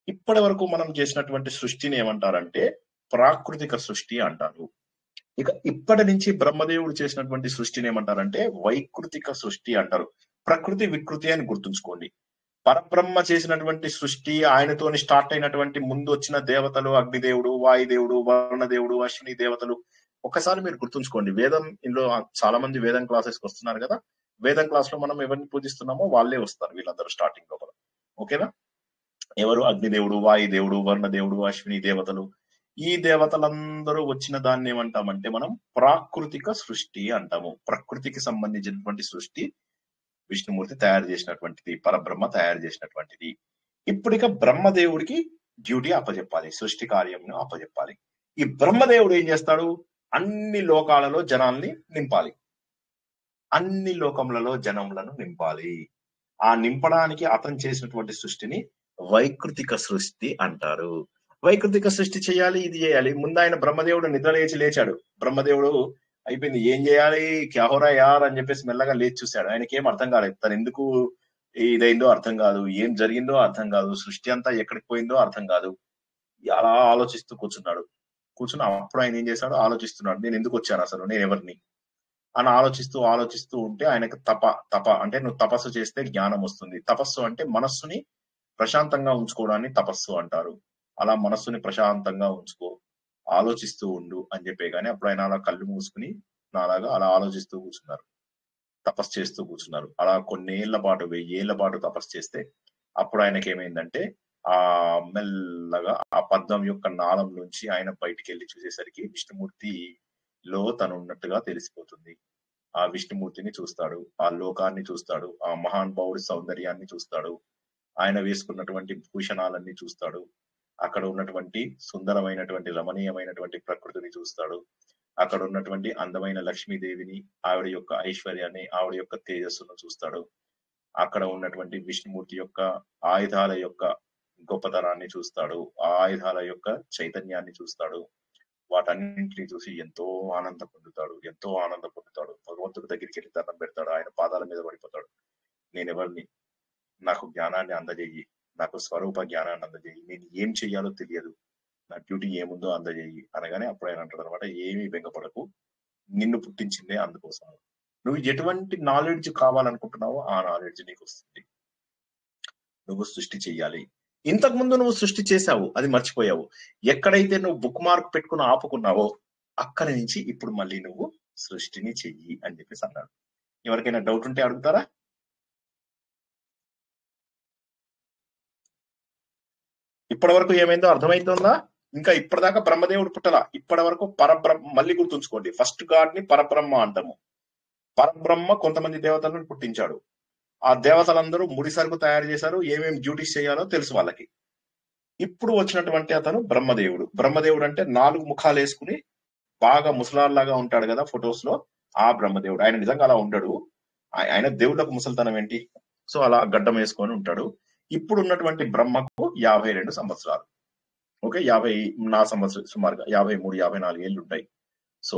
ఇప్పటి వరకు మనం చేసినటువంటి సృష్టిని ఏమంటారంటే ప్రాకృతిక సృష్టి అంటారు. ఇక ఇప్పటి నుంచి బ్రహ్మదేవుడు చేసినటువంటి సృష్టిని ఏమంటారంటే వైకృతిక సృష్టి అంటారు. ప్రకృతి వికృతి అని గుర్తుంచుకోండి. పరబ్రహ్మ చేసినటువంటి సృష్టి, ఆయనతోని స్టార్ట్ అయినటువంటి ముందు వచ్చిన దేవతలు, అగ్నిదేవుడు, వాయుదేవుడు, వరుణదేవుడు, అశ్విని దేవతలు. ఒకసారి మీరు గుర్తుంచుకోండి. వేదం, ఇందులో చాలా మంది వేదం క్లాసెస్ కి వస్తున్నారు కదా, వేదం క్లాస్ లో మనం ఎవరిని పూజిస్తున్నామో వాళ్ళే వస్తారు వీళ్ళందరూ స్టార్టింగ్ లోపల. ఓకేనా? ఎవరు? అగ్నిదేవుడు, వాయుదేవుడు, వరుణదేవుడు, అశ్విని దేవతలు. ఈ దేవతలందరూ వచ్చిన దాన్ని ఏమంటామంటే మనం ప్రాకృతిక సృష్టి అంటాము. ప్రకృతికి సంబంధించినటువంటి సృష్టి విష్ణుమూర్తి తయారు చేసినటువంటిది, పరబ్రహ్మ తయారు చేసినటువంటిది. ఇప్పుడిక బ్రహ్మదేవుడికి డ్యూటీ అప్పచెప్పాలి, సృష్టి కార్యంను అప్పచెప్పాలి. ఈ బ్రహ్మదేవుడు ఏం చేస్తాడు? అన్ని లోకాలలో జనాల్ని నింపాలి, అన్ని లోకములలో జనములను నింపాలి. ఆ నింపడానికి అతను చేసినటువంటి సృష్టిని వైకృతిక సృష్టి అంటారు. వైకృతిక సృష్టి చేయాలి, ఇది చేయాలి. ముందు ఆయన బ్రహ్మదేవుడు నిద్ర లేచాడు. బ్రహ్మదేవుడు అయిపోయింది, ఏం చేయాలి, క్యాహోరా యార్ అని చెప్పేసి మెల్లగా లేచి చూశాడు. ఆయనకి ఏం అర్థం కాలేదు. తను ఎందుకు ఇదైందో అర్థం కాదు, ఏం జరిగిందో అర్థం కాదు, సృష్టి అంతా ఎక్కడికి పోయిందో అర్థం కాదు. అలా ఆలోచిస్తూ కూర్చున్నాడు. అప్పుడు ఆయన ఏం చేశాడు? ఆలోచిస్తున్నాడు, నేను ఎందుకు వచ్చాను అసలు, నేను ఎవరిని అని ఆలోచిస్తూ ఉంటే ఆయనకు తప అంటే నువ్వు తపస్సు చేస్తే జ్ఞానం వస్తుంది. తపస్సు అంటే మనస్సుని ప్రశాంతంగా ఉంచుకోవడాన్ని తపస్సు అంటారు. అలా మనస్సుని ప్రశాంతంగా ఉంచుకో, ఆలోచిస్తూ ఉండు అని చెప్పే గానీ అప్పుడు ఆయన అలా కళ్ళు మూసుకుని నాలాగా అలా ఆలోచిస్తూ కూర్చున్నారు, తపస్సు చేస్తూ కూర్చున్నారు. అలా కొన్నేళ్ల పాటు, 1000 ఏళ్ల పాటు తపస్సు చేస్తే అప్పుడు ఆయనకి ఏమైందంటే ఆ మెల్లగా ఆ పద్మం యొక్క నాళం నుంచి ఆయన బయటికి వెళ్ళి చూసేసరికి విష్ణుమూర్తిలో తను ఉన్నట్టుగా తెలిసిపోతుంది. ఆ విష్ణుమూర్తిని చూస్తాడు, ఆ లోకాన్ని చూస్తాడు, ఆ మహానుభావుడి సౌందర్యాన్ని చూస్తాడు, ఆయన వేసుకున్నటువంటి భూషణాలన్నీ చూస్తాడు, అక్కడ ఉన్నటువంటి సుందరమైనటువంటి రమణీయమైనటువంటి ప్రకృతిని చూస్తాడు, అక్కడ ఉన్నటువంటి అందమైన లక్ష్మీదేవిని, ఆవిడ యొక్క ఐశ్వర్యాన్ని, ఆవిడ యొక్క తేజస్సును చూస్తాడు, అక్కడ ఉన్నటువంటి విష్ణుమూర్తి యొక్క ఆయుధాల యొక్క గొప్పతనాన్ని చూస్తాడు, ఆ ఆయుధాల యొక్క చైతన్యాన్ని చూస్తాడు. వాటన్నింటినీ చూసి ఎంతో ఆనందం పొందుతాడు. భగవంతుడి దగ్గరికి వెళ్ళి దండం పెడతాడు, ఆయన పాదాల మీద పడిపోతాడు. నేనెవరిని, నాకు జ్ఞానాన్ని అందజేయి, నాకు స్వరూప జ్ఞానాన్ని అందజేయి, నేను ఏం చెయ్యాలో తెలియదు, నా డ్యూటీ ఏముందో అందజేయి అనగానే అప్పుడు ఆయన అంటాడు అనమాట, ఏమీ బెంగపడకు, నిన్ను పుట్టించిందే అందుకోసం. నువ్వు ఎటువంటి నాలెడ్జ్ కావాలనుకుంటున్నావో ఆ నాలెడ్జ్ నీకు వస్తుంది. నువ్వు సృష్టి చెయ్యాలి. ఇంతకు ముందు నువ్వు సృష్టి చేశావు, అది మర్చిపోయావు. ఎక్కడైతే నువ్వు బుక్ మార్క్ పెట్టుకుని ఆపుకున్నావో అక్కడి నుంచి ఇప్పుడు మళ్ళీ నువ్వు సృష్టిని చెయ్యి అని చెప్పేసి అన్నాడు. ఎవరికైనా డౌట్ ఉంటే అడుగుతారా? ఇప్పటి వరకు ఏమైందో అర్థమైతుందా? ఇంకా ఇప్పటిదాకా బ్రహ్మదేవుడు పుట్టలా. ఇప్పటి వరకు పరబ్రహ్మ, మళ్ళీ గుర్తుంచుకోండి, ఫస్ట్ గాడ్ ని పరబ్రహ్మ అంటాము. పరబ్రహ్మ కొంతమంది దేవతలను పుట్టించాడు. ఆ దేవతలందరూ ముడి సరుకు తయారు చేశారు, ఏమేమి డ్యూటీస్ చేయాలో తెలుసు వాళ్ళకి. ఇప్పుడు వచ్చినటువంటి అతను బ్రహ్మదేవుడు. బ్రహ్మదేవుడు అంటే 4 ముఖాలు వేసుకుని బాగా ముసలాల్లాగా ఉంటాడు కదా ఫొటోస్ లో, ఆ బ్రహ్మదేవుడు. ఆయన నిజంగా అలా ఉండడు, ఆయన దేవుళ్ళకు ముసలితనం ఏంటి, సో అలా గడ్డం వేసుకొని ఉంటాడు. ఇప్పుడు ఉన్నటువంటి బ్రహ్మకు 52 సంవత్సరాలు. ఓకే, 50 నా సంవత్సరం సుమారుగా 53, 54 ఏళ్ళు ఉంటాయి. సో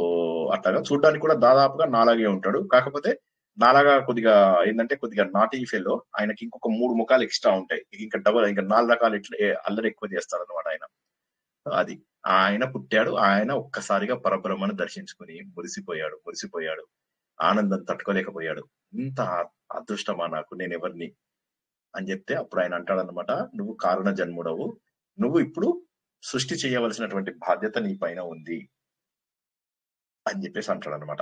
అట్లాగా చూడడానికి కూడా దాదాపుగా నాలాగే ఉంటాడు. కాకపోతే నాలాగా కొద్దిగా ఏంటంటే కొద్దిగా నాటి ఫెలో, ఆయనకి ఇంకొక 3 ముఖాలు ఎక్స్ట్రా ఉంటాయి. ఇంకా డబల్, ఇంకా 4 రకాలు ఇట్లా అల్లరి ఎక్కువ చేస్తాడు అనమాట ఆయన. అది ఆయన పుట్టాడు. ఆయన ఒక్కసారిగా పరబ్రహ్మను దర్శించుకుని మురిసిపోయాడు. ఆనందం తట్టుకోలేకపోయాడు. ఇంత అదృష్టమా నాకు, నేను ఎవరిని అని చెప్తే అప్పుడు ఆయన అంటాడనమాట, నువ్వు కారణ జన్ముడవు, నువ్వు ఇప్పుడు సృష్టి చేయవలసినటువంటి బాధ్యత నీ పైన ఉంది అని చెప్పేసి అంటాడనమాట.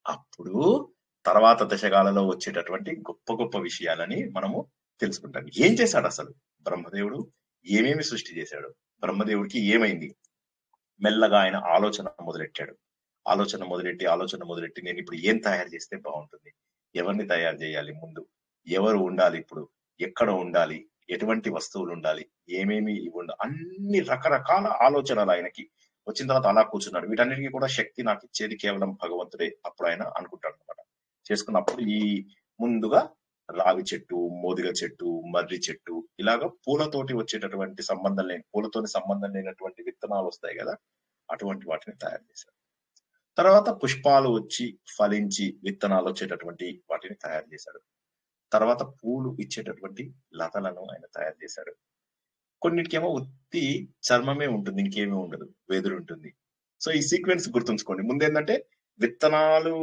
అప్పుడు తర్వాత దశకాలలో వచ్చేటటువంటి గొప్ప గొప్ప విషయాలని మనము తెలుసుకుంటాం. ఏం చేశాడు అసలు బ్రహ్మదేవుడు, ఏమేమి సృష్టి చేశాడు, బ్రహ్మదేవుడికి ఏమైంది? మెల్లగా ఆయన ఆలోచన మొదలెట్టి నేను ఇప్పుడు ఏం తయారు చేస్తే బాగుంటుంది, ఎవరిని తయారు చేయాలి, ముందు ఎవరు ఉండాలి, ఇప్పుడు ఎక్కడ ఉండాలి, ఎటువంటి వస్తువులు ఉండాలి, ఏమేమి ఉండాలి, అన్ని రకరకాల ఆలోచనలు ఆయనకి వచ్చిన తర్వాత అలా కూర్చున్నాడు. వీటన్నిటికీ కూడా శక్తి నాకు ఇచ్చేది కేవలం భగవంతుడే. అప్పుడు ఆయన అనుకుంటాడు అనమాట. చేసుకున్నప్పుడు ఈ ముందుగా రావి చెట్టు, మోదిగ చెట్టు, మర్రి చెట్టు, ఇలాగా పూలతోటి వచ్చేటటువంటి పూలతోని సంబంధం లేనటువంటి విత్తనాలు వస్తాయి కదా, అటువంటి వాటిని తయారు చేశాడు. తర్వాత పుష్పాలు వచ్చి ఫలించి విత్తనాలు వచ్చేటటువంటి వాటిని తయారు చేశాడు. తర్వాత పూలు ఇచ్చేటటువంటి లతలను ఆయన తయారు చేశాడు. కొన్నిటికేమో ఉత్తి చర్మమే ఉంటుంది, ఇంకేమీ ఉండదు, వెదురు ఉంటుంది. సో ఈ సీక్వెన్స్ గుర్తుంచుకోండి. ముందేంటంటే విత్తనాలు,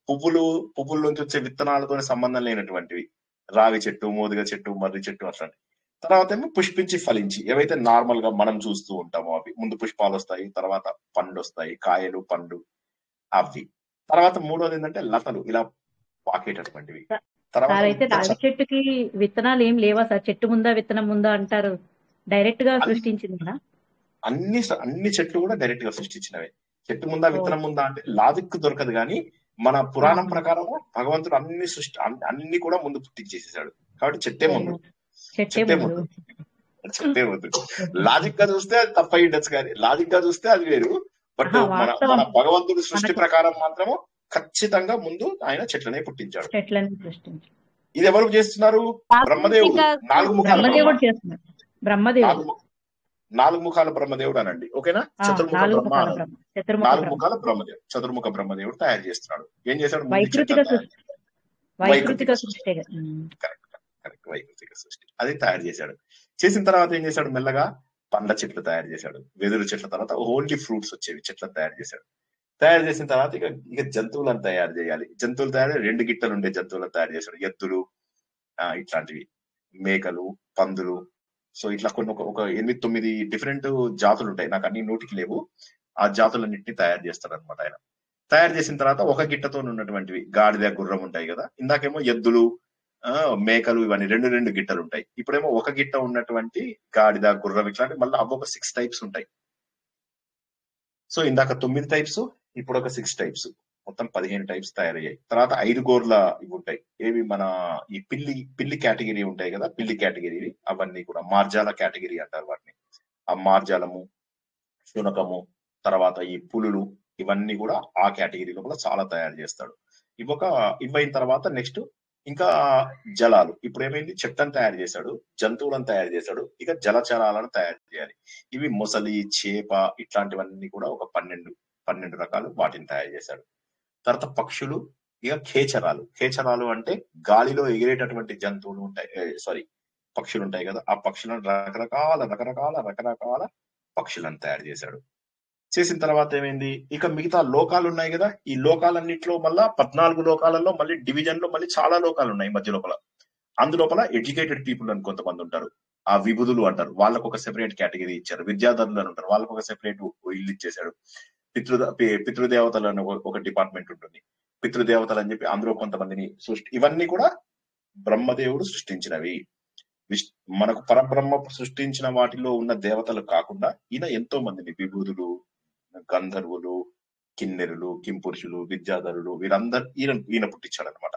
పువ్వుల నుంచి వచ్చే విత్తనాలతో సంబంధం లేనటువంటివి, రావి చెట్టు, మోదిగ చెట్టు, మర్రి చెట్టు అట్లాంటి. తర్వాత ఏమో పుష్పించి ఫలించి, ఏవైతే నార్మల్ గా మనం చూస్తూ ఉంటామో అవి. ముందు పుష్పాలు వస్తాయి, తర్వాత పండు వస్తాయి, కాయలు, పండు అవి. తర్వాత మూడోది ఏంటంటే లతలు, ఇలా పాకేటటువంటివి. తర్వాత అయితే రావి చెట్టుకి విత్తనాలు ఏం లేవా సార్? చెట్టు ముందా విత్తనం ముందా అంటారు, డైరెక్ట్ గా సృష్టించిందా? అన్ని చెట్లు కూడా డైరెక్ట్ గా సృష్టించినవే. చెట్టు ముందా విత్తనం ముందా అంటే లాజిక్ దొరకదు, కానీ మన పురాణం ప్రకారం భగవంతుడు అన్ని కూడా ముందు పుట్టించేసేసాడు. కాబట్టి చెట్టే ముందు. లాజిక్ గా చూస్తే అది తప్ప ఉండొచ్చు, కానీ లాజిక్ గా చూస్తే అది వేరు. బట్ మన భగవంతుడు సృష్టి ప్రకారం మాత్రము ఖచ్చితంగా ముందు ఆయన చెట్లనే పుట్టించాడు. ఇది ఎవరు చేస్తున్నారు? బ్రహ్మదేవుడు. 4 ముఖాల బ్రహ్మదేవుడు అనండి, ఓకేనా? చతుర్ముఖ బ్రహ్మదేవుడు తయారు చేస్తున్నాడు. ఏం చేశాడు? వైకృతిక సృష్టి అది తయారు చేశాడు. చేసిన తర్వాత ఏం చేశాడు? మెల్లగా పండ్ల చెట్లు తయారు చేశాడు, వెదురు చెట్ల తర్వాత ఓన్లీ ఫ్రూట్స్ వచ్చేవి చెట్లను తయారు చేశాడు. తయారు చేసిన తర్వాత ఇక జంతువులను తయారు చేయాలి. జంతువులు తయారు 2 గిట్టలు ఉండే జంతువులను తయారు చేశాడు. ఎద్దులు, ఇట్లాంటివి, మేకలు, పందులు. సో ఇట్లా కొన్ని ఒక 8-9 డిఫరెంట్ జాతులు ఉంటాయి, నాకు అన్ని నోటికి లేవు. ఆ జాతులన్నింటినీ తయారు చేస్తాడు అనమాట ఆయన. తయారు చేసిన తర్వాత ఒక గిట్టతో ఉన్నటువంటివి, గాడిద, గుర్రం ఉంటాయి కదా. ఇందాకేమో ఎద్దులు, మేకలు, ఇవన్నీ 2 గిట్టలు ఉంటాయి. ఇప్పుడేమో ఒక గిట్ట ఉన్నటువంటి గాడిద, గుర్రం, ఇట్లాంటి మళ్ళీ అవ్వొక 6 టైప్స్ ఉంటాయి. సో ఇందాక 9 టైప్స్, ఇప్పుడు ఒక 6 టైప్స్, మొత్తం 15 టైప్స్ తయారయ్యాయి. తర్వాత 5 గోర్ల ఇవి ఉంటాయి. ఏవి? మన ఈ పిల్లి కేటగిరీ ఉంటాయి కదా, పిల్లి కేటగిరీ, అవన్నీ కూడా మార్జాల కేటగిరీ అంటారు వాటిని. ఆ మార్జాలము, శునకము, తర్వాత ఈ పులులు, ఇవన్నీ కూడా ఆ కేటగిరీలో కూడా చాలా తయారు చేస్తాడు. ఇవైన తర్వాత నెక్స్ట్ ఇంకా జలాలు. ఇప్పుడు ఏమైంది? చెట్లను తయారు చేశాడు, జంతువులను తయారు చేశాడు, ఇక జలచరాలను తయారు చేయాలి. ఇవి మొసలి, చేప, ఇట్లాంటివన్నీ కూడా ఒక 12 రకాలు వాటిని తయారు చేశాడు. తర్వాత పక్షులు, ఇక ఖేచరాలు అంటే గాలిలో ఎగిరేటటువంటి జంతువులు ఉంటాయి, పక్షులు ఉంటాయి కదా. ఆ పక్షులను రకరకాల పక్షులను తయారు చేశాడు. చేసిన తర్వాత ఏమైంది? ఇక మిగతా లోకాలు ఉన్నాయి కదా, ఈ లోకాలన్నింటిలో మళ్ళా 14 లోకాలలో మళ్ళీ డివిజన్ లో మళ్ళీ చాలా లోకాలు ఉన్నాయి మధ్య లోపల. అందులోపల ఎడ్యుకేటెడ్ పీపుల్ అని కొంతమంది ఉంటారు, ఆ విభుదులు అంటారు, వాళ్ళకు ఒక సెపరేట్ కేటగిరీ ఇచ్చారు. విద్యాధరులు అని ఉంటారు, వాళ్ళకు ఒక సెపరేట్ ఇల్లు ఇచ్చేశాడు. పితృదేవతలు అని ఒక డిపార్ట్మెంట్ ఉంటుంది. పితృదేవతలు అని చెప్పి అందులో కొంతమందిని ఇవన్నీ కూడా బ్రహ్మదేవుడు సృష్టించినవి. మనకు పరబ్రహ్మ సృష్టించిన వాటిలో ఉన్న దేవతలు కాకుండా ఈయన ఎంతో మందిని విభూదులు, గంధర్వులు, కిన్నెరులు, కింపురుషులు, విద్యాధరులు వీరందరూ ఈయన పుట్టించాడు అనమాట.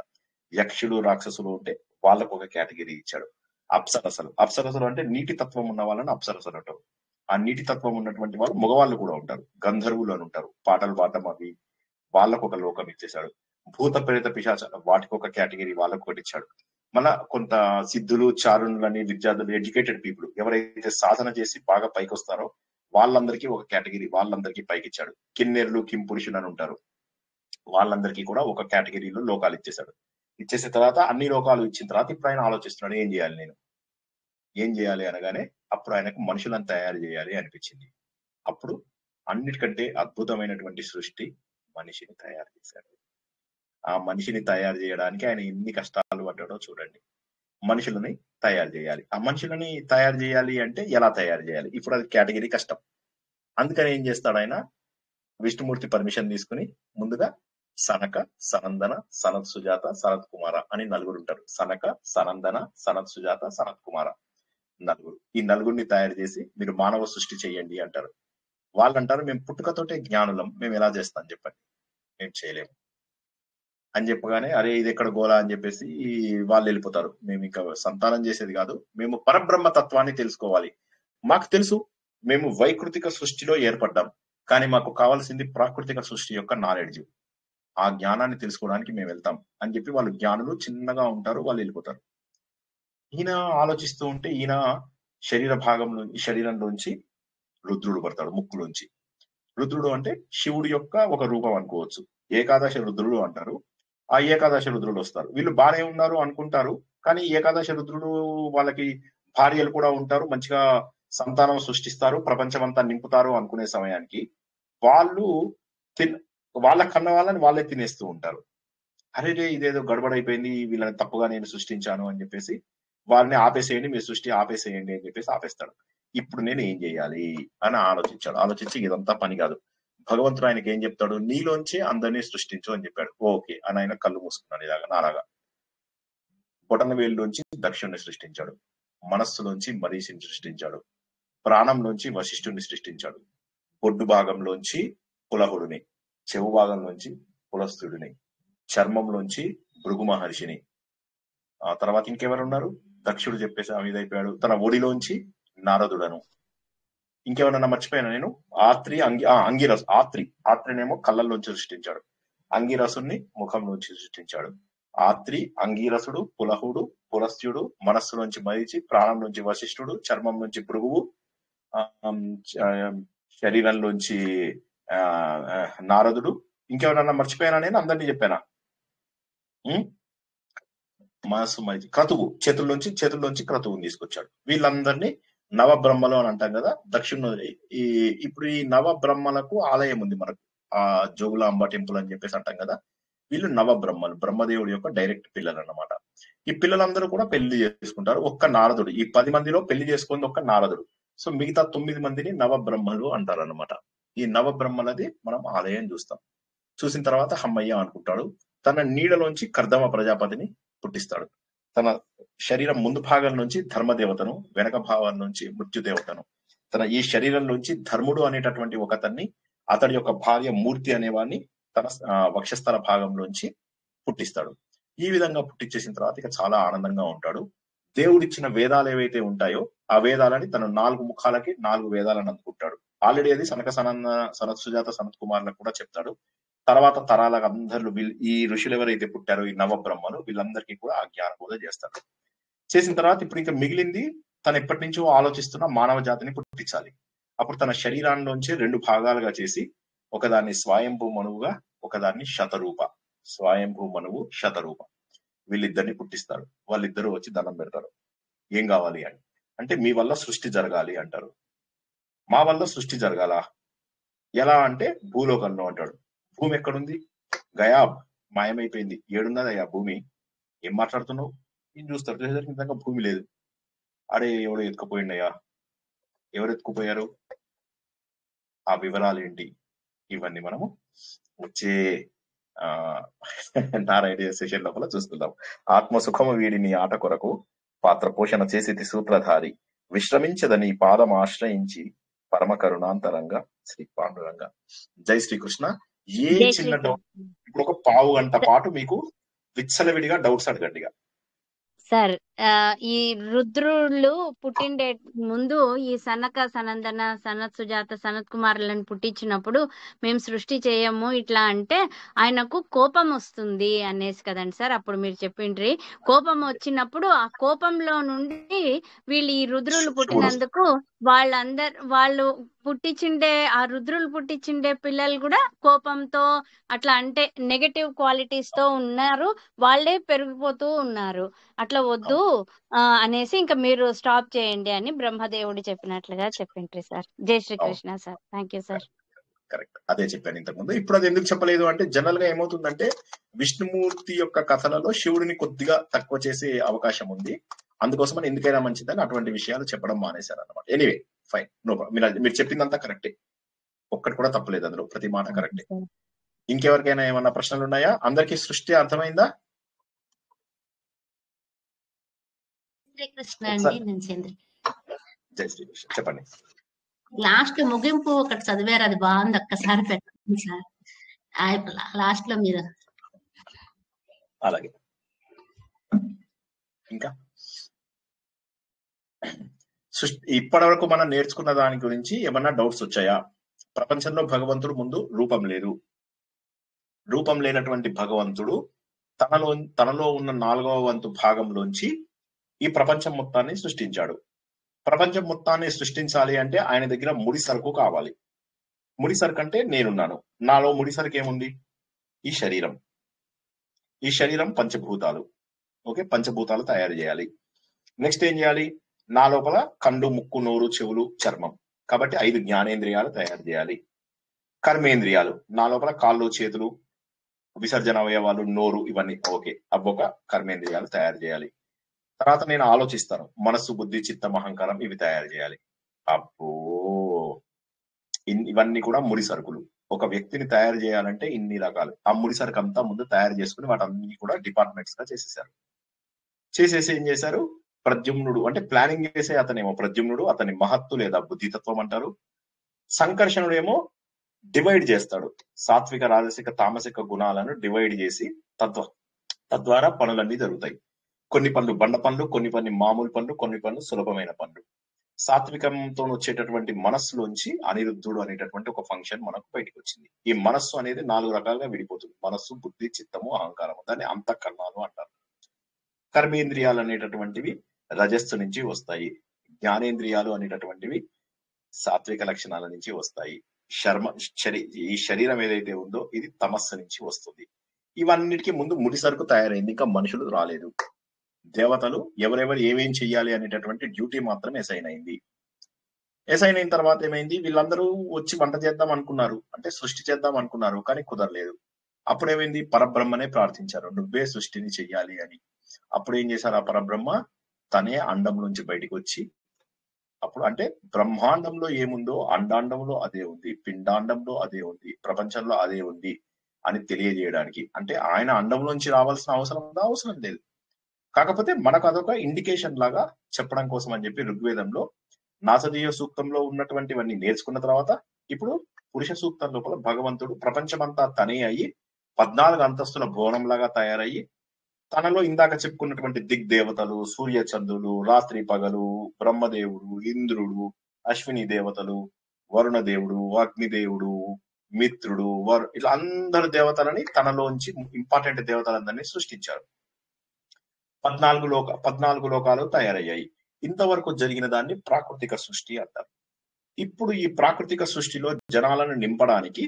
యక్షులు, రాక్షసులు ఉంటే వాళ్ళకు ఒక కేటగిరీ ఇచ్చాడు. అప్సరసలు అంటే నీటి తత్వం ఉన్న వాళ్ళని అప్సరసలు అంటారు. ఆ నీటి తత్వం ఉన్నటువంటి వాళ్ళు మగవాళ్ళు కూడా ఉంటారు, గంధర్వులు అని ఉంటారు, పాటలు పాడటం అవి, వాళ్ళకు ఒక లోకం ఇచ్చేశాడు. భూత ప్రేత పిశాచ వాటికి ఒక కేటగిరీ వాళ్ళకు ఒకటి ఇచ్చాడు. మళ్ళా కొంత సిద్ధులు, చారుణులని, విద్యార్థులు, ఎడ్యుకేటెడ్ పీపుల్ ఎవరైతే సాధన చేసి బాగా పైకి వస్తారో వాళ్ళందరికీ ఒక కేటగిరీ, వాళ్ళందరికీ పైకి ఇచ్చాడు. కిన్నెర్లు, కింపురుషులు అని ఉంటారు, వాళ్ళందరికీ కూడా ఒక కేటగిరీలో లోకాలు ఇచ్చేశాడు. ఇచ్చేసిన తర్వాత అన్ని లోకాలు ఇచ్చిన తర్వాత ఇప్పుడు ఆయన ఆలోచిస్తున్నాడు, ఏం చేయాలి అనగానే అప్పుడు ఆయనకు మనుషులను తయారు చేయాలి అనిపించింది. అప్పుడు అన్నిటికంటే అద్భుతమైనటువంటి సృష్టి మనిషిని తయారు చేశాడు. ఆ మనిషిని తయారు చేయడానికి ఆయన ఎన్ని కష్టాలు పడ్డాడో చూడండి. మనుషులని తయారు చేయాలి. ఆ మనుషులని తయారు చేయాలి అంటే ఎలా తయారు చేయాలి, ఇప్పుడు అది కేటగిరీ కష్టం. అందుకని ఏం చేస్తాడు ఆయన, విష్ణుమూర్తి పర్మిషన్ తీసుకుని ముందుగా సనక, సనందన, సనత్ సుజాత, సనత్ కుమార అని నలుగురు ఉంటారు. సనక, సనందన, సనత్ సుజాత, సనత్ కుమార నలుగురు. ఈ నలుగురిని తయారు చేసి మీరు మానవ సృష్టి చెయ్యండి అంటారు. వాళ్ళు అంటారు, మేము పుట్టుకతోటే జ్ఞానులం, మేము ఎలా చేస్తాం చెప్పండి, మేము చేయలేము అని చెప్పగానే, అరే ఇది ఎక్కడ గోలా అని చెప్పేసి వాళ్ళు వెళ్ళిపోతారు. మేము ఇంకా సంతానం చేసేది కాదు, మేము పరబ్రహ్మ తత్వాన్ని తెలుసుకోవాలి. మాకు తెలుసు మేము వైకృతిక సృష్టిలో ఏర్పడ్డాం, కానీ మాకు కావాల్సింది ప్రాకృతిక సృష్టి యొక్క నాలెడ్జ్. ఆ జ్ఞానాన్ని తెలుసుకోవడానికి మేము వెళ్తాం అని చెప్పి వాళ్ళు జ్ఞానులు చిన్నగా ఉంటారు, వాళ్ళు వెళ్ళిపోతారు. ఈయన ఆలోచిస్తూ ఉంటే ఈయన శరీరంలోంచి రుద్రుడు పడతాడు, ముక్కులోంచి. రుద్రుడు అంటే శివుడి యొక్క ఒక రూపం అనుకోవచ్చు. ఏకాదశ రుద్రుడు అంటారు. ఆ ఏకాదశ రుద్రుడు వస్తారు. వీళ్ళు బానే ఉన్నారు అనుకుంటారు, కానీ ఏకాదశ రుద్రుడు వాళ్ళకి భార్యలు కూడా ఉంటారు, మంచిగా సంతానం సృష్టిస్తారు, ప్రపంచమంతా నింపుతారు అనుకునే సమయానికి వాళ్ళు వాళ్ళ కన్న వాళ్ళని వాళ్ళే తినేస్తూ ఉంటారు. అరే ఇదేదో గడబడైపోయింది, వీళ్ళని తప్పుగా నేను సృష్టించాను అని చెప్పేసి వాళ్ళని ఆపేసేయండి, మీ సృష్టి ఆపేసేయండి అని చెప్పేసి ఆపేస్తాడు. ఇప్పుడు నేను ఏం చేయాలి అని ఆలోచించి ఇదంతా పని కాదు, భగవంతుడు ఆయనకి ఏం చెప్తాడు, నీలోంచి అందరినీ సృష్టించు అని చెప్పాడు. ఓకే అని ఆయన కళ్ళు మూసుకున్నాడు, ఇలాగా నాలాగా. బొటన వేలులోంచి దక్షుణ్ణి సృష్టించాడు, మనస్సులోంచి మరీషిని సృష్టించాడు, ప్రాణంలోంచి వశిష్ఠుడిని సృష్టించాడు, బొడ్డు భాగంలోంచి పులహుడిని, చెవు భాగంలోంచి పులస్తుడిని, చర్మంలోంచి భృగు మహర్షిని, ఆ తర్వాత ఇంకెవరున్నారు, దక్షుడు చెప్పేసి ఆ మీద అయిపోయాడు. తన ఒడిలోంచి నారదుడను, ఇంకెవరన్నా మర్చిపోయాను నేను, అంగిరసు, ఆత్రినేమో కళ్ళల్లోంచి సృష్టించాడు, అంగిరసుని ముఖంలోంచి సృష్టించాడు. ఆత్రి, అంగీరసుడు, పులహుడు, పులస్త్యుడు, మనస్సులోంచి మరిచి, ప్రాణం నుంచి వశిష్ఠుడు, చర్మం నుంచి భృగువు, శరీరంలోంచి నారదుడు. ఇంకెవరన్నా మర్చిపోయానా నేను, అందరినీ చెప్పానా? మనస్సు మరిచి క్రతువు, చేతుల్లోంచి క్రతువుని తీసుకొచ్చాడు. వీళ్ళందరినీ నవబ్రహ్మలు అని అంటాం కదా దక్షిణ. ఇప్పుడు ఈ నవబ్రహ్మలకు ఆలయం ఉంది మనకు, ఆ జోగులాంబ టెంపుల్ అని చెప్పేసి అంటాం కదా. వీళ్ళు నవబ్రహ్మలు, బ్రహ్మదేవుడి యొక్క డైరెక్ట్ పిల్లలు అన్నమాట. ఈ పిల్లలందరూ కూడా పెళ్లి చేసుకుంటారు, ఒక్క నారదుడు. ఈ 10 మందిలో పెళ్లి చేసుకుంది ఒక్క నారదుడు. సో మిగతా 9 మందిని నవబ్రహ్మలు అంటారు అనమాట. ఈ నవబ్రహ్మలది మనం ఆలయం చూస్తాం. చూసిన తర్వాత హమ్మయ్య అనుకుంటాడు. తన నీడలోంచి కర్దమ ప్రజాపతిని పుట్టిస్తాడు. తన శరీరం ముందు భాగం నుంచి ధర్మదేవతను, వెనక భాగం నుంచి మృత్యుదేవతను, తన ఈ శరీరంలోంచి ధర్ముడు అనేటటువంటి ఒకతన్ని, అతడి యొక్క భార్య మూర్తి అనేవాడిని తన వక్షస్థల భాగంలోంచి పుట్టిస్తాడు. ఈ విధంగా పుట్టించేసిన తర్వాత ఇక చాలా ఆనందంగా ఉంటాడు. దేవుడిచ్చిన వేదాలు ఏవైతే ఉంటాయో ఆ వేదాలని తన 4 ముఖాలకి 4 వేదాలను అందుకుంటాడు. ఆల్రెడీ అది సనత్ సుజాత, సనత్ కుమార్లకు కూడా చెప్తాడు. తర్వాత తరాలకు అందరూ ఈ ఋషులు ఎవరైతే పుట్టారో ఈ నవబ్రహ్మలు వీళ్ళందరికీ కూడా ఆ జ్ఞాన బోధ చేస్తాడు. చేసిన తర్వాత ఇప్పుడు ఇంకా మిగిలింది తను ఎప్పటి నుంచో ఆలోచిస్తున్న మానవ జాతిని పుట్టించాలి. అప్పుడు తన శరీరాల్లోంచి 2 భాగాలుగా చేసి ఒకదాన్ని స్వయంభూ మనువుగా, ఒకదాన్ని శతరూప. స్వయంభూ మనువు, శతరూప వీళ్ళిద్దరిని పుట్టిస్తారు. వాళ్ళిద్దరూ వచ్చి దండం పెడతారు. ఏం కావాలి అని అంటే, మీ వల్ల సృష్టి జరగాలి అంటారు. మా వల్ల సృష్టి జరగాలా, ఎలా అంటే భూలోకంలో అంటాడు. భూమి ఎక్కడుంది, గయాబ్, మాయమైపోయింది. ఏడున్నదయ్యా భూమి, ఏం మాట్లాడుతున్నావు? ఏం చూస్తారు, చూసేసరికి నిజంగా భూమి లేదు. అడే ఎవడు ఎత్తుకుపోయిండయ్యా, ఎవరు ఎత్తుకుపోయారు, ఆ వివరాలు ఏంటి, ఇవన్నీ మనము వచ్చే నారాయణ సెషన్ లోపల చూసుకుందాం. ఆత్మసుఖము వీడిని ఆట కొరకు పాత్ర పోషణ చేసేది సూత్రధారి, విశ్రమించదని పాదం ఆశ్రయించి పరమ కరుణాంతరంగా శ్రీ పాండురంగ. జై శ్రీకృష్ణ. ఏ జై చిన్న శ్రీకృష్ణ. డౌట్, ఇప్పుడు ఒక పావు గంట పాటు మీకు విచ్చలవిడిగా డౌట్స్ అడగండి. సార్ ఈ రుద్రుళ్ళు పుట్టిండే ముందు ఈ సనక సనందన సనత్ సుజాత సనత్ కుమారులను పుట్టించినప్పుడు మేము సృష్టి చేయము ఇట్లా అంటే ఆయనకు కోపం వస్తుంది అనేసి కదండి సార్ అప్పుడు మీరు చెప్పిండ్రి. కోపం వచ్చినప్పుడు ఆ కోపంలో నుండి వీళ్ళు ఈ రుద్రులు పుట్టినందుకు వాళ్ళు పుట్టించిండే ఆ రుద్రులు పుట్టించిండే పిల్లలు కూడా కోపంతో అట్లా అంటే నెగటివ్ క్వాలిటీస్ తో ఉన్నారు, వాళ్ళే పెరిగిపోతూ ఉన్నారు. అట్లా వద్దు అనేసి ఇంకా మీరు స్టాప్ చేయండి అని బ్రహ్మదేవుడు చెప్పినట్లుగా చెప్పిండ్రి సార్. జై Srikrishna sir. Thank you sir. Correct, అదే చెప్పాను ఇంతకుముందు. ఇప్పుడు అది ఎందుకు చెప్పలేదు అంటే జనరల్ గా ఏమవుతుందంటే విష్ణుమూర్తి యొక్క కథలలో శివుడిని కొద్దిగా తక్కువ చేసే అవకాశం ఉంది, అందుకోసమని ఎందుకైనా మంచిదని అటువంటి విషయాలు చెప్పడం మానేశారు అనమాట. Anyway fine, no problem. మీరు చెప్పిందంతా కరెక్టే, ఒక్కటి కూడా తప్పలేదు అందులో, ప్రతి మాట కరెక్టే. ఇంకెవరికైనా ఏమన్నా ప్రశ్నలు ఉన్నాయా? అందరికీ సృష్టి అర్థమైందా? శ్రీకృష్ణ అండి, నేను చంద్రి. జై శ్రీకృష్ణ. చెప్పండి. లాస్ట్ ముగింపు ఒకటి చదివారు, అది బాగుంది, ఒక్కసారి పెట్టండి సార్. లాస్ట్ లో మీరు. అలాగే. ఇంకా ఇప్పటి వరకు మనం నేర్చుకున్న దాని గురించి ఏమన్నా డౌట్స్ వచ్చాయా? ప్రపంచంలో భగవంతుడు ముందు రూపం లేదు, రూపం లేనటువంటి భగవంతుడు తనలో ఉన్న 4వ వంతు భాగంలోంచి ఈ ప్రపంచం మొత్తాన్ని సృష్టించాడు. ప్రపంచం మొత్తాన్ని సృష్టించాలి అంటే ఆయన దగ్గర ముడి సరుకు కావాలి. ముడి సరుకు అంటే నేనున్నాను, నాలో ముడి సరుకు ఏముంది? ఈ శరీరం. ఈ శరీరం పంచభూతాలు. ఓకే, పంచభూతాలు తయారు చేయాలి. నెక్స్ట్ ఏం చేయాలి? నా లోపల కండు, ముక్కు, నోరు, చెవులు, చర్మం, కాబట్టి 5 జ్ఞానేంద్రియాలు తయారు చేయాలి. కర్మేంద్రియాలు, నా లోపల కాళ్ళు, చేతులు, విసర్జన అవయవాలు, నోరు, ఇవన్నీ. ఓకే, అవ్వొక కర్మేంద్రియాలు తయారు చేయాలి. తర్వాత నేను ఆలోచిస్తాను, మనస్సు, బుద్ధి, చిత్తం, అహంకారం, ఇవి తయారు చేయాలి. అబ్బో, ఇవన్నీ కూడా ముడి సరుకులు. ఒక వ్యక్తిని తయారు చేయాలంటే ఇన్ని రకాలు. ఆ ముడి సరుకు అంతా ముందు తయారు చేసుకుని వాటన్ని కూడా డిపార్ట్మెంట్స్ గా చేసేసారు. చేసేసి ఏం చేశారు? ప్రద్యుమ్నుడు అంటే ప్లానింగ్ చేసే అతనేమో ప్రద్యుమ్నుడు, అతని మహత్తు లేదా బుద్ధితత్వం అంటారు. సంకర్షణుడు ఏమో డివైడ్ చేస్తాడు, సాత్విక, రాజసిక, తామసిక గుణాలను డివైడ్ చేసి తద్వారా పనులన్నీ జరుగుతాయి. కొన్ని పనులు బండ పనులు, కొన్ని పని మామూలు పనులు, కొన్ని పనులు సులభమైన పనులు. సాత్వికంతో వచ్చేటటువంటి మనస్సులోంచి అనిరుద్ధుడు అనేటటువంటి ఒక ఫంక్షన్ మనకు బయటకు వచ్చింది. ఈ మనస్సు అనేది 4 రకాలుగా విడిపోతుంది. మనస్సు, బుద్ధి, చిత్తము, అహంకారము. దాన్ని అంతఃకరణాలు అంటారు. కర్మేంద్రియాలు అనేటటువంటివి రజస్సు నుంచి వస్తాయి. జ్ఞానేంద్రియాలు అనేటటువంటివి సాత్విక లక్షణాల నుంచి వస్తాయి. ఈ శరీరం ఏదైతే ఉందో ఇది తమస్సు నుంచి వస్తుంది. ఇవన్నిటికీ ముందు ముడి సరుకు తయారైంది, ఇంకా మనుషులు రాలేదు. దేవతలు ఎవరెవరు ఏమేం చెయ్యాలి అనేటటువంటి డ్యూటీ మాత్రం అసైన్ అయింది. అసైన్ అయిన తర్వాత ఏమైంది? వీళ్ళందరూ వచ్చి వంట చేద్దాం అనుకున్నారు, అంటే సృష్టి చేద్దాం అనుకున్నారు, కానీ కుదరలేదు. అప్పుడు ఏమైంది? పరబ్రహ్మనే ప్రార్థించారు, నువ్వే సృష్టిని చెయ్యాలి అని. అప్పుడు ఏం చేశారు? ఆ పరబ్రహ్మ తనే అండం నుంచి బయటికి వచ్చి, అప్పుడు అంటే బ్రహ్మాండంలో ఏముందో అండాండంలో అదే ఉంది, పిండాండంలో అదే ఉంది, ప్రపంచంలో అదే ఉంది అని తెలియజేయడానికి. అంటే ఆయన అండంలోంచి రావాల్సిన అవసరం లేదు. కాకపోతే మనకు అదొక ఇండికేషన్ లాగా చెప్పడం కోసం అని చెప్పి ఋగ్వేదంలో నాసదీయ సూక్తంలో ఉన్నటువంటివన్నీ నేర్చుకున్న తర్వాత ఇప్పుడు పురుష సూక్తం లోపల భగవంతుడు ప్రపంచమంతా తనే అయ్యి 14 అంతస్తుల భవనం లాగా తయారయ్యి తనలో ఇందాక చెప్పుకున్నటువంటి దిగ్దేవతలు, సూర్య చంద్రులు, రాత్రి పగలు, బ్రహ్మదేవుడు, ఇంద్రుడు, అశ్విని దేవతలు, వరుణదేవుడు, అగ్నిదేవుడు, మిత్రుడు, ఇట్లా అందరు దేవతలని తనలోంచి ఇంపార్టెంట్ దేవతలందరినీ సృష్టించారు. 14 లోకాలు తయారయ్యాయి. ఇంతవరకు జరిగిన దాన్ని ప్రాకృతిక సృష్టి అంటారు. ఇప్పుడు ఈ ప్రాకృతిక సృష్టిలో జనాలను నింపడానికి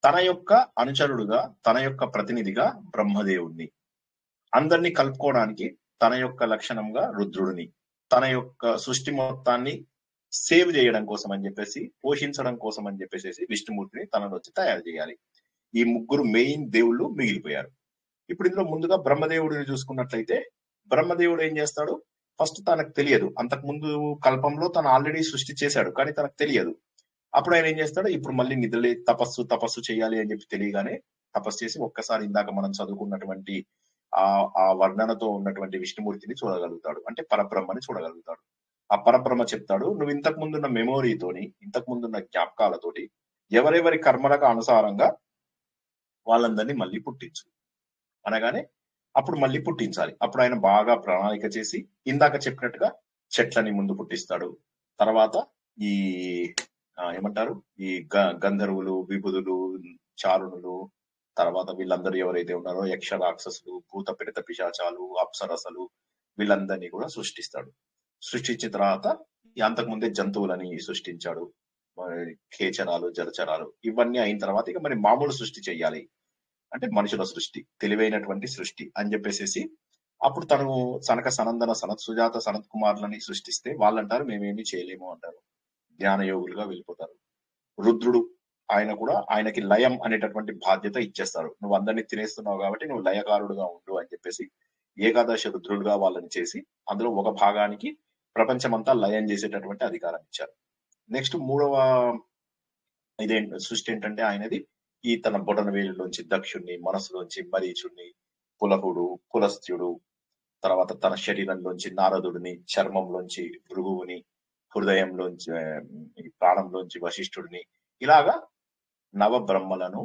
తన యొక్క అనుచరుడుగా, తన యొక్క ప్రతినిధిగా బ్రహ్మదేవుణ్ణి, అందరినీ కలుపుకోవడానికి తన యొక్క లక్షణంగా రుద్రుడిని, తన యొక్క సృష్టి మొత్తాన్ని సేవ్ చేయడం కోసం అని చెప్పేసి, పోషించడం కోసం అని చెప్పేసి విష్ణుమూర్తిని తనలోంచి తయారు చేయాలి. ఈ 3 మెయిన్ దేవుళ్ళు మిగిలిపోయారు. ఇప్పుడు ఇందులో ముందుగా బ్రహ్మదేవుడిని చూసుకున్నట్లయితే, బ్రహ్మదేవుడు ఏం చేస్తాడు? ఫస్ట్ తనకు తెలియదు, అంతకు ముందు కల్పంలో తను ఆల్రెడీ సృష్టి చేశాడు కానీ తనకు తెలియదు. అప్పుడు ఆయన ఏం చేస్తాడు, ఇప్పుడు మళ్ళీ నిద్రలే తపస్సు చేయాలి అని చెప్పి తెలియగానే తపస్సు చేసి ఒక్కసారి ఇందాక మనం చదువుకున్నటువంటి ఆ వర్ణనతో ఉన్నటువంటి విష్ణుమూర్తిని చూడగలుగుతాడు, అంటే పరబ్రహ్మని చూడగలుగుతాడు. ఆ పరబ్రహ్మ చెప్తాడు, నువ్వు ఇంతకు ముందున్న మెమోరీతోని, ఇంతకు ముందున్న జ్ఞాపకాలతోటి ఎవరెవరి కర్మలకు అనుసారంగా వాళ్ళందరినీ మళ్ళీ పుట్టించు అనగానే అప్పుడు మళ్ళీ పుట్టించాలి. అప్పుడు ఆయన బాగా ప్రణాళిక చేసి ఇందాక చెప్పినట్టుగా చెట్లని ముందు పుట్టిస్తాడు. తర్వాత ఈ ఏమంటారు, ఈ గంధర్వులు, విభుదులు, చారుణులు, తర్వాత వీళ్ళందరూ ఎవరైతే ఉన్నారో యక్ష రాక్షసులు, భూత పిడత పిశాచాలు, అప్సరసలు, వీళ్ళందరినీ కూడా సృష్టిస్తాడు. సృష్టించిన తర్వాత అంతకుముందే జంతువులని సృష్టించాడు, ఖేచరాలు, జలచరాలు, ఇవన్నీ అయిన తర్వాత ఇక మరి మామూలు సృష్టి చెయ్యాలి, అంటే మనుషుల సృష్టి, తెలివైనటువంటి సృష్టి అని చెప్పేసి అప్పుడు తను సనక సనందన సనత్ సుజాత సనత్ కుమారులని సృష్టిస్తే వాళ్ళంటారు మేమేమీ చేయలేము అంటారు, జ్ఞానయోగులుగా వెళ్ళిపోతారు. రుద్రుడు ఆయన కూడా ఆయనకి లయం అనేటటువంటి బాధ్యత ఇచ్చేస్తారు, నువ్వు అందరినీ తినేస్తున్నావు కాబట్టి నువ్వు లయకారుడుగా ఉండు అని చెప్పేసి ఏకాదశ రుద్రుడుగా వాళ్ళని చేసి అందులో ఒక భాగానికి ప్రపంచమంతా లయం చేసేటటువంటి అధికారం ఇచ్చారు. నెక్స్ట్ మూడవ సృష్టి ఏంటంటే ఆయనది ఈ తన బొటన వేలులోంచి దక్షుణ్ణి, మనసులోంచి మరీచుణ్ణి, పులహుడు, పులస్త్యుడు, తర్వాత తన శరీరంలోంచి నారదుడిని, చర్మంలోంచి భృగువుని, హృదయంలోంచి ప్రాణంలోంచి వశిష్ఠుడిని, ఇలాగా నవబ్రహ్మలను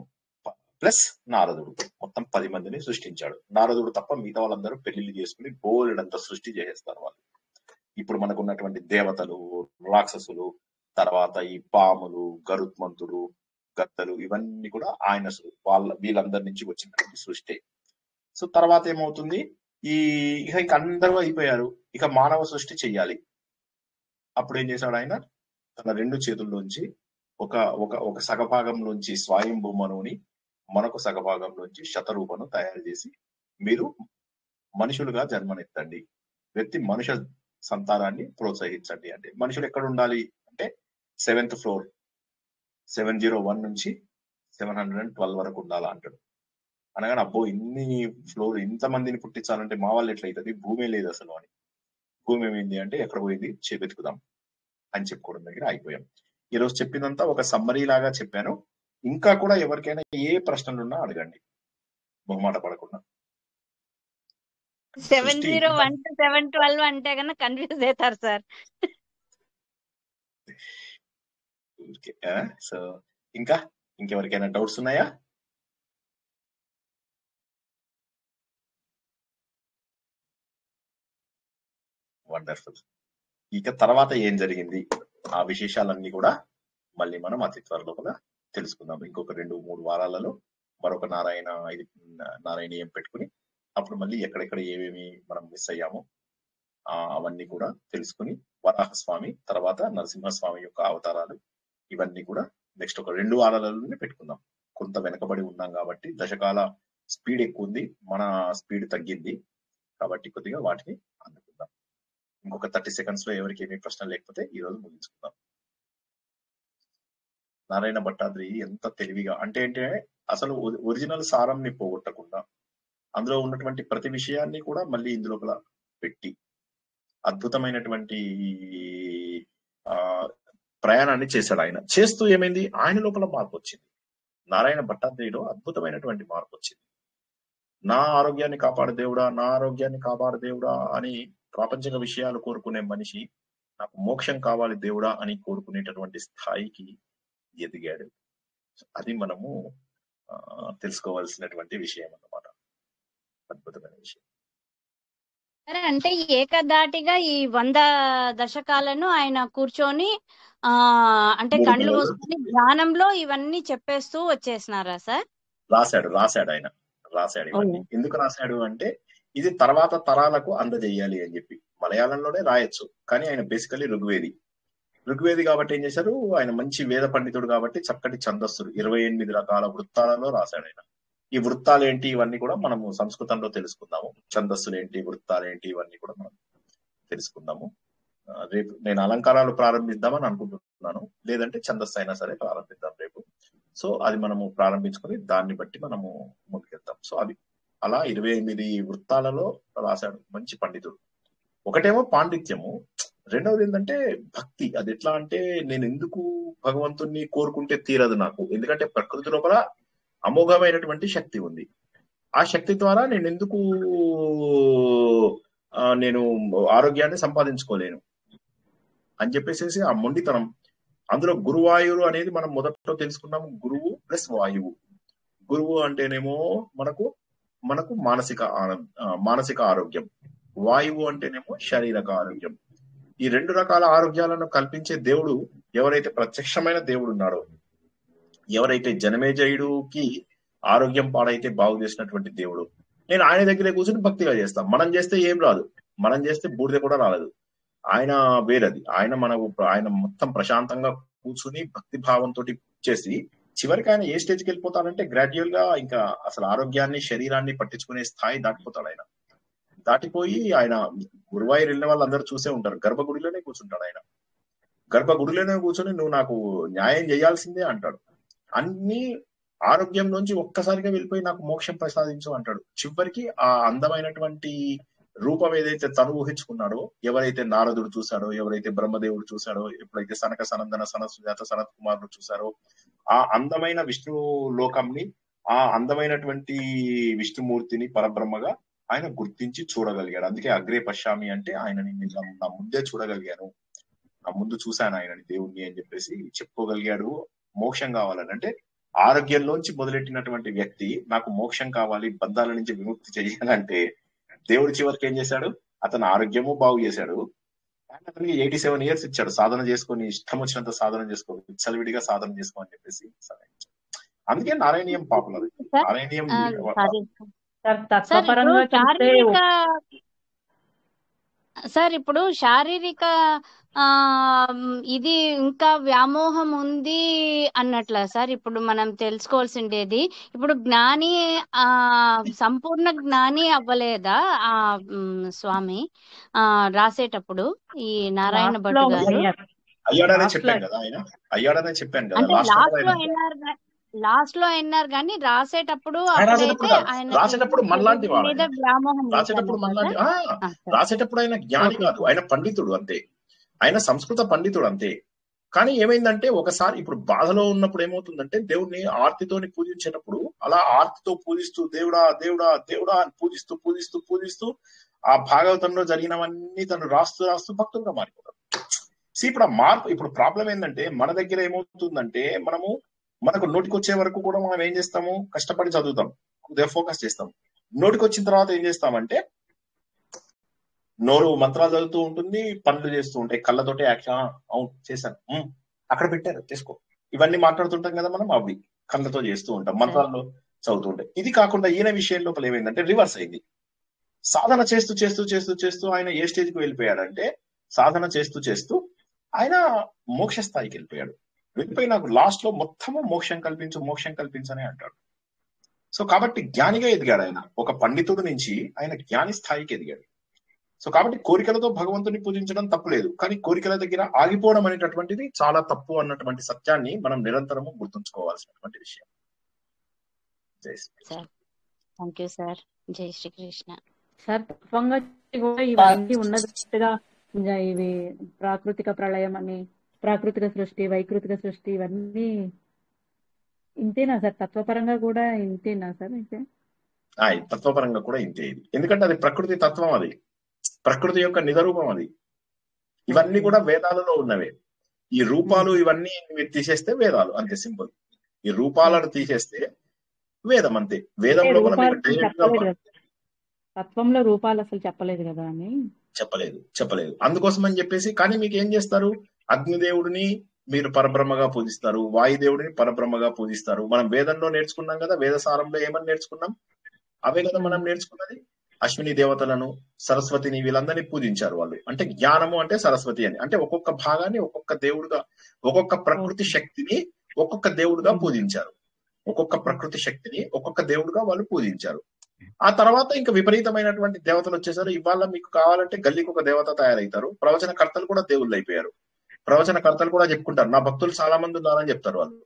ప్లస్ నారదుడు మొత్తం 10 మందిని సృష్టించాడు. నారదుడు తప్ప మిగతా వాళ్ళందరూ పెళ్లిళ్ళు చేసుకుని బోలెడంత సృష్టి చేసేస్తారు వాళ్ళు. ఇప్పుడు మనకు ఉన్నటువంటి దేవతలు, రాక్షసులు, తర్వాత ఈ పాములు, గరుత్మంతుడు, గద్దలు, ఇవన్నీ కూడా ఆయన వీళ్ళందరి నుంచి వచ్చినటువంటి సృష్టి. సో తర్వాత ఏమవుతుంది, ఇక అందరూ అయిపోయారు, ఇక మానవ సృష్టి చెయ్యాలి. అప్పుడు ఏం చేశాడు ఆయన, తన 2 చేతుల్లోంచి ఒక సగభాగంలోంచి స్వయంభూ మనువుని, మరొక సగభాగంలోంచి శతరూపను తయారు చేసి మీరు మనుషులుగా జన్మనెత్తండి, వ్యక్తి మనుషుల సంతానాన్ని ప్రోత్సహించండి. అంటే మనుషులు ఎక్కడ ఉండాలి అంటే 7th floor 701 నుంచి 712 వరకు ఉండాలా అంటాడు. అనగానే అబ్బో ఇన్ని ఫ్లోర్ ఇంతమందిని పుట్టించాలంటే మా వాళ్ళు ఎట్లయితుంది, భూమి లేదు అసలు అని. భూమి ఏమైంది అంటే ఎక్కడ పోయింది చేపెతుకుదాం అని చెప్పుకోవడం దగ్గర అయిపోయాం. ఈరోజు చెప్పిందంతా ఒక సమ్మరీ లాగా చెప్పాను. ఇంకా కూడా ఎవరికైనా ఏ ప్రశ్నలున్నా అడగండి, మొహమాట పడకుండా. 701 to 712 అంటే కన్నా కన్ఫ్యూజ్ అవుతారు సార్. సో ఇంకెవరికైనా డౌట్స్ ఉన్నాయా? వండర్ఫుల్. ఇక తర్వాత ఏం జరిగింది ఆ విశేషాలన్నీ కూడా మళ్ళీ మనం అతి త్వరలో కూడా తెలుసుకుందాం. ఇంకొక 2-3 వారాలలో మరొక నారాయణీయం పెట్టుకుని అప్పుడు మళ్ళీ ఎక్కడెక్కడ ఏమేమి మనం మిస్ అయ్యామో అవన్నీ కూడా తెలుసుకుని వరాహస్వామి తర్వాత నరసింహస్వామి యొక్క అవతారాలు ఇవన్నీ కూడా నెక్స్ట్ ఒక 2 వారాలలోనే పెట్టుకుందాం. కొంత వెనకబడి ఉన్నాం కాబట్టి దశకాల స్పీడ్ ఎక్కువ ఉంది, మన స్పీడ్ తగ్గింది కాబట్టి కొద్దిగా వాటిని అందుకుందాం. ఇంకొక 30 seconds లో ఎవరికి ఏమీ ప్రశ్నలు లేకపోతే ఈ రోజు ముగించుకుందాం. నారాయణ భట్టాద్రి ఎంత తెలివిగా అంటే అసలు ఒరిజినల్ సారంని పోగొట్టకుండా అందులో ఉన్నటువంటి ప్రతి విషయాన్ని కూడా మళ్ళీ ఇందులోపల పెట్టి అద్భుతమైనటువంటి ప్రయాణాన్ని చేశాడు. ఆయన చేస్తూ ఏమైంది, ఆయన లోపల మార్పు వచ్చింది. నారాయణ భట్టాద్రిలో అద్భుతమైనటువంటి మార్పు వచ్చింది. నా ఆరోగ్యాన్ని కాపాడు దేవుడా, నా ఆరోగ్యాన్ని కాపాడు దేవుడా అని ప్రాపంచిక విషయాలు కోరుకునే మనిషి నాకు మోక్షం కావాలి దేవుడా అని కోరుకునేటటువంటి స్థాయికి ఎదిగాడు. అది మనము తెలుసుకోవాల్సినటువంటి విషయం అన్నమాట. అద్భుతమైన విషయం. సరే, అంటే ఏకదాటిగా ఈ 100 దశకాలను ఆయన కూర్చొని అంటే కళ్ళు మూసుకొని ధ్యానంలో ఇవన్నీ చెప్పేస్తూ వచ్చేసినారా సార్? రాశాడు ఆయన ఇవన్నీ. ఎందుకు రాశాడు అంటే ఇది తర్వాత తరాలకు అందజేయాలి అని చెప్పి. మలయాళంలోనే రాయొచ్చు కానీ ఆయన బేసికలీ ఋగ్వేది కాబట్టి ఏం చేశారు, ఆయన మంచి వేద పండితుడు కాబట్టి చక్కటి ఛందస్సులు 28 రకాల వృత్తాలలో రాశాడు ఆయన. ఈ వృత్తాలు ఏంటి ఇవన్నీ కూడా మనము సంస్కృతంలో తెలుసుకుందాము. ఛందస్సులు ఏంటి, వృత్తాలు ఏంటి, ఇవన్నీ కూడా మనం తెలుసుకుందాము. రేపు నేను అలంకారాలు ప్రారంభిద్దామని అనుకుంటున్నాను, లేదంటే ఛందస్సు అయినా సరే ప్రారంభిద్దాం రేపు. సో అది మనము ప్రారంభించుకొని దాన్ని బట్టి మనము ముందుకెళ్తాం. సో అది అలా 28 వృత్తాలలో రాశాడు. మంచి పండితుడు, ఒకటేమో పాండిత్యము, రెండవది ఏంటంటే భక్తి. అది ఎట్లా అంటే నేను ఎందుకు భగవంతుణ్ణి కోరుకుంటే తీరదు నాకు, ఎందుకంటే ప్రకృతి లోపల అమోఘమైనటువంటి శక్తి ఉంది. ఆ శక్తి ద్వారా నేను ఎందుకు నేను ఆరోగ్యాన్ని సంపాదించుకోలేను అని చెప్పేసి ఆ మొండితనం. అందులో గురువాయువు అనేది మనం మొదట్లో తెలుసుకున్నాము. గురువు ప్లస్ వాయువు. గురువు అంటేనేమో మనకు మానసిక ఆరోగ్యం, వాయువు అంటేనేమో శారీరక ఆరోగ్యం. ఈ రెండు రకాల ఆరోగ్యాలను కల్పించే దేవుడు ఎవరైతే ప్రత్యక్షమైన దేవుడు ఉన్నాడో, ఎవరైతే జనమేజయుడికి ఆరోగ్యం పాడైతే బాగు చేసినటువంటి దేవుడు, నేను ఆయన దగ్గరే కూర్చొని భక్తిగా చేస్తాం. మనం చేస్తే ఏం రాదు, మనం చేస్తే బూడిద కూడా రాలేదు. ఆయన వేరది. ఆయన మొత్తం ప్రశాంతంగా కూర్చుని భక్తి భావంతో చేసి చివరికి ఆయన ఏ స్టేజ్కి వెళ్ళిపోతాడంటే గ్రాడ్యువల్ గా ఇంకా అసలు ఆరోగ్యాన్ని శరీరాన్ని పట్టించుకునే స్థాయి దాటిపోతాడు. ఆయన దాటిపోయి ఆయన గురువాయూరు వెళ్ళిన వాళ్ళందరూ చూసే ఉంటారు, గర్భగుడిలోనే కూర్చుంటాడు. ఆయన గర్భగుడిలోనే కూర్చొని నువ్వు నాకు న్యాయం చేయాల్సిందే అంటాడు. అన్ని ఆరోగ్యం నుంచి ఒక్కసారిగా వెళ్ళిపోయి నాకు మోక్షం ప్రసాదించు అంటాడు. చివరికి ఆ అందమైనటువంటి రూపం ఏదైతే తను ఊహించుకున్నాడో, ఎవరైతే నారదుడు చూశాడో, ఎవరైతే బ్రహ్మదేవుడు చూశాడో, ఎప్పుడైతే సనక సనందన సనత్సుజాత సనత్ కుమారుడు చూశారో, ఆ అందమైన విష్ణు లోకంని, ఆ అందమైనటువంటి విష్ణుమూర్తిని పరబ్రహ్మగా ఆయన గుర్తించి చూడగలిగాడు. అందుకే అగ్రే పశ్యామి అంటే ఆయనని నా ముందే చూడగలిగాను, నా ముందు చూశాను ఆయనని దేవుణ్ణి అని చెప్పేసి చెప్పుకోగలిగాడు. మోక్షం కావాలని అంటే ఆరోగ్యంలోంచి మొదలెట్టినటువంటి వ్యక్తి నాకు మోక్షం కావాలి, బంధాల నుంచి విముక్తి చేయాలంటే దేవుడు చివరికి ఏం చేశాడు, అతను ఆరోగ్యము బాగు చేశాడు. అతనికి 87 years ఇచ్చాడు, సాధన చేసుకొని ఇష్టం వచ్చినంత సాధన చేసుకో, విచ్చలవిడిగా సాధన చేసుకో అని చెప్పేసి. అందుకే నారాయణీయం పాపులర్. నారాయణీయం సార్ ఇప్పుడు శారీరక ఇది ఇంకా వ్యామోహం ఉంది అన్నట్లా సార్. ఇప్పుడు మనం తెలుసుకోవాల్సిండేది, ఇప్పుడు జ్ఞాని సంపూర్ణ జ్ఞాని అవ్వలేదా ఆ స్వామి రాసేటప్పుడు ఈ నారాయణ భట్ గారు? అయ్యాడనే చెప్పాను కదా, ఆయన అయ్యాడనే చెప్పాను కదా. లాస్ట్ లో అన్నారు కానీ రాసేటప్పుడు మనలాంటి వాడు, రాసేటప్పుడు ఆయన జ్ఞాని కాదు, ఆయన పండితుడు అంతే, ఆయన సంస్కృత పండితుడు అంతే. కానీ ఏమైందంటే ఒకసారి ఇప్పుడు బాధలో ఉన్నప్పుడు ఏమవుతుందంటే దేవుణ్ణి ఆర్తితోని పూజించేటప్పుడు అలా ఆర్తితో పూజిస్తూ దేవుడా దేవుడా దేవుడా అని పూజిస్తూ పూజిస్తూ పూజిస్తూ ఆ భాగవతంలో జరిగినవన్నీ తను రాస్తూ భక్తులుగా మారిపోతాడు. ఇప్పుడు ఆ మార్పు, ఇప్పుడు ప్రాబ్లం ఏంటంటే మన దగ్గర ఏమవుతుందంటే మనకు నోటికి వచ్చే వరకు కూడా మనం ఏం చేస్తాము, కష్టపడి చదువుతాం, ఫోకస్ చేస్తాం. నోటికి వచ్చిన తర్వాత ఏం చేస్తామంటే నోరు మంత్రాలు చదువుతూ ఉంటుంది, పనులు చేస్తూ ఉంటాయి, కళ్ళతోటే యాక్షన్ అవును చేశాను అక్కడ పెట్టారు చేసుకో, ఇవన్నీ మాట్లాడుతుంటాం కదా మనం, అవి కళ్ళతో చేస్తూ ఉంటాం, మంత్రాల్లో చదువుతూ ఉంటాయి. ఇది కాకుండా ఈయన విషయం లోపల ఏమైందంటే రివర్స్ అయింది. సాధన చేస్తూ చేస్తూ చేస్తూ చేస్తూ ఆయన ఏ స్టేజ్కి వెళ్ళిపోయాడంటే సాధన చేస్తూ చేస్తూ ఆయన మోక్ష స్థాయికి వెళ్ళిపోయాడు. వెళ్ళిపోయి నాకు లాస్ట్ లో మొత్తము మోక్షం కల్పించని అంటాడు. సో కాబట్టి జ్ఞానిగా ఎదిగాడు ఆయన, ఒక పండితుడు నుంచి ఆయన జ్ఞాని స్థాయికి ఎదిగాడు. సో కాబట్టి కోరికలతో భగవంతుని పూజించడం తప్పులేదు, కానీ కోరికల దగ్గర ఆగిపోవడం అనేటటువంటిది చాలా తప్పు అన్నటువంటి సత్యాన్ని మనం నిరంతరము గుర్తుంచుకోవాల్సినటువంటి విషయం. జై శ్రీ థ్యాంక్ యూ సార్. జై శ్రీకృష్ణ. సార్ తత్వంగా కూడా ఇవన్నీ ఉన్నట్టుగా ఇవి ప్రాకృతిక ప్రళయం అని, ప్రాకృతిక సృష్టి, వైకృతిక సృష్టి, ఇవన్నీ ఇంతేనా సార్? తత్వపరంగా కూడా ఇంతేనా సార్? అయితే తత్వపరంగా కూడా ఇంతే ఇది, ఎందుకంటే అది ప్రకృతి తత్వం, అది ప్రకృతి యొక్క నిజరూపం అది. ఇవన్నీ కూడా వేదాలలో ఉన్నవే. ఈ రూపాలు ఇవన్నీ తీసేస్తే వేదాలు, అంతే సింపుల్. ఈ రూపాలను తీసేస్తే వేదం, అంతే. వేదం లోపల తత్వంలో రూపాలు అసలు చెప్పలేదు కదా అని చెప్పలేదు. అందుకోసం అని చెప్పేసి, కానీ మీకు ఏం చేస్తారు, అగ్నిదేవుడిని మీరు పరబ్రహ్మగా పూజిస్తారు, వాయుదేవుడిని పరబ్రహ్మగా పూజిస్తారు. మనం వేదంలో నేర్చుకున్నాం కదా, వేదసారంలో ఏమని నేర్చుకున్నాం, అవే కదా మనం నేర్చుకున్నది. అశ్విని దేవతలను, సరస్వతిని, వీళ్ళందరినీ పూజించారు వాళ్ళు. అంటే జ్ఞానము అంటే సరస్వతి అని, అంటే ఒక్కొక్క భాగాన్ని ఒక్కొక్క దేవుడుగా, ఒక్కొక్క ప్రకృతి శక్తిని ఒక్కొక్క దేవుడుగా పూజించారు. ఒక్కొక్క ప్రకృతి శక్తిని ఒక్కొక్క దేవుడుగా వాళ్ళు పూజించారు. ఆ తర్వాత ఇంకా విపరీతమైనటువంటి దేవతలు వచ్చేసారు. ఇవాళ మీకు కావాలంటే గల్లీకి ఒక దేవత తయారవుతారు. ప్రవచనకర్తలు కూడా దేవుళ్ళు అయిపోయారు. ప్రవచనకర్తలు కూడా చెప్పుకుంటారు నా భక్తులు చాలా మంది ఉన్నారని చెప్తారు వాళ్ళు.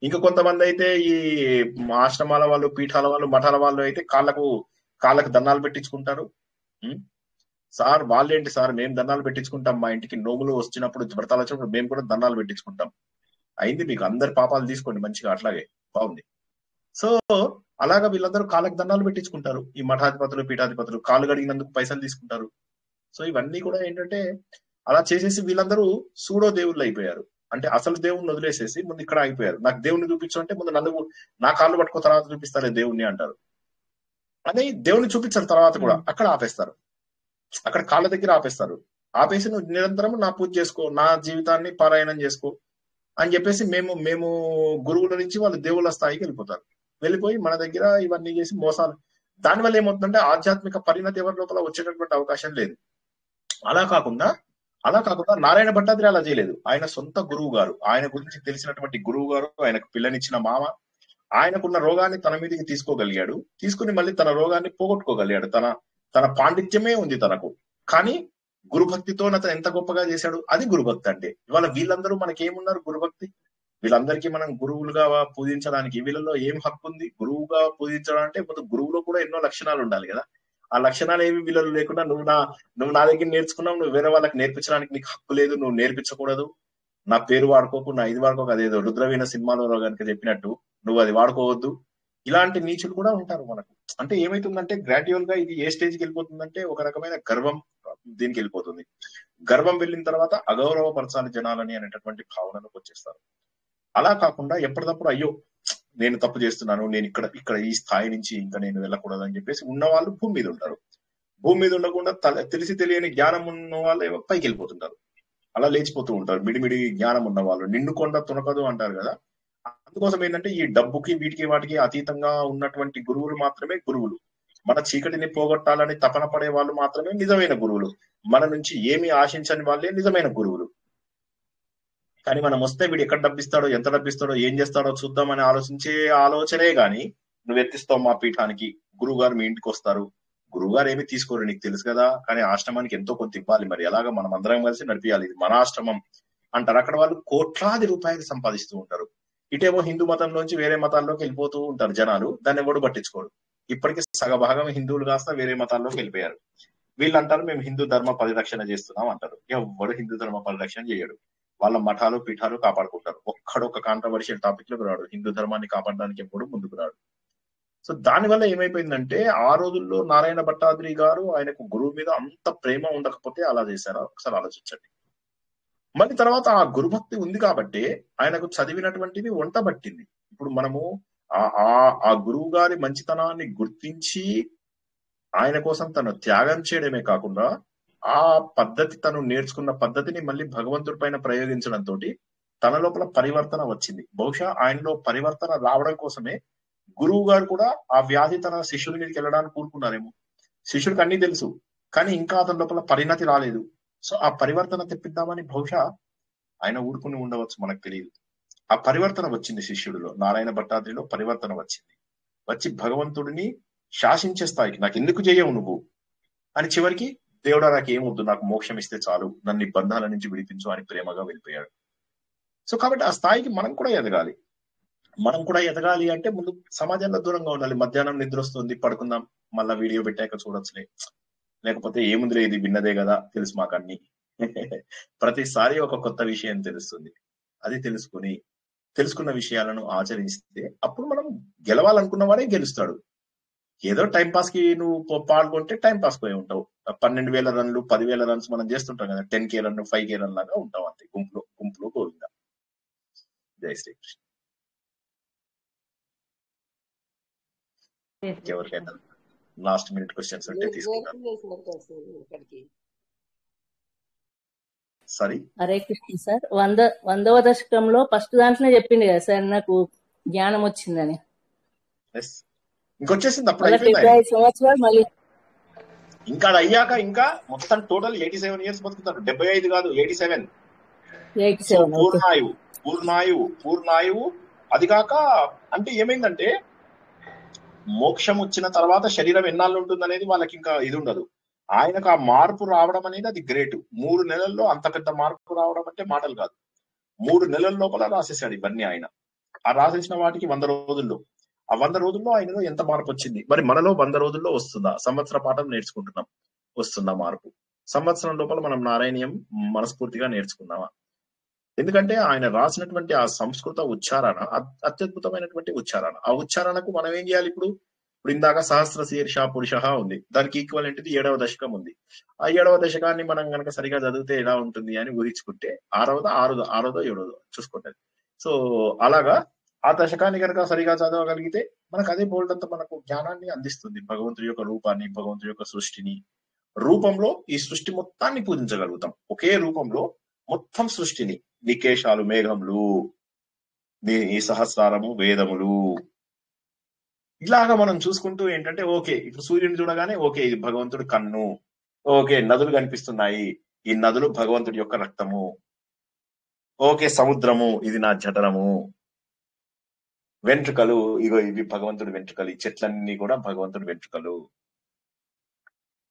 ఇంకా కొంతమంది అయితే ఈ ఆశ్రమాల వాళ్ళు, పీఠాల వాళ్ళు, మఠాల వాళ్ళు అయితే కాళ్ళకు దండాలు పెట్టించుకుంటారు. సార్ వాళ్ళేంటి సార్, మేము దండాలు పెట్టించుకుంటాం, మా ఇంటికి నోములు వచ్చినప్పుడు వ్రతాలు వచ్చినప్పుడు మేము కూడా దండాలు పెట్టించుకుంటాం. అయింది మీకు, అందరి పాపాలు తీసుకోండి మంచిగా, అట్లాగే బాగుంది. సో అలాగా వీళ్ళందరూ కాళ్ళకి దండాలు పెట్టించుకుంటారు. ఈ మఠాధిపతులు పీఠాధిపతులు కాళ్ళు కడిగినందుకు పైసలు తీసుకుంటారు. సో ఇవన్నీ కూడా ఏంటంటే అలా చేసేసి వీళ్ళందరూ సూడో దేవుళ్ళు అయిపోయారు. అంటే అసలు దేవుణ్ణి వదిలేసేసి ముందు ఇక్కడ ఆగిపోయారు. నాకు దేవుణ్ణి చూపించు అంటే ముందు నన్ను నా కాళ్ళు పట్టుకో తర్వాత చూపిస్తారే దేవుణ్ణి అంటారు. అని దేవుణ్ణి చూపించారు తర్వాత కూడా అక్కడ ఆపేస్తారు, అక్కడ కాళ్ళ దగ్గర ఆపేస్తారు. ఆపేసి నువ్వు నిరంతరం నా పూజ చేసుకో, నా జీవితాన్ని పారాయణం చేసుకో అని చెప్పేసి మేము గురువుల నుంచి వాళ్ళు దేవుళ్ళ స్థాయికి వెళ్ళిపోతారు. వెళ్ళిపోయి మన దగ్గర ఇవన్నీ చేసి మోసాలు. దానివల్ల ఏమవుతుందంటే ఆధ్యాత్మిక పరిణతి ఎవరి లోపల వచ్చేటటువంటి అవకాశం లేదు. అలా కాకుండా నారాయణ భట్టాద్రి అలా చేయలేదు. ఆయన సొంత గురువు గారు, ఆయన గురించి తెలిసినటువంటి గురువు గారు, ఆయనకు పిల్లనిచ్చిన మామ, ఆయనకున్న రోగాన్ని తన మీదకి తీసుకోగలిగాడు. తీసుకుని మళ్ళీ తన రోగాన్ని పోగొట్టుకోగలిగాడు. తన పాండిత్యమే ఉంది తనకు. కానీ గురుభక్తితో అతను ఎంత గొప్పగా చేశాడు. అది గురుభక్తి అంటే. ఇవాళ వీళ్ళందరూ మనకేమున్నారు గురుభక్తి? వీళ్ళందరికీ మనం గురువులుగా పూజించడానికి వీళ్ళలో ఏం హక్కు ఉంది? గురువుగా పూజించడం అంటే ముందు గురువులో కూడా ఎన్నో లక్షణాలు ఉండాలి కదా. ఆ లక్షణాలు ఏమి వీళ్ళలో లేకుండా నువ్వు నా దగ్గర నేర్చుకున్నావు, నువ్వు వేరే వాళ్ళకి నేర్పించడానికి నీకు హక్కు లేదు, నువ్వు నేర్పించకూడదు, నా పేరు వాడుకోకు, నా ఇది వాడుకోకు, అదేదో రుద్రవీణ సినిమాలో కనుక చెప్పినట్టు నువ్వు అది వాడుకోవద్దు. ఇలాంటి నీచులు కూడా ఉంటారు మనకు. అంటే ఏమైతుందంటే గ్రాడ్యువల్ గా ఇది ఏ స్టేజ్కి వెళ్ళిపోతుందంటే ఒక రకమైన గర్వం దీనికి వెళ్ళిపోతుంది. గర్వం వెళ్ళిన తర్వాత అగౌరవపరచాలి జనాలని అనేటటువంటి భావనలోకి వచ్చేస్తారు. అలా కాకుండా ఎప్పటికప్పుడు అయ్యో నేను తప్పు చేస్తున్నాను, నేను ఇక్కడ ఈ స్థాయి నుంచి ఇంకా నేను వెళ్ళకూడదు అని చెప్పేసి ఉన్న వాళ్ళు భూమి మీద ఉంటారు. భూమి మీద ఉండకుండా తెలిసి తెలియని జ్ఞానం ఉన్న వాళ్ళు పైకి వెళ్ళిపోతుంటారు, అలా లేచిపోతూ ఉంటారు. మిడిమిడి జ్ఞానం ఉన్న వాళ్ళు నిండుకొండ తునకదు అంటారు కదా. అందుకోసం ఏంటంటే ఈ డబ్బుకి వీటికి వాటికి అతీతంగా ఉన్నటువంటి గురువులు మాత్రమే గురువులు. మన చీకటిని పోగొట్టాలని తపన పడే వాళ్ళు మాత్రమే నిజమైన గురువులు. మన నుంచి ఏమి ఆశించని వాళ్ళే నిజమైన గురువులు. కానీ మనం వస్తే వీడు ఎక్కడ డబ్బిస్తాడో, ఎంత డబ్బిస్తాడో, ఏం చేస్తాడో చూద్దామని ఆలోచించే ఆలోచనే గాని నువ్వు ఎత్తిస్తావు మా పీఠానికి, గురువు గారు మీ ఇంటికి వస్తారు, గురువు గారు ఏమి తీసుకోరు నీకు తెలుసు కదా, కానీ ఆశ్రమానికి ఎంతో కొంత ఇవ్వాలి, మరి ఎలాగా మనం అందరం కలిసి నడిపియాలి, ఇది మన ఆశ్రమం అంటారు. అక్కడ వాళ్ళు కోట్లాది రూపాయలు సంపాదిస్తూ ఉంటారు. ఇటేమో హిందూ మతంలోంచి వేరే మతాల్లోకి వెళ్ళిపోతూ ఉంటారు జనాలు, దాన్ని ఎవడు పట్టించుకోడు. ఇప్పటికీ సగభాగం హిందువులు కాస్త వేరే మతాల్లోకి వెళ్ళిపోయారు. వీళ్ళు అంటారు మేము హిందూ ధర్మ పరిరక్షణ చేస్తున్నాం అంటారు. ఎవడు హిందూ ధర్మ పరిరక్షణ చేయడు. వాళ్ళ మఠాలు పీఠాలు కాపాడుకుంటారు. ఒక్కడొక్క కాంట్రవర్షియల్ టాపిక్ లోకి రాడు. హిందూ ధర్మాన్ని కాపాడడానికి ఎప్పుడు ముందుకు రాడు. సో దానివల్ల ఏమైపోయిందంటే ఆ రోజుల్లో నారాయణ భట్టాద్రి గారు ఆయనకు గురువు మీద అంత ప్రేమ ఉండకపోతే అలా చేశారా ఒకసారి ఆలోచించండి. మళ్ళీ తర్వాత ఆ గురుభక్తి ఉంది కాబట్టి ఆయనకు చదివినటువంటిది వంట పట్టింది. ఇప్పుడు మనము ఆ గురువు గారి మంచితనాన్ని గుర్తించి ఆయన కోసం తను త్యాగం చేయడమే కాకుండా ఆ పద్ధతి, తను నేర్చుకున్న పద్ధతిని మళ్ళీ భగవంతుడి పైన ప్రయోగించడంతో తన లోపల పరివర్తన వచ్చింది. బహుశా ఆయనలో పరివర్తన రావడం కోసమే గురువు గారు కూడా ఆ వ్యాధి తన శిష్యుడి మీదకి వెళ్ళడానికి కూరుకున్నారేమో. శిష్యుడికి అన్ని తెలుసు, కానీ ఇంకా అతని లోపల పరిణతి రాలేదు. సో ఆ పరివర్తన తెప్పిద్దామని బహుశా ఆయన ఊరుకుని ఉండవచ్చు, మనకు తెలియదు. ఆ పరివర్తన వచ్చింది శిష్యుడిలో, నారాయణ భట్టాద్రిలో పరివర్తన వచ్చింది. వచ్చి భగవంతుడిని శాసించే స్థాయికి, నాకు ఎందుకు చేయవు నువ్వు అని, చివరికి దేవుడా నాకు ఏమొద్దు, నాకు మోక్షం ఇస్తే చాలు, నన్ను బంధాల నుంచి విడిపించు అని ప్రేమగా వెళ్ళిపోయాడు. సో కాబట్టి ఆ స్థాయికి మనం కూడా ఎదగాలి. మనం కూడా ఎదగాలి అంటే ముందు సమాజంలో దూరంగా ఉండాలి. మధ్యాహ్నం నిద్ర వస్తుంది, పడుకుందాం, మళ్ళా వీడియో పెట్టాక చూడొచ్చులే, లేకపోతే ఏముందిలే ఇది విన్నదే కదా తెలుసు మాకు అన్ని. ప్రతిసారి ఒక కొత్త విషయం తెలుస్తుంది. అది తెలుసుకున్న విషయాలను ఆచరిస్తే అప్పుడు మనం గెలవాలనుకున్న వాడే గెలుస్తాడు. ఏదో టైం పాస్ కి నువ్వు పాల్గొంటే టైం పాస్ పోయి ఉంటావు. 12,000 రన్లు 10,000 రన్స్ మనం చేస్తుంటాం కదా, 10K రన్ 5K రన్ లాగా ఉంటాం అంతే. గుంపులో గోవిందా. జై శ్రీకృష్ణ. ఎవరికైనా లాస్ట్ మినిట్ క్వశ్చన్స్ ఉంటే తీసుకుంటాను. Sorry, Hare Krishna sir. 100వ దశకంలో ఫస్ట్ దాంట్లోనే చెప్పింది కదా సార్ నాకు జ్ఞానం వచ్చిందని. ఇంకొచ్చేసింది అప్పుడు, 75 సంవత్సరాలు మళ్ళీ ఇంకా అది అయ్యాక ఇంకా మొత్తం టోటల్ 87 ఇయర్స్ బతుకుతారు. 75 కాదు, 87. పూర్ణాయువు. అది కాక అంటే ఏమైందంటే మోక్షం వచ్చిన తర్వాత శరీరం ఎన్నాళ్ళు ఉంటుంది అనేది వాళ్ళకి ఇంకా ఇది ఉండదు. ఆయనకు ఆ మార్పు రావడం అనేది అది గ్రేట్. 3 నెలల్లో అంత పెద్ద మార్పు రావడం అంటే మాటలు కాదు. 3 నెలల లోపల రాసేసాడు ఇవన్నీ ఆయన. ఆ రాసేసిన వాటికి 100 రోజుల్లో, ఆ 100 రోజుల్లో ఆయనలో ఎంత మార్పు వచ్చింది. మరి మనలో 100 రోజుల్లో వస్తుందా? సంవత్సర పాఠం నేర్చుకుంటున్నాం. వస్తుందా మార్పు? సంవత్సరం లోపల మనం నారాయణీయం మనస్ఫూర్తిగా నేర్చుకుందామా? ఎందుకంటే ఆయన రాసినటువంటి ఆ సంస్కృత ఉచ్చారణ అత్యద్భుతమైనటువంటి ఉచ్చారణ. ఆ ఉచ్చారణకు మనం ఏం చేయాలి? ఇప్పుడు ఇందాక సహస్ర శీర్ష పురుష ఉంది, దానికి ఈక్వలెంట్ 7వ దశకం ఉంది. ఆ 7వ దశకాన్ని మనం కనుక సరిగా చదివితే ఎలా ఉంటుంది అని ఊహించుకుంటే 6వదో 7వదో చూసుకుంటది. సో అలాగా ఆ దశకాన్ని కనుక సరిగా చదవగలిగితే మనకు అదే బోల్డంత మనకు జ్ఞానాన్ని అందిస్తుంది. భగవంతుడి యొక్క రూపాన్ని, భగవంతుడి యొక్క సృష్టిని, రూపంలో ఈ సృష్టి మొత్తాన్ని పూజించగలుగుతాం. ఒకే రూపంలో మొత్తం సృష్టిని, నికేశాలు మేఘములు, ఈ సహస్రారము వేదములు, ఇలాగా మనం చూసుకుంటూ ఏంటంటే ఓకే ఇప్పుడు సూర్యుని చూడగానే ఓకే ఇది భగవంతుడి కన్ను, ఓకే నదులు కనిపిస్తున్నాయి, ఈ నదులు భగవంతుడి యొక్క రక్తము, ఓకే సముద్రము ఇది నా జఠరము, వెంట్రుకలు ఇగో ఇవి భగవంతుడి వెంట్రుకలు, ఈ చెట్లన్నీ కూడా భగవంతుడి వెంట్రుకలు.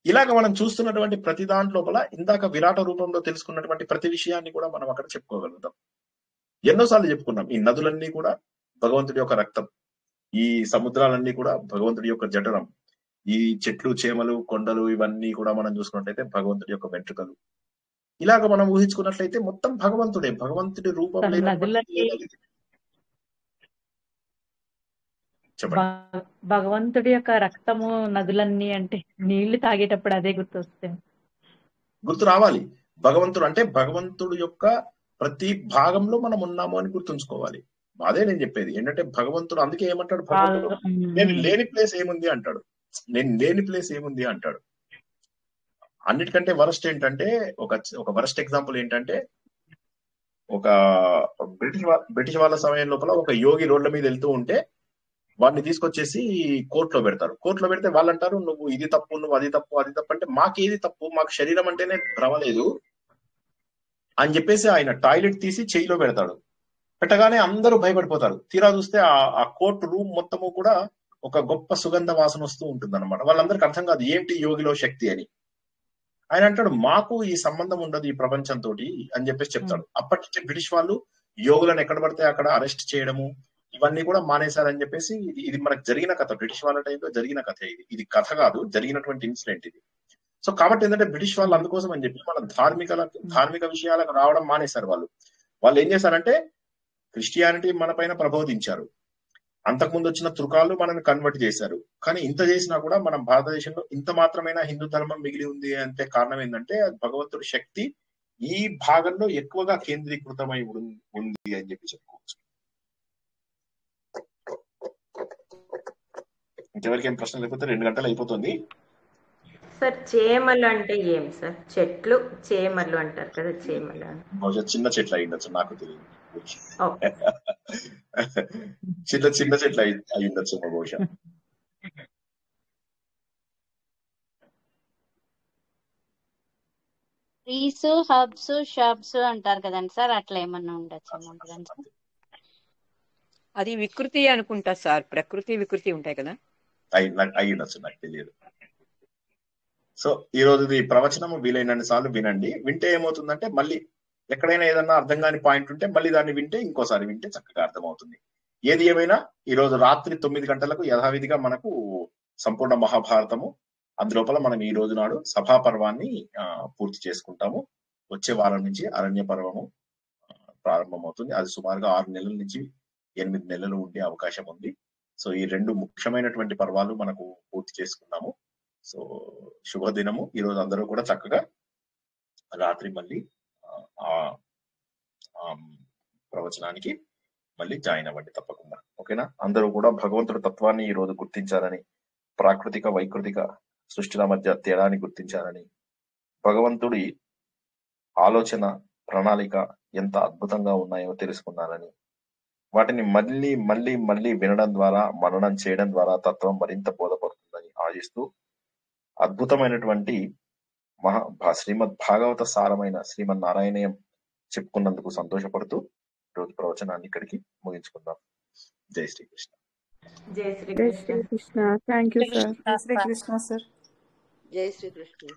ఇలాగ మనం చూస్తున్నటువంటి ప్రతి దాంట్లోపల ఇందాక విరాట రూపంలో తెలుసుకున్నటువంటి ప్రతి విషయాన్ని కూడా మనం అక్కడ చెప్పుకోగలుగుతాం. ఎన్నోసార్లు చెప్పుకున్నాం, ఈ నదులన్నీ కూడా భగవంతుడి యొక్క రక్తం, ఈ సముద్రాలన్నీ కూడా భగవంతుడి యొక్క జఠరం, ఈ చెట్లు చేమలు కొండలు ఇవన్నీ కూడా మనం చూసుకున్నట్లయితే భగవంతుడి యొక్క వెంట్రుకలు. ఇలాగ మనం ఊహించుకున్నట్లయితే మొత్తం భగవంతుడే, భగవంతుడి రూపం లేనటువంటి చెప్పండి. భగవంతుడి యొక్క రక్తము నదులన్నీ అంటే నీళ్లు తాగేటప్పుడు అదే గుర్తు రావాలి. భగవంతుడు అంటే భగవంతుడు యొక్క ప్రతి భాగంలో మనం ఉన్నాము అని గుర్తుంచుకోవాలి. అదే నేను చెప్పేది ఏంటంటే భగవంతుడు అందుకే ఏమంటాడు, భగవంతుడు నేను లేని ప్లేస్ ఏముంది అంటాడు, నేను లేని ప్లేస్ ఏముంది అంటాడు. అన్నిటికంటే వరస్ట్ ఏంటంటే ఒక వరస్ట్ ఎగ్జాంపుల్ ఏంటంటే ఒక బ్రిటిష్ వాళ్ళ సమయం లోపల ఒక యోగి రోడ్ల మీద వెళ్తూ ఉంటే వాడిని తీసుకొచ్చేసి కోర్టులో పెడతారు. కోర్టులో పెడితే వాళ్ళు అంటారు నువ్వు ఇది తప్పు, నువ్వు అది తప్పు, అది తప్పు అంటే మాకేది తప్పు, మాకు శరీరం అంటేనే భ్రమలేదు అని చెప్పేసి ఆయన టాయిలెట్ తీసి చెయ్యిలో పెడతాడు. పెట్టగానే అందరూ భయపడిపోతారు. తీరా చూస్తే ఆ కోర్టు రూమ్ మొత్తము కూడా ఒక గొప్ప సుగంధ వాసన వస్తూ ఉంటుంది అనమాట. వాళ్ళందరికీ అర్థం కాదు ఏంటి యోగిలో శక్తి అని. ఆయన అంటాడు మాకు ఈ సంబంధం ఉండదు ఈ ప్రపంచంతో అని చెప్పేసి చెప్తాడు. అప్పటి నుంచి బ్రిటిష్ వాళ్ళు యోగులను ఎక్కడ పడితే అక్కడ అరెస్ట్ చేయడము ఇవన్నీ కూడా మానేశారని చెప్పేసి ఇది మనకు జరిగిన కథ, బ్రిటిష్ వాళ్ళ టైంలో జరిగిన కథ. ఇది కథ కాదు, జరిగినటువంటి ఇన్సిడెంట్ ఇది. సో కాబట్టి ఏంటంటే బ్రిటిష్ వాళ్ళు అందుకోసం అని చెప్పి మన ధార్మిక విషయాలకు రావడం మానేశారు. వాళ్ళు ఏం చేశారంటే క్రిస్టియానిటీ మన పైన ప్రబోధించారు. అంతకుముందు వచ్చిన తుర్కాలు మనల్ని కన్వర్ట్ చేశారు. కానీ ఇంత చేసినా కూడా మనం భారతదేశంలో ఇంత మాత్రమైనా హిందూ ధర్మం మిగిలి ఉంది అంటే కారణం ఏంటంటే భగవంతుడి శక్తి ఈ భాగంలో ఎక్కువగా కేంద్రీకృతమై ఉంది అని చెప్పి చెప్పుకోవచ్చు. ఇంకెవరికి ఏం ప్రశ్న లేకపోతే 2 గంటలు అయిపోతుంది సార్. చేమలు అంటే ఏం సార్? చెట్లు చేమలు అంటారు కదా, చేమలు బహుశా చిన్న చెట్లు అయి ఉండొచ్చు, నాకు తెలియదు. చిన్న చెట్లు అయి ఉండొచ్చు బహుశా. ట్రీస్, హర్బ్స్, షర్బ్స్ అంటారు కదండి సార్, అట్లా ఏమన్నా ఉండొచ్చు? అది వికృతి అనుకుంటా సార్, ప్రకృతి వికృతి ఉంటాయి కదా, అయి ఉండొచ్చు, నాకు తెలియదు. సో ఈ రోజు ఈ ప్రవచనము వీలైనన్ని సార్లు వినండి. వింటే ఏమవుతుందంటే మళ్ళీ ఎక్కడైనా ఏదన్నా అర్థం కాని పాయింట్ ఉంటే మళ్ళీ దాన్ని వింటే ఇంకోసారి వింటే చక్కగా అర్థమవుతుంది. ఏది ఏమైనా ఈ రోజు రాత్రి 9 గంటలకు యథావిధిగా మనకు సంపూర్ణ మహాభారతము, అందులోపల మనం ఈ రోజు నాడు సభా పర్వాన్ని పూర్తి చేసుకుంటాము. వచ్చే వారం నుంచి అరణ్య పర్వము ప్రారంభమవుతుంది. అది సుమారుగా 6 నెలల నుంచి 8 నెలలు ఉండే అవకాశం ఉంది. సో ఈ 2 ముఖ్యమైనటువంటి పర్వాలు మనకు పూర్తి చేసుకున్నాము. సో శుభదినము. ఈ రోజు అందరూ కూడా చక్కగా రాత్రి మళ్ళీ ప్రవచనానికి మళ్ళీ జాయిన్ అవ్వండి తప్పకుండా. ఓకేనా? అందరూ కూడా భగవంతుడి తత్వాన్ని ఈ రోజు గుర్తించాలని, ప్రాకృతిక వైకృతిక సృష్టిల మధ్య తేడాన్ని గుర్తించాలని, భగవంతుడి ఆలోచన ప్రణాళిక ఎంత అద్భుతంగా ఉన్నాయో తెలుసుకున్నారని, వాటిని మళ్ళీ మళ్ళీ మళ్ళీ వినడం ద్వారా, మననం చేయడం ద్వారా తత్వం మరింత బోధపడుతుందని ఆశిస్తూ అద్భుతమైనటువంటి శ్రీమద్ భాగవత సారమైన శ్రీమన్నారాయణీయం చెప్పుకున్నందుకు సంతోషపడుతూ రోజు ప్రవచనాన్ని ఇక్కడికి ముగించుకుందాం. జై శ్రీకృష్ణ. జై శ్రీకృష్ణ. Thank you sir. జై శ్రీకృష్ణ సార్. జై శ్రీకృష్ణ.